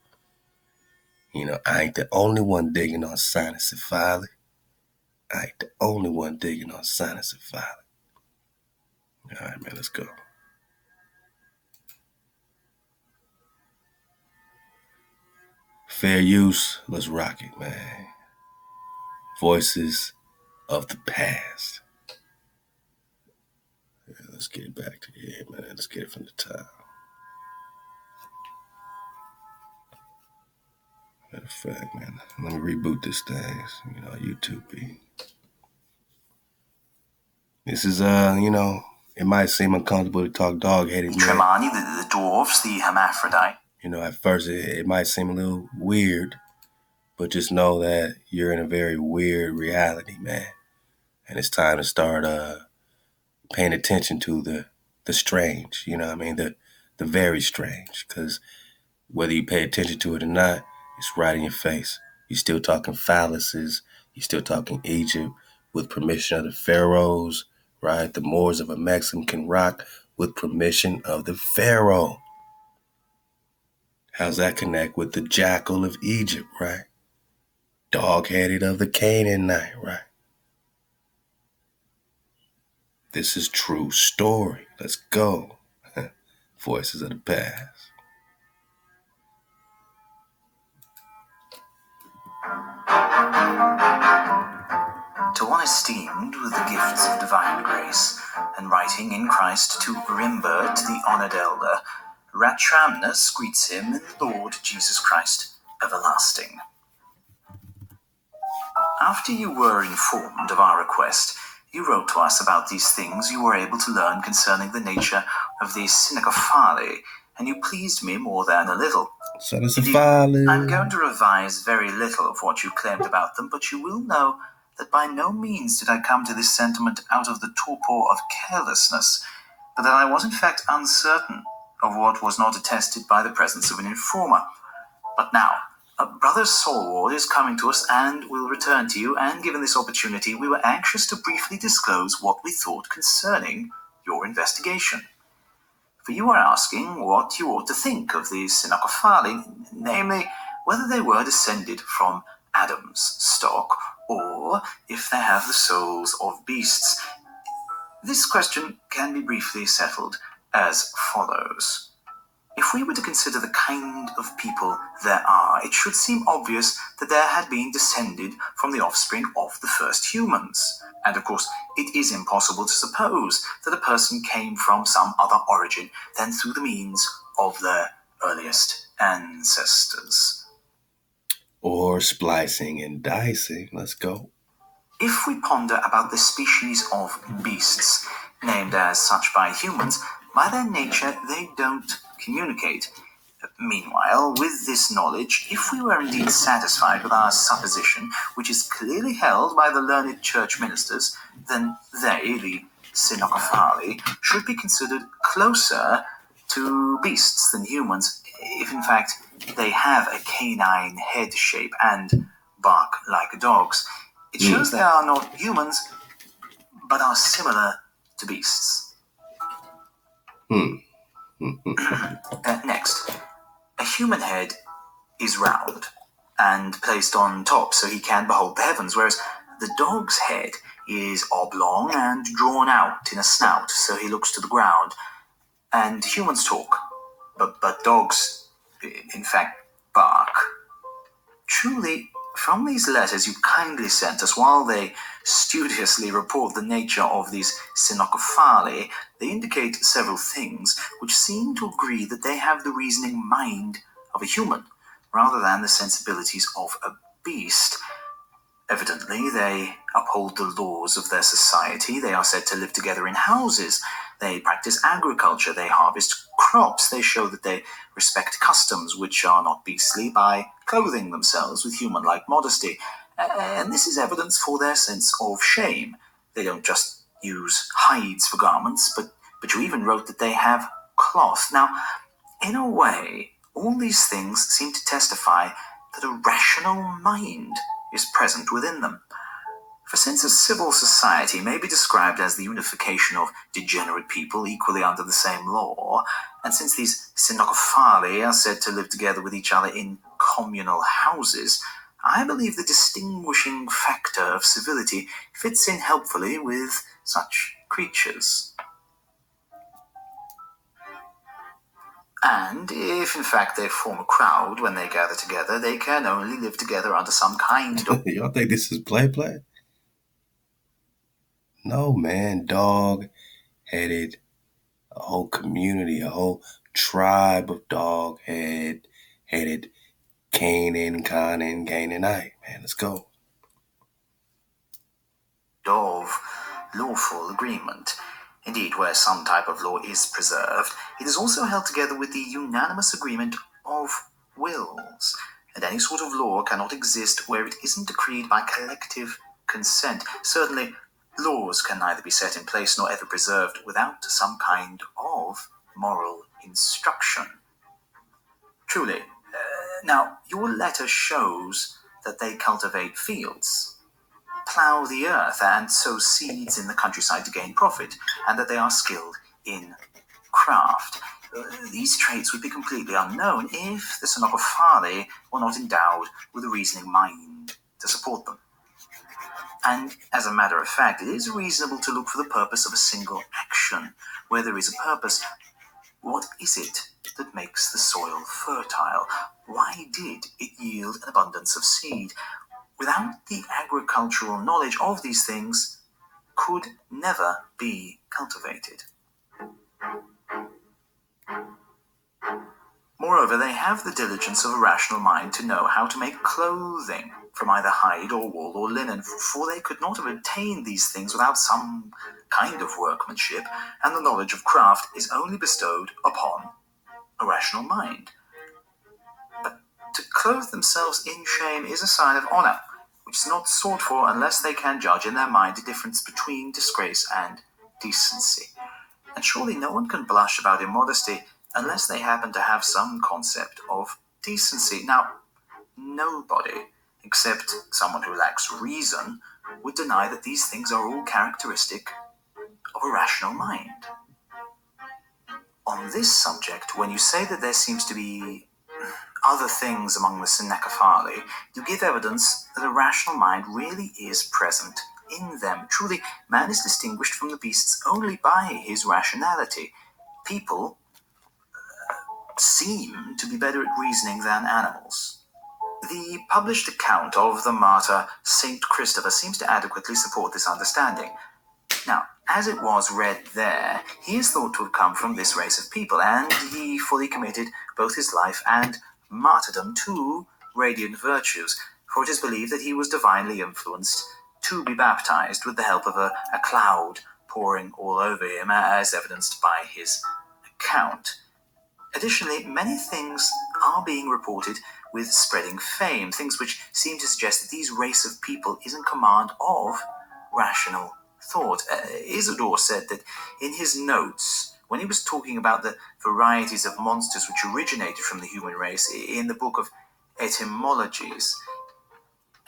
A: I ain't the only one digging on Cynocephaly. I ain't the only one digging on Cynocephaly. All right, man, let's go. Fair use, let's rock it, man. Voices of the past. Yeah, let's get it back to here, man. Let's get it from the top. Matter of fact, man, let me reboot this thing. You know, YouTube be. This is, it might seem uncomfortable to talk dog-headed, man.
B: Tremani, the dwarves, the hermaphrodite.
A: You know, at first it might seem a little weird, but just know that you're in a very weird reality, man. And it's time to start paying attention to the strange, you know what I mean? The very strange, because whether you pay attention to it or not, it's right in your face. You're still talking phalluses. You're still talking Egypt with permission of the pharaohs, right? The Moors of a Mexican can rock with permission of the pharaoh. How's that connect with the jackal of Egypt, right? Dog-headed of the Canaanite, right? This is true story. Let's go. Voices of the past.
B: To one esteemed with the gifts of divine grace, and writing in Christ to Rimbert, the honoured elder, Ratramnus greets him in the Lord Jesus Christ, everlasting. After you were informed of our request, you wrote to us about these things you were able to learn concerning the nature of the Cynocephalus, and you pleased me more than a little.
A: Cynocephalus.
B: I'm going to revise very little of what you claimed about them, but you will know that by no means did I come to this sentiment out of the torpor of carelessness, but that I was in fact uncertain of what was not attested by the presence of an informer. But now, Brother Solward is coming to us and will return to you, and given this opportunity, we were anxious to briefly disclose what we thought concerning your investigation. For you are asking what you ought to think of the Cynocephalus, namely, whether they were descended from Adam's stock, or if they have the souls of beasts. This question can be briefly settled as follows. If we were to consider the kind of people there are, it should seem obvious that there had been descended from the offspring of the first humans. And of course, it is impossible to suppose that a person came from some other origin than through the means of their earliest ancestors.
A: Or splicing and dicing. Let's go.
B: If we ponder about the species of beasts, named as such by humans, by their nature they don't communicate. Meanwhile, with this knowledge, if we were indeed satisfied with our supposition, which is clearly held by the learned church ministers, then they, the Cynocephalus, should be considered closer to beasts than humans, if in fact they have a canine head shape and bark like dogs. It shows they are not humans, but are similar to beasts. Next, a human head is round and placed on top so he can behold the heavens, whereas the dog's head is oblong and drawn out in a snout so he looks to the ground. And humans talk, but dogs, in fact, bark. Truly, from these letters you kindly sent us, while they studiously report the nature of these Cynocephalus, they indicate several things which seem to agree that they have the reasoning mind of a human, rather than the sensibilities of a beast. Evidently, they uphold the laws of their society. They are said to live together in houses. They practice agriculture. They harvest crops. They show that they respect customs which are not beastly by clothing themselves with human-like modesty. And this is evidence for their sense of shame. They don't just use hides for garments, but you even wrote that they have cloth. Now, in a way, all these things seem to testify that a rational mind is present within them. For since a civil society may be described as the unification of degenerate people equally under the same law, and since these Cynocephalus are said to live together with each other in communal houses, I believe the distinguishing factor of civility fits in helpfully with such creatures. And if in fact they form a crowd when they gather together, they can only live together under some kind of...
A: Y'all think this is play? No, man. Dog-headed, a whole community, a whole tribe of dog-headed Canaanite. Man, let's go.
B: Of lawful agreement. Indeed, where some type of law is preserved, it is also held together with the unanimous agreement of wills, and any sort of law cannot exist where it isn't decreed by collective consent. Certainly, laws can neither be set in place nor ever preserved without some kind of moral instruction. Truly. Now, your letter shows that they cultivate fields, plough the earth, and sow seeds in the countryside to gain profit, and that they are skilled in craft. These traits would be completely unknown if the Cynocophae were not endowed with a reasoning mind to support them. And as a matter of fact, it is reasonable to look for the purpose of a single action. Where there is a purpose, what is it that makes the soil fertile? Why did it yield an abundance of seed? Without the agricultural knowledge of these things, could never be cultivated. Moreover, they have the diligence of a rational mind to know how to make clothing from either hide or wool or linen, for they could not have obtained these things without some kind of workmanship, and the knowledge of craft is only bestowed upon a rational mind. But to clothe themselves in shame is a sign of honor, which is not sought for unless they can judge in their mind the difference between disgrace and decency. And surely no one can blush about immodesty unless they happen to have some concept of decency. Now, nobody, except someone who lacks reason, would deny that these things are all characteristic of a rational mind. On this subject, when you say that there seems to be other things among the Cynocophae, you give evidence that a rational mind really is present in them. Truly, man is distinguished from the beasts only by his rationality. People seem to be better at reasoning than animals. The published account of the martyr Saint Christopher seems to adequately support this understanding. Now, as it was read there, he is thought to have come from this race of people, and he fully committed both his life and martyrdom to radiant virtues, for it is believed that he was divinely influenced to be baptized with the help of a cloud pouring all over him, as evidenced by his account. Additionally, many things are being reported with spreading fame, things which seem to suggest that these race of people is in command of rational thought. Isidore said that in his notes, when he was talking about the varieties of monsters which originated from the human race in the book of etymologies,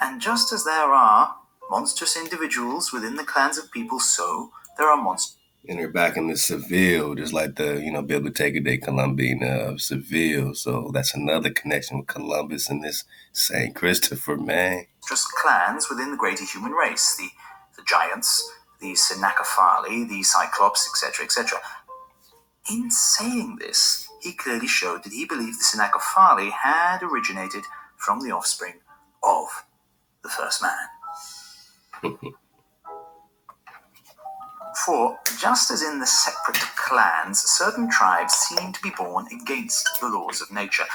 B: and just as there are monstrous individuals within the clans of people, so there are monsters.
A: And they're back in the Seville, just like the, Biblioteca de Colombina of Seville. So that's another connection with Columbus and this St. Christopher, man.
B: Monstrous clans within the greater human race, the giants, the Cynocophae, the Cyclops, etc., etc. In saying this, he clearly showed that he believed the Cynocophae had originated from the offspring of the first man. For, just as in the separate clans, certain tribes seem to be born against the laws of nature.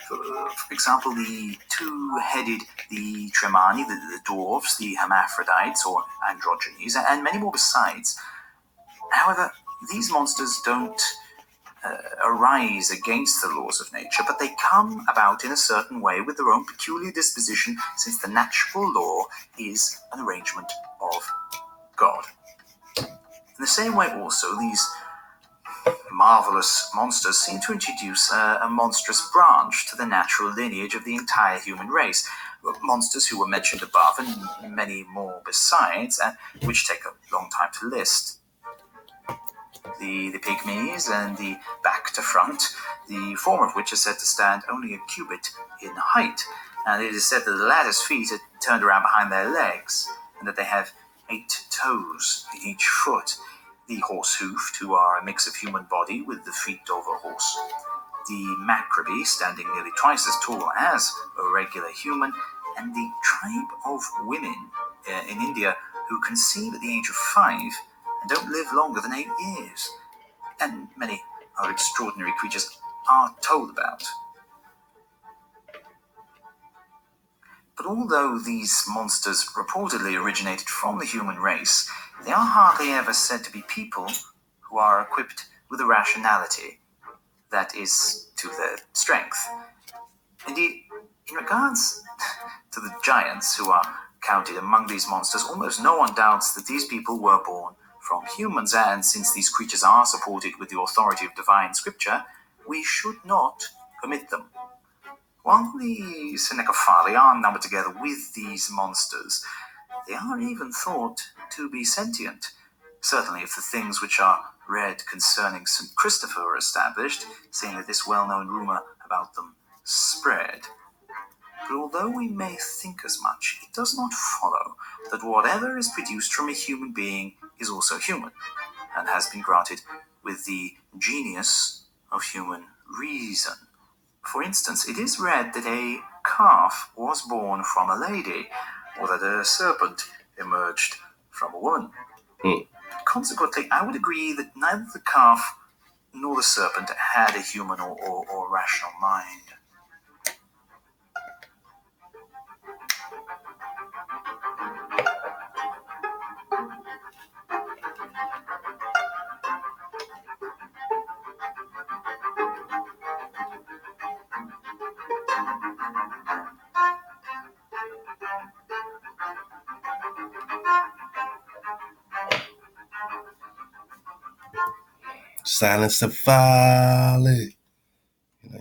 B: For example, the two-headed, the Tremani, the dwarves, the hermaphrodites or androgynes, and many more besides. However, these monsters don't arise against the laws of nature, but they come about in a certain way with their own peculiar disposition, since the natural law is an arrangement of God. In the same way also, these marvelous monsters seem to introduce a monstrous branch to the natural lineage of the entire human race. Monsters who were mentioned above and many more besides, which take a long time to list. The pygmies and the back to front, the former of which is said to stand only a cubit in height, and it is said that the latter's feet are turned around behind their legs, and that they have 8 toes in each foot. The horse-hoofed, who are a mix of human body with the feet of a horse. the Macrobi, standing nearly twice as tall as a regular human, and the tribe of women in India who conceive at the age of 5 and don't live longer than 8 years. And many other extraordinary creatures are told about. But although these monsters reportedly originated from the human race, they are hardly ever said to be people who are equipped with a rationality that is to their strength. Indeed, in regards to the giants who are counted among these monsters, almost no one doubts that these people were born from humans, and since these creatures are supported with the authority of divine scripture, we should not omit them. While the Cynocephalus are numbered together with these monsters, they are even thought to be sentient. Certainly if the things which are read concerning St. Christopher are established, seeing that this well-known rumour about them spread. But although we may think as much, it does not follow that whatever is produced from a human being is also human, and has been granted with the genius of human reason. For instance, it is read that a calf was born from a lady, or that a serpent emerged from a woman. Consequently, I would agree that neither the calf nor the serpent had a human or rational mind.
A: Cynocephalus.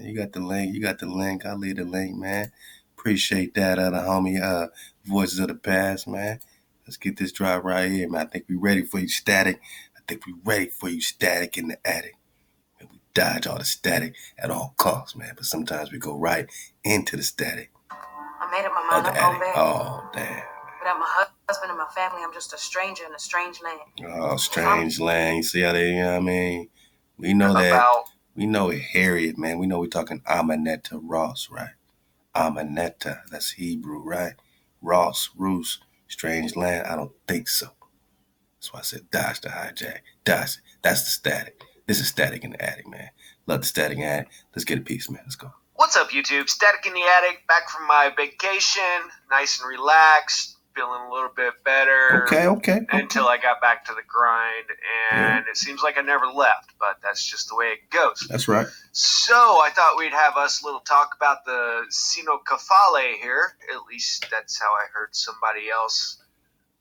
A: You got the link. I'll leave the link, man. Appreciate that, the homie, Voices of the Past, man. Let's get this drop right here, man. I think we ready for you, Static. Static in the attic. And we dodge all the static at all costs, man. But sometimes we go right into the static.
C: I made up my mind. I'm going back.
A: Oh, damn.
C: Without my husband and my family, I'm just a stranger in a strange land.
A: Oh, strange land. You see how they, I mean? We know that. We know Harriet, man. We know we're talking Amanetta Ross, right? Amanetta, that's Hebrew, right? Ross, Roos, strange land. I don't think so. That's why I said dodge the hijack. Dodge it. That's the static. This is Static in the Attic, man. Love the Static in the Attic. Let's get a piece, man. Let's go.
D: What's up, YouTube? Static in the Attic, back from my vacation, nice and relaxed, feeling a little bit better.
A: Okay.
D: Until I got back to the grind, and It seems like I never left, but that's just the way it goes.
A: That's right.
D: So I thought we'd have us a little talk about the Cynocephalus here. At least that's how I heard somebody else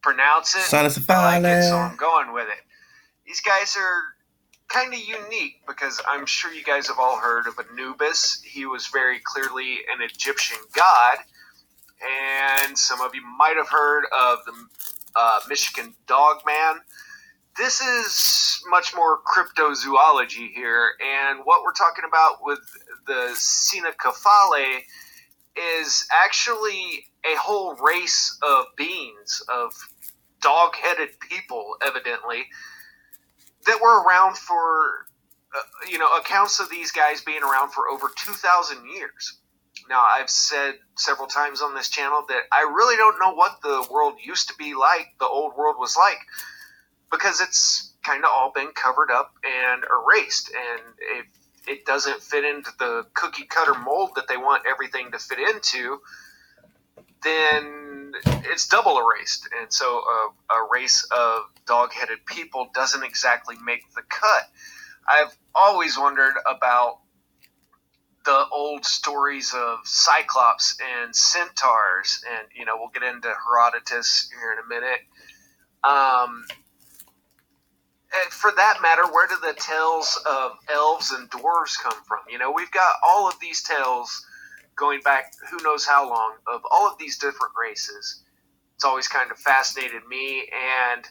D: pronounce it.
A: Cynocephalus.
D: I like it, so I'm going with it. These guys are kind of unique because I'm sure you guys have all heard of Anubis. He was very clearly an Egyptian god. And some of you might have heard of the Michigan Dog Man. This is much more cryptozoology here, and what we're talking about with the Cynocephalus is actually a whole race of beings, of dog-headed people, evidently, that were around for, accounts of these guys being around for over 2,000 years. Now, I've said several times on this channel that I really don't know what the world used to be like, the old world was like, because it's kind of all been covered up and erased, and if it doesn't fit into the cookie-cutter mold that they want everything to fit into, then it's double erased, and so a race of dog-headed people doesn't exactly make the cut. I've always wondered about the old stories of Cyclops and centaurs, and, we'll get into Herodotus here in a minute. And for that matter, where do the tales of elves and dwarves come from? We've got all of these tales going back who knows how long of all of these different races. It's always kind of fascinated me, and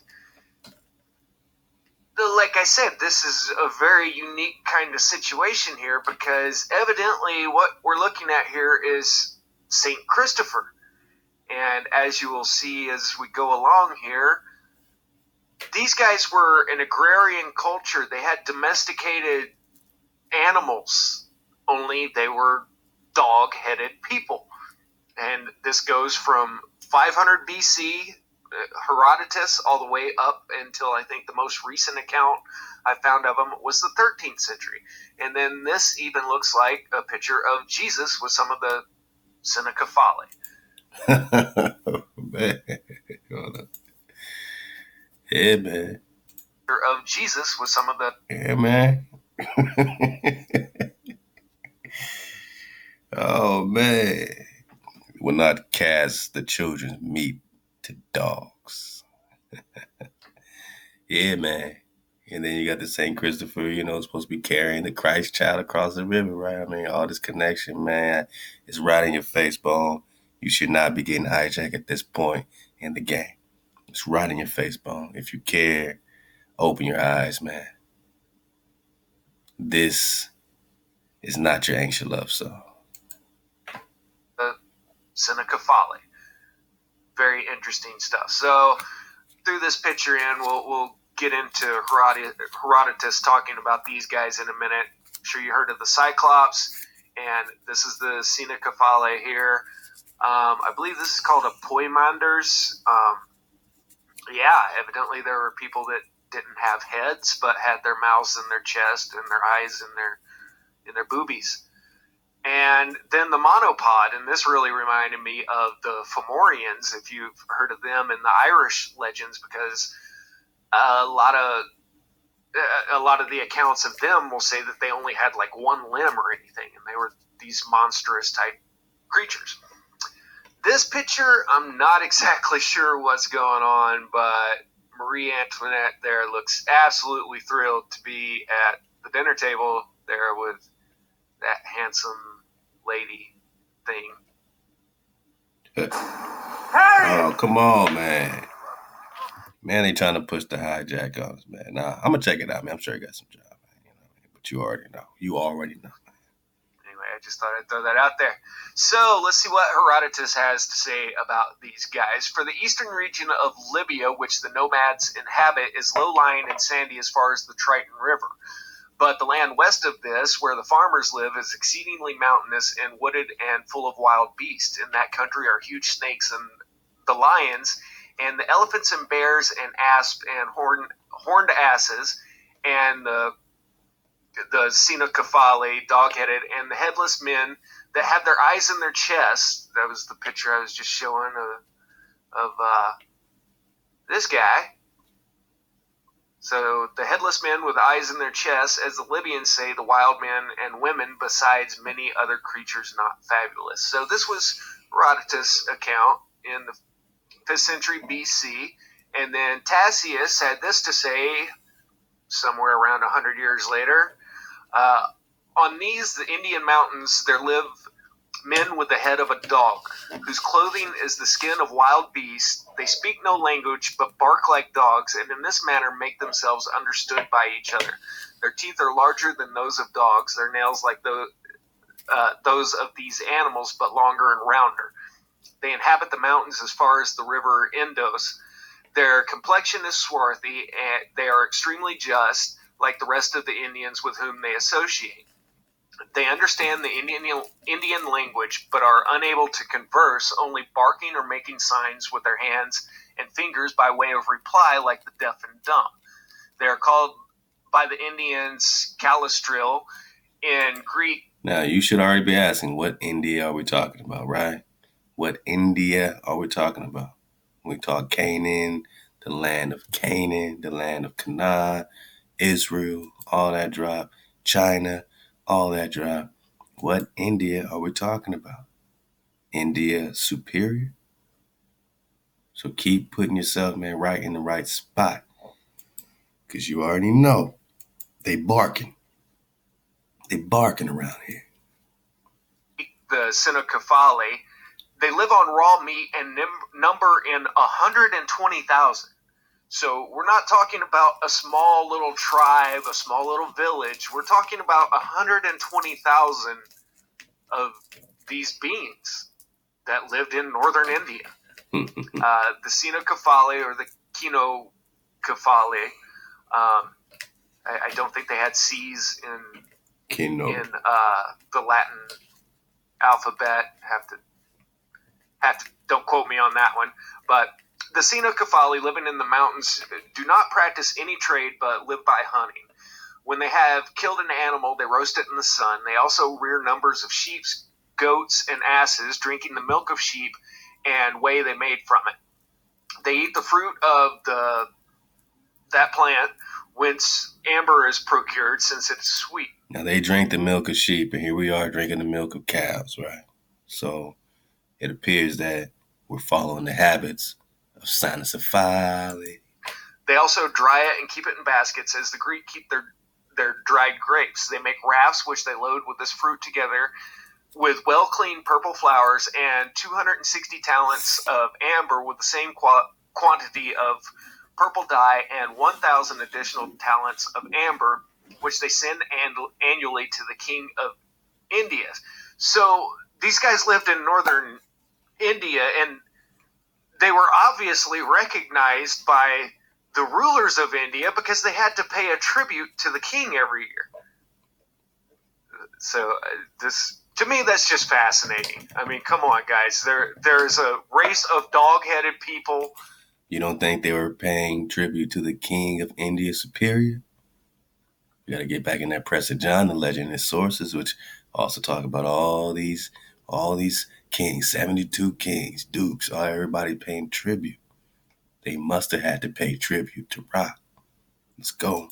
D: like I said, this is a very unique kind of situation here because evidently what we're looking at here is St. Christopher. And as you will see as we go along here, these guys were an agrarian culture. They had domesticated animals only they were dog-headed people. And this goes from 500 BC, Herodotus, all the way up until I think the most recent account I found of them was the 13th century. And then this even looks like a picture of Jesus with some of the Cynecephali.
A: Man. Yeah, man.
D: Of Jesus with some of the...
A: Yeah, man. Oh, man. Will not cast the children's meat to dogs. Yeah, man. And then you got the St. Christopher, supposed to be carrying the Christ child across the river, right? I mean, all this connection, man, is right in your face, Bone. You should not be getting hijacked at this point in the game. It's right in your face, Bone. If you care, open your eyes, man. This is not your ancient love song.
D: Cynecephali. Very interesting stuff. So through this picture we'll get into Herodotus talking about these guys in a minute. I'm sure you heard of the Cyclops, and this is the Cynecephali here. I believe this is called a poimanders. Evidently there were people that didn't have heads but had their mouths in their chest and their eyes in their boobies. And then the monopod, and this really reminded me of the Fomorians, if you've heard of them in the Irish legends, because a lot of the accounts of them will say that they only had like one limb or anything, and they were these monstrous type creatures. This picture, I'm not exactly sure what's going on, but Marie Antoinette there looks absolutely thrilled to be at the dinner table there with that handsome lady thing.
A: Oh, come on, man. Man, they trying to push the hijack on us, man. Nah, I'm going to check it out, man. I'm sure he got some job, man. But you already know.
D: Anyway, I just thought I'd throw that out there. So let's see what Herodotus has to say about these guys. For the eastern region of Libya, which the nomads inhabit, is low-lying and sandy as far as the Triton River. But the land west of this, where the farmers live, is exceedingly mountainous and wooded and full of wild beasts. In that country are huge snakes and the lions, and the elephants and bears and asps and horned asses, and the Cynecephali, dog-headed, and the headless men that have their eyes in their chests. That was the picture I was just showing of this guy. So the headless men with eyes in their chests, as the Libyans say, the wild men and women, besides many other creatures not fabulous. So this was Herodotus' account in the 5th century BC. And then Tacitus had this to say somewhere around 100 years later. On these, the Indian mountains, there live men with the head of a dog, whose clothing is the skin of wild beasts. They speak no language, but bark like dogs, and in this manner make themselves understood by each other. Their teeth are larger than those of dogs, their nails like those of these animals, but longer and rounder. They inhabit the mountains as far as the river Indus. Their complexion is swarthy, and they are extremely just, like the rest of the Indians with whom they associate. They understand the Indian language, but are unable to converse, only barking or making signs with their hands and fingers by way of reply, like the deaf and dumb. They are called by the Indians Calistril in Greek.
A: Now, you should already be asking, what India are we talking about, right? What India are we talking about? We talk Canaan, the land of Canaan, the land of Canaan, Israel, all that drop, China, all that drop. What India are we talking about? India superior? So keep putting yourself, man, right in the right spot. Because you already know they barking. They barking around here.
D: The Cynecephali, they live on raw meat and number in 120,000. So we're not talking about a small little tribe, a small little village. We're talking about 120,000 of these beings that lived in northern India. The Cynecephali or the Canocephali, I don't think they had C's in
A: Khandrop.
D: in the Latin alphabet. Have to don't quote me on that one. But the Cynocephalus living in the mountains do not practice any trade but live by hunting. When they have killed an animal, they roast it in the sun. They also rear numbers of sheep, goats, and asses, drinking the milk of sheep and whey they made from it. They eat the fruit of that plant, whence amber is procured, since it is sweet.
A: Now they drink the milk of sheep, and here we are drinking the milk of cows, right? So it appears that we're following the habits of Cynocephalus.
D: They also dry it and keep it in baskets, as the Greek keep their dried grapes. They make rafts, which they load with this fruit together with well-cleaned purple flowers and 260 talents of amber with the same quantity of purple dye and 1,000 additional talents of amber, which they send annually to the king of India. So these guys lived in northern India, and they were obviously recognized by the rulers of India because they had to pay a tribute to the king every year. So to me, that's just fascinating. I mean, come on, guys. There's a race of dog-headed people.
A: You don't think they were paying tribute to the king of India Superior? You got to get back in that Press of John, the legend and sources, which also talk about all these kings, 72 kings, dukes, everybody paying tribute. They must have had to pay tribute to Ra. Let's go.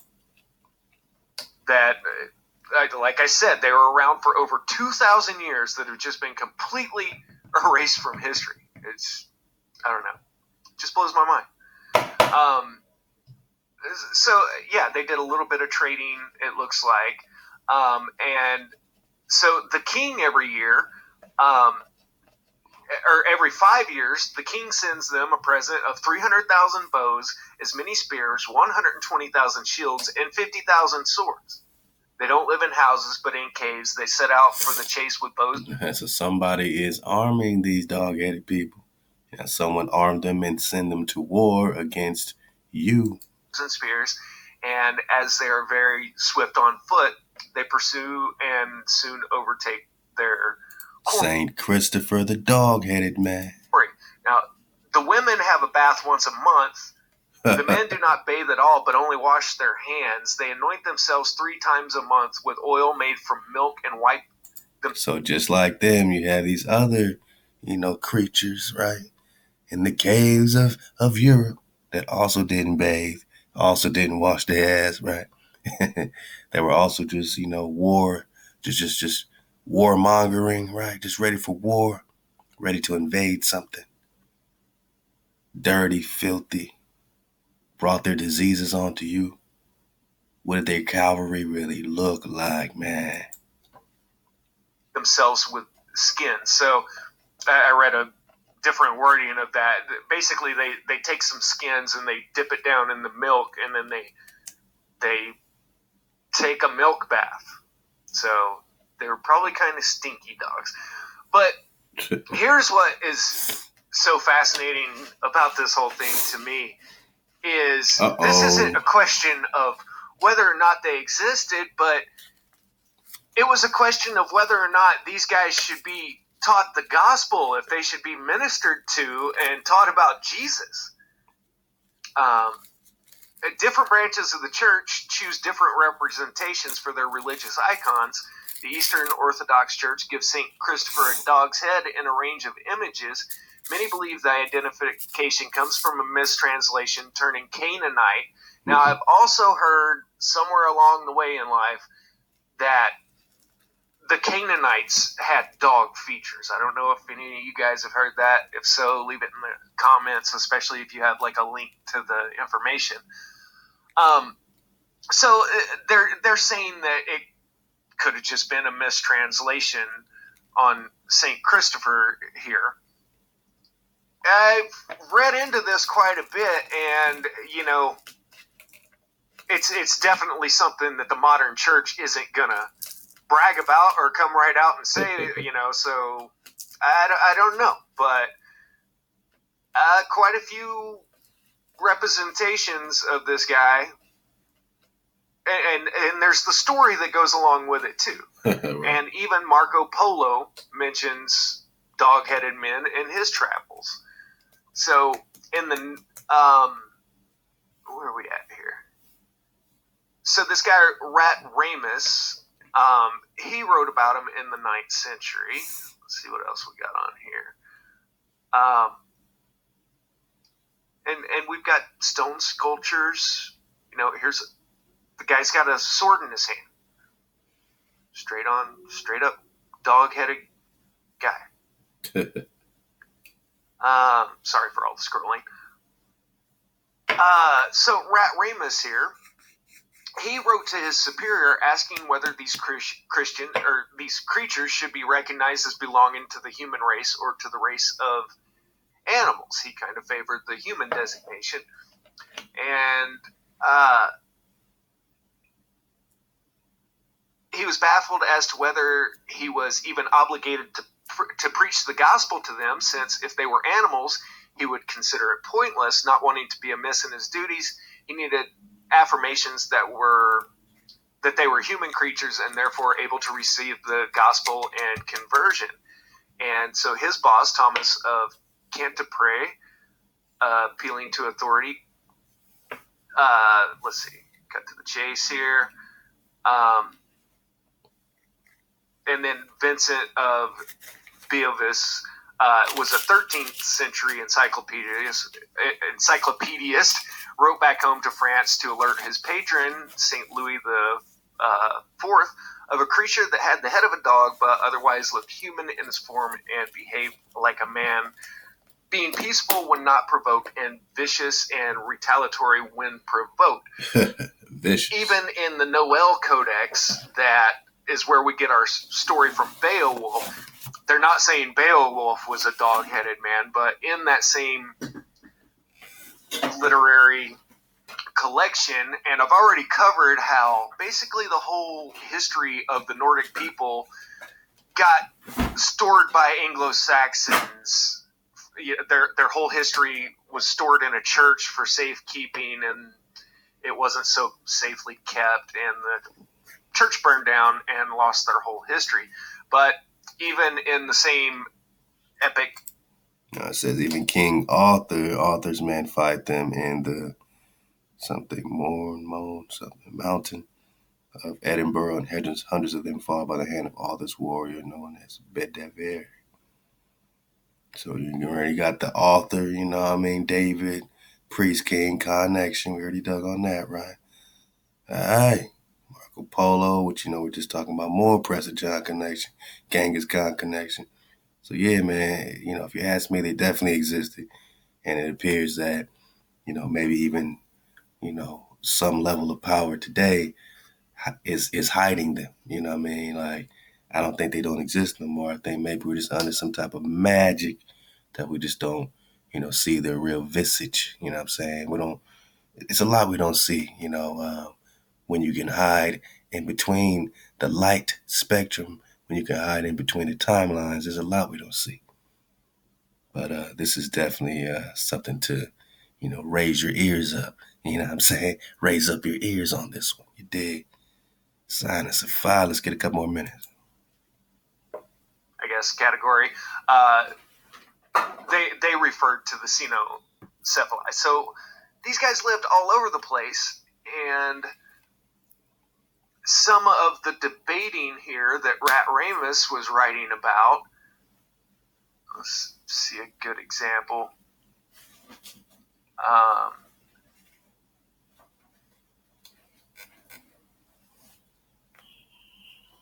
D: That, like I said, they were around for over 2,000 years that have just been completely erased from history. I don't know. It just blows my mind. So, yeah, they did a little bit of trading, it looks like. And so the king every year, or every 5 years, the king sends them a present of 300,000 bows, as many spears, 120,000 shields, and 50,000 swords. They don't live in houses, but in caves. They set out for the chase with bows.
A: So somebody is arming these dog-headed people. And someone armed them and sent them to war against you.
D: And spears, and as they are very swift on foot, they pursue and soon overtake their
A: Saint Christopher, the dog-headed man.
D: Now, the women have a bath once a month. The men do not bathe at all, but only wash their hands. They anoint themselves 3 times a month with oil made from milk and wipe them.
A: So just like them, you have these other, creatures, right, in the caves of Europe that also didn't bathe, also didn't wash their ass, right? They were also just, war, just warmongering, right? Just ready for war, ready to invade something. Dirty, filthy, brought their diseases onto you. What did their cavalry really look like, man?
D: Themselves with skin. So I read a different wording of that. Basically, they take some skins and they dip it down in the milk, and then they take a milk bath. So they were probably kind of stinky dogs. But here's what is so fascinating about this whole thing to me is this isn't a question of whether or not they existed, but it was a question of whether or not these guys should be taught the gospel, if they should be ministered to and taught about Jesus. Different branches of the church choose different representations for their religious icons. The Eastern Orthodox Church gives St. Christopher a dog's head in a range of images. Many believe the identification comes from a mistranslation, turning Canaanite. Now, I've also heard somewhere along the way in life that the Canaanites had dog features. I don't know if any of you guys have heard that. If so, leave it in the comments, especially if you have like a link to the information. So they're saying that it could have just been a mistranslation on St. Christopher here. I've read into this quite a bit, and it's definitely something that the modern church isn't gonna brag about or come right out and say, so I don't know, but quite a few representations of this guy and there's the story that goes along with it too.
A: Right.
D: And even Marco Polo mentions dog-headed men in his travels. So in the where are we at here? So this guy Rat Ramus, he wrote about him in the 9th century. Let's see what else we got on here. And we've got stone sculptures. You know, here's the guy's got a sword in his hand. Straight up dog-headed guy. Sorry for all the scrolling. So Rat Ramus here, he wrote to his superior asking whether these these creatures should be recognized as belonging to the human race or to the race of animals. He kind of favored the human designation, and he was baffled as to whether he was even obligated to preach the gospel to them, since if they were animals, he would consider it pointless, not wanting to be amiss in his duties. He needed affirmations that they were human creatures and therefore able to receive the gospel and conversion. And so his boss, Thomas of Canterbury, appealing to authority, let's see, cut to the chase here. And then Vincent of Beovis was a 13th century encyclopedist, wrote back home to France to alert his patron, St. Louis IV, of a creature that had the head of a dog but otherwise looked human in its form and behaved like a man, being peaceful when not provoked and vicious and retaliatory when provoked.
A: Vicious.
D: Even in the Noel Codex, that is where we get our story from Beowulf. They're not saying Beowulf was a dog-headed man, but in that same literary collection, and I've already covered how basically the whole history of the Nordic people got stored by Anglo-Saxons. Their whole history was stored in a church for safekeeping, and it wasn't so safely kept, and the church burned down and lost their whole history. But even in the same epic,
A: it says even King Arthur's men fight them in the mountain of Edinburgh, and hundreds of them fall by the hand of Arthur's warrior known as Bedivere. So you already got the Arthur, you know what I mean, David, priest king connection. We already dug on that, right? All right. Marco Polo, which, you know, we're just talking about more Pressure John connection, Genghis Khan connection. So yeah, man, you know, if you ask me, they definitely existed. And it appears that, you know, maybe even, you know, some level of power today is hiding them. You know what I mean? Like, I don't think they don't exist no more. I think maybe we're just under some type of magic that we just don't, you know, see their real visage. You know what I'm saying? It's a lot we don't see, you know, when you can hide in between the light spectrum, when you can hide in between the timelines, there's a lot we don't see. But this is definitely something to, you know, raise your ears up. You know what I'm saying? Raise up your ears on this one. You dig? Cynocephalus. Get a couple more minutes.
D: I guess, category. They referred to the Cynocephalus. So these guys lived all over the place, and some of the debating here that Rat Ramus was writing about, let's see a good example.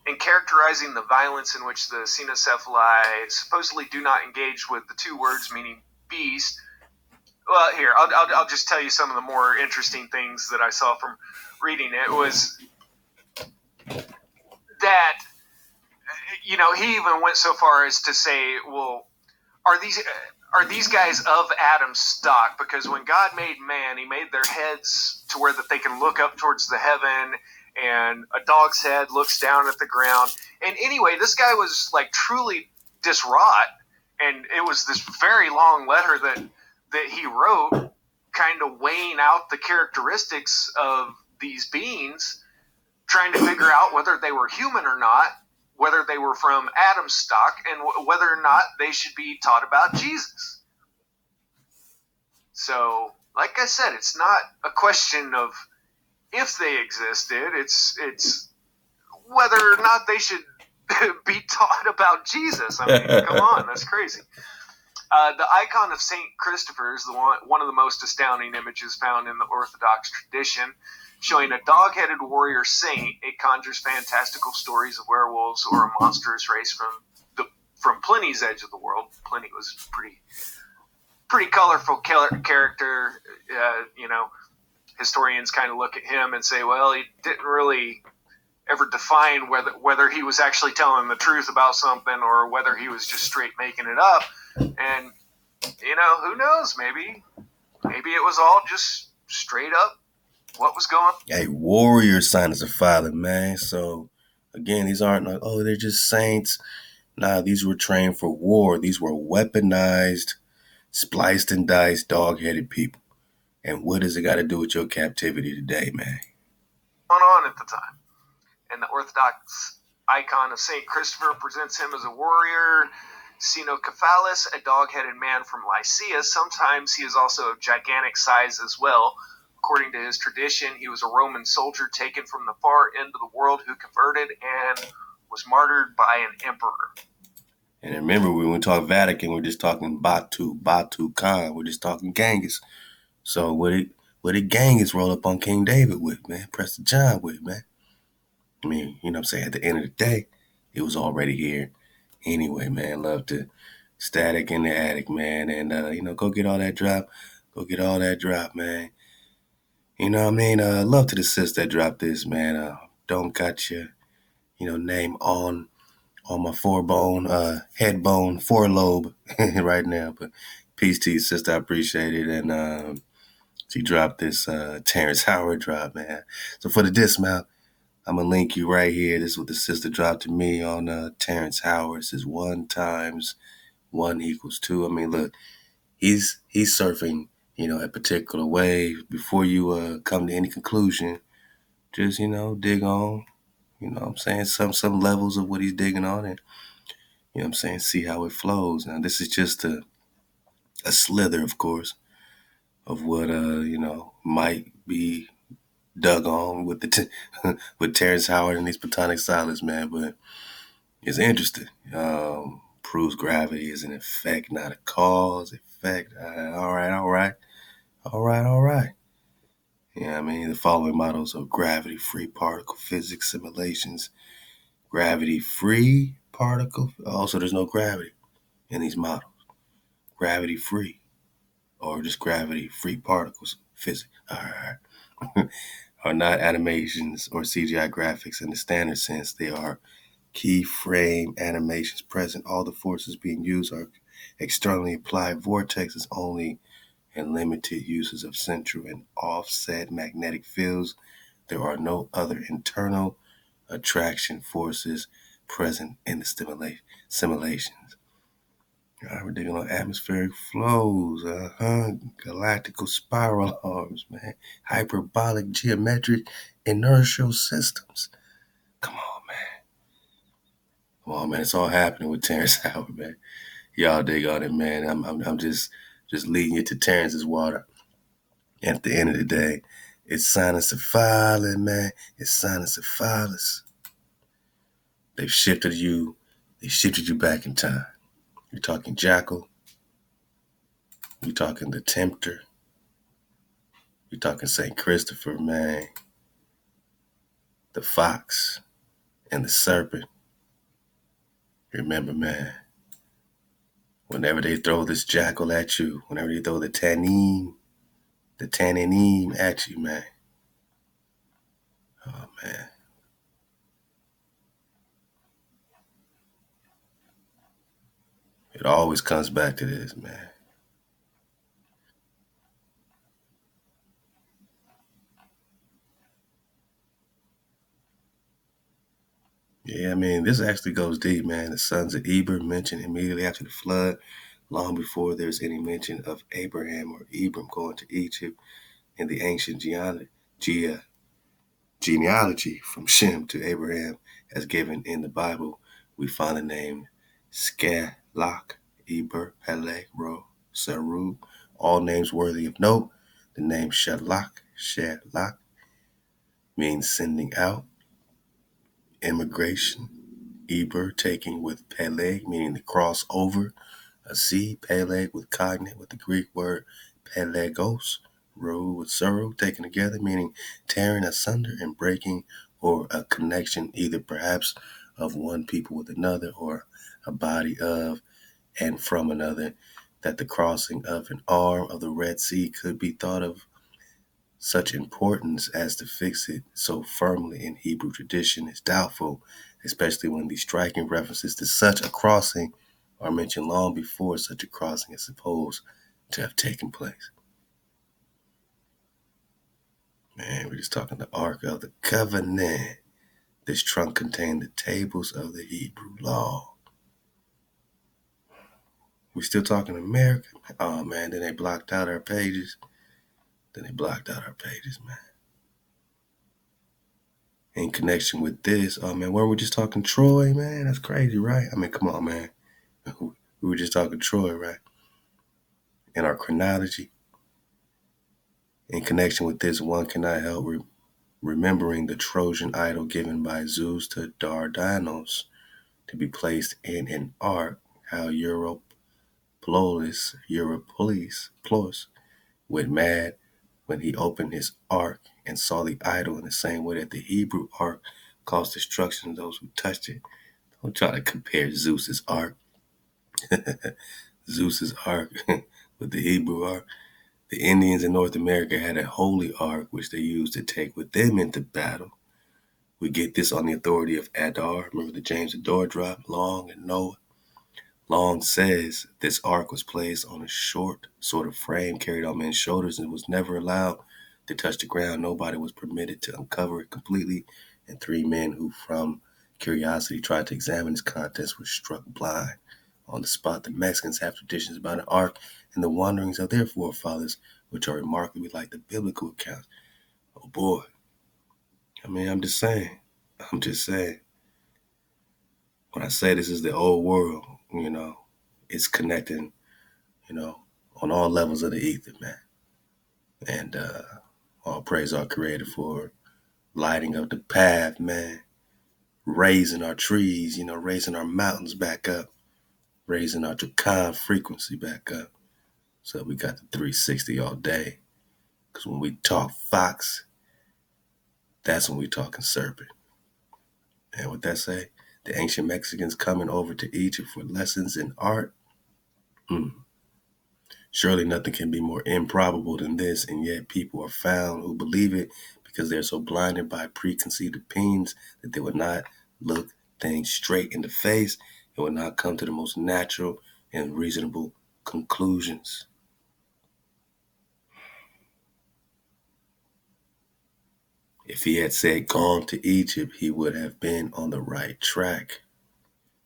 D: In characterizing the violence in which the Cynocephali supposedly do not engage with the two words meaning beast. Well, here, I'll just tell you some of the more interesting things that I saw from reading it. Was that, you know, he even went so far as to say, well, are these guys of Adam's stock? Because when God made man, he made their heads to where that they can look up towards the heaven, and a dog's head looks down at the ground. And anyway, this guy was like truly distraught, and it was this very long letter that he wrote, kind of weighing out the characteristics of these beings. trying to figure out whether they were human or not, whether they were from Adam's stock, and whether or not they should be taught about Jesus. So, like I said, it's not a question of if they existed, it's whether or not they should be taught about Jesus. I mean, come on, that's crazy. The icon of Saint Christopher is one of the most astounding images found in the Orthodox tradition. Showing a dog-headed warrior saint, it conjures fantastical stories of werewolves or a monstrous race from Pliny's edge of the world. Pliny was pretty colorful character. Historians kind of look at him and say, well, he didn't really ever define whether he was actually telling the truth about something or whether he was just straight making it up. And, who knows? Maybe it was all just straight up what was going on.
A: Hey, warrior Cynocephalus, man. So, again, these aren't like, they're just saints. Nah, these were trained for war. These were weaponized, spliced and diced, dog-headed people. And what does it got to do with your captivity today, man?
D: Going on at the time. And the Orthodox icon of St. Christopher presents him as a warrior. Cynocephalus, a dog-headed man from Lycia. Sometimes he is also of gigantic size as well. According to his tradition, he was a Roman soldier taken from the far end of the world who converted and was martyred by an emperor.
A: And remember, when we talk Vatican, we're just talking Batu Khan. We're just talking Genghis. So what did Genghis roll up on King David with, man? Preston John with, man? I mean, you know what I'm saying? At the end of the day, it was already here. Anyway, man, love to Static in the Attic, man. And, go get all that drop. Go get all that drop, man. You know what I mean? Love to the sis that dropped this, man. Don't got your, name on my head bone, forelobe right now. But peace to you, sister. I appreciate it. And she dropped this Terrence Howard drop, man. So for the dismount, I'm going to link you right here. This is what the sister dropped to me on Terrence Howard. It says 1 × 1 = 2. I mean, look, he's surfing, a particular way. Before you come to any conclusion, just, dig on, what I'm saying, some levels of what he's digging on and, what I'm saying, see how it flows. Now, this is just a slither, of course, of what, might be dug on with with Terrence Howard and these Platonic solids, man. But it's interesting. Proves gravity is an effect, not a cause. Effect. All right. Yeah, I mean, the following models of gravity-free particle physics simulations. Gravity-free particle. Also, there's no gravity in these models. Gravity-free, or just gravity-free particles physics. All right. Are not animations or CGI graphics in the standard sense. They are keyframe animations present. All the forces being used are externally applied vortexes only and limited uses of central and offset magnetic fields. There are no other internal attraction forces present in the simulations. We're digging on atmospheric flows, galactical spiral arms, man, hyperbolic geometric inertial systems. Come on, man. It's all happening with Terrence Howard, man. Y'all dig on it, man. I'm just leading you to Terrence's water. At the end of the day, it's Cynocephalus, man. It's Cynocephalus. They've shifted you. They shifted you back in time. You're talking Jackal. You're talking the Tempter. You're talking St. Christopher, man. The Fox and the Serpent. Remember, man, whenever they throw this Jackal at you, whenever they throw the Tannim at you, man. Oh, man. It always comes back to this, man. Yeah, I mean, this actually goes deep, man. The sons of Eber mentioned immediately after the flood, long before there's any mention of Abraham or Abram going to Egypt in the ancient genealogy from Shem to Abraham as given in the Bible, we find the name Skelach, Eber, Peleg, Ro, Saru, all names worthy of note. The name Shelach means sending out, immigration. Eber taking with Peleg, meaning to cross over a sea. Peleg with cognate with the Greek word Pelegos. Ru with Suru, taken together, meaning tearing asunder and breaking, or a connection, either perhaps of one people with another or a body of and from another. That the crossing of an arm of the Red Sea could be thought of such importance as to fix it so firmly in Hebrew tradition is doubtful, especially when these striking references to such a crossing are mentioned long before such a crossing is supposed to have taken place. Man, we're just talking the Ark of the Covenant. This trunk contained the tables of the Hebrew law. We still talking America? Oh man, then they blocked out our pages. Man. In connection with this, oh man, weren't we just talking Troy, man? That's crazy, right? I mean, come on, man. We were just talking Troy, right? In our chronology. In connection with this, one cannot help remembering the Trojan idol given by Zeus to Dardanos to be placed in an ark, how Europolis went mad when he opened his ark and saw the idol in the same way that the Hebrew ark caused destruction to those who touched it. Don't try to compare Zeus's ark with the Hebrew ark. The Indians in North America had a holy ark which they used to take with them into battle. We get this on the authority of Adar. Remember the James Adar drop? Long and Noah. Long says this ark was placed on a short sort of frame carried on men's shoulders and was never allowed to touch the ground. Nobody was permitted to uncover it completely, and 3 men who from curiosity tried to examine its contents were struck blind on the spot. The Mexicans have traditions about an ark and the wanderings of their forefathers, which are remarkably like the biblical accounts. Oh boy. I mean, I'm just saying. When I say this is the old world, it's connecting, on all levels of the ether, man. And all praise our Creator for lighting up the path, man. Raising our trees, raising our mountains back up, raising our Dracan frequency back up. So we got the 360 all day. Because when we talk fox, that's when we talking serpent. And what that say? The ancient Mexicans coming over to Egypt for lessons in art. Surely nothing can be more improbable than this, and yet people are found who believe it because they're so blinded by preconceived opinions that they would not look things straight in the face and would not come to the most natural and reasonable conclusions. If he had said gone to Egypt, he would have been on the right track.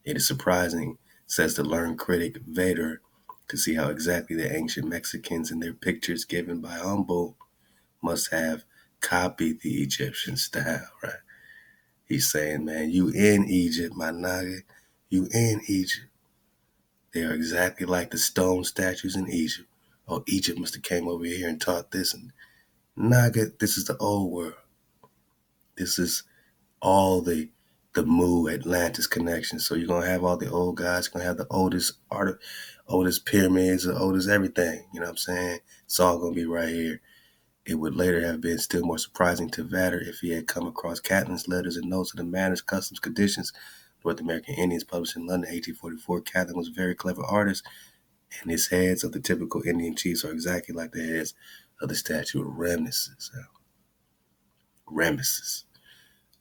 A: It is surprising, says the learned critic Vader, to see how exactly the ancient Mexicans in their pictures given by Humboldt must have copied the Egyptian style, right? He's saying, man, you in Egypt, my naga. You in Egypt. They are exactly like the stone statues in Egypt. Oh, Egypt must have came over here and taught this. And naga, this is the old world. This is all the Mu Atlantis connection. So you're going to have all the old guys. You're going to have the oldest pyramids, the oldest everything. You know what I'm saying? It's all going to be right here. It would later have been still more surprising to Vader if he had come across Catlin's letters and notes of the manners, customs, conditions North American Indians published in London, 1844. Catlin was a very clever artist, and his heads of the typical Indian chiefs are exactly like the heads of the statue of Ramesses.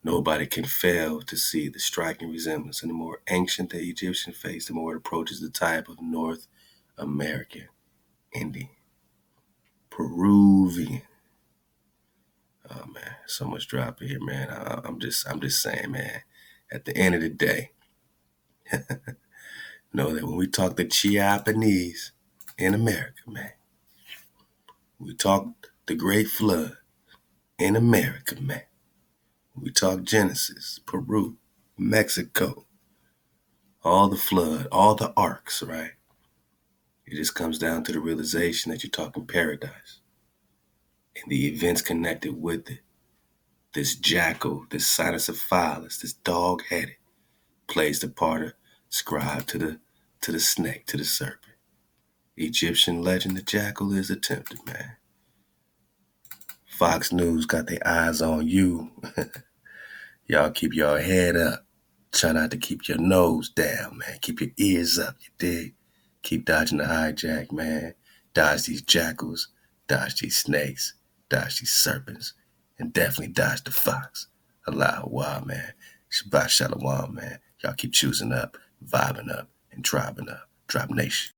A: Nobody can fail to see the striking resemblance, and the more ancient the Egyptian face, the more it approaches the type of North American Indian. Peruvian. Oh man, so much drop here, man. I'm just saying, man. At the end of the day, know that when we talk the Chiapanese in America, man, we talk the Great Flood in America, man. We talk Genesis, Peru, Mexico, all the flood, all the arcs, right? It just comes down to the realization that you're talking paradise and the events connected with it. This jackal, this Cynocephalus, this dog-headed, plays the part of scribe to the snake, to the serpent. Egyptian legend, the jackal is attempted, man. Fox News got their eyes on you. Y'all keep your head up. Try not to keep your nose down, man. Keep your ears up, you dig? Keep dodging the hijack, man. Dodge these jackals, dodge these snakes, dodge these serpents, and definitely dodge the fox. Allahu Akbar, man. Shabbat Shalom, man. Y'all keep choosing up, vibing up, and tribing up. Tribe Nation.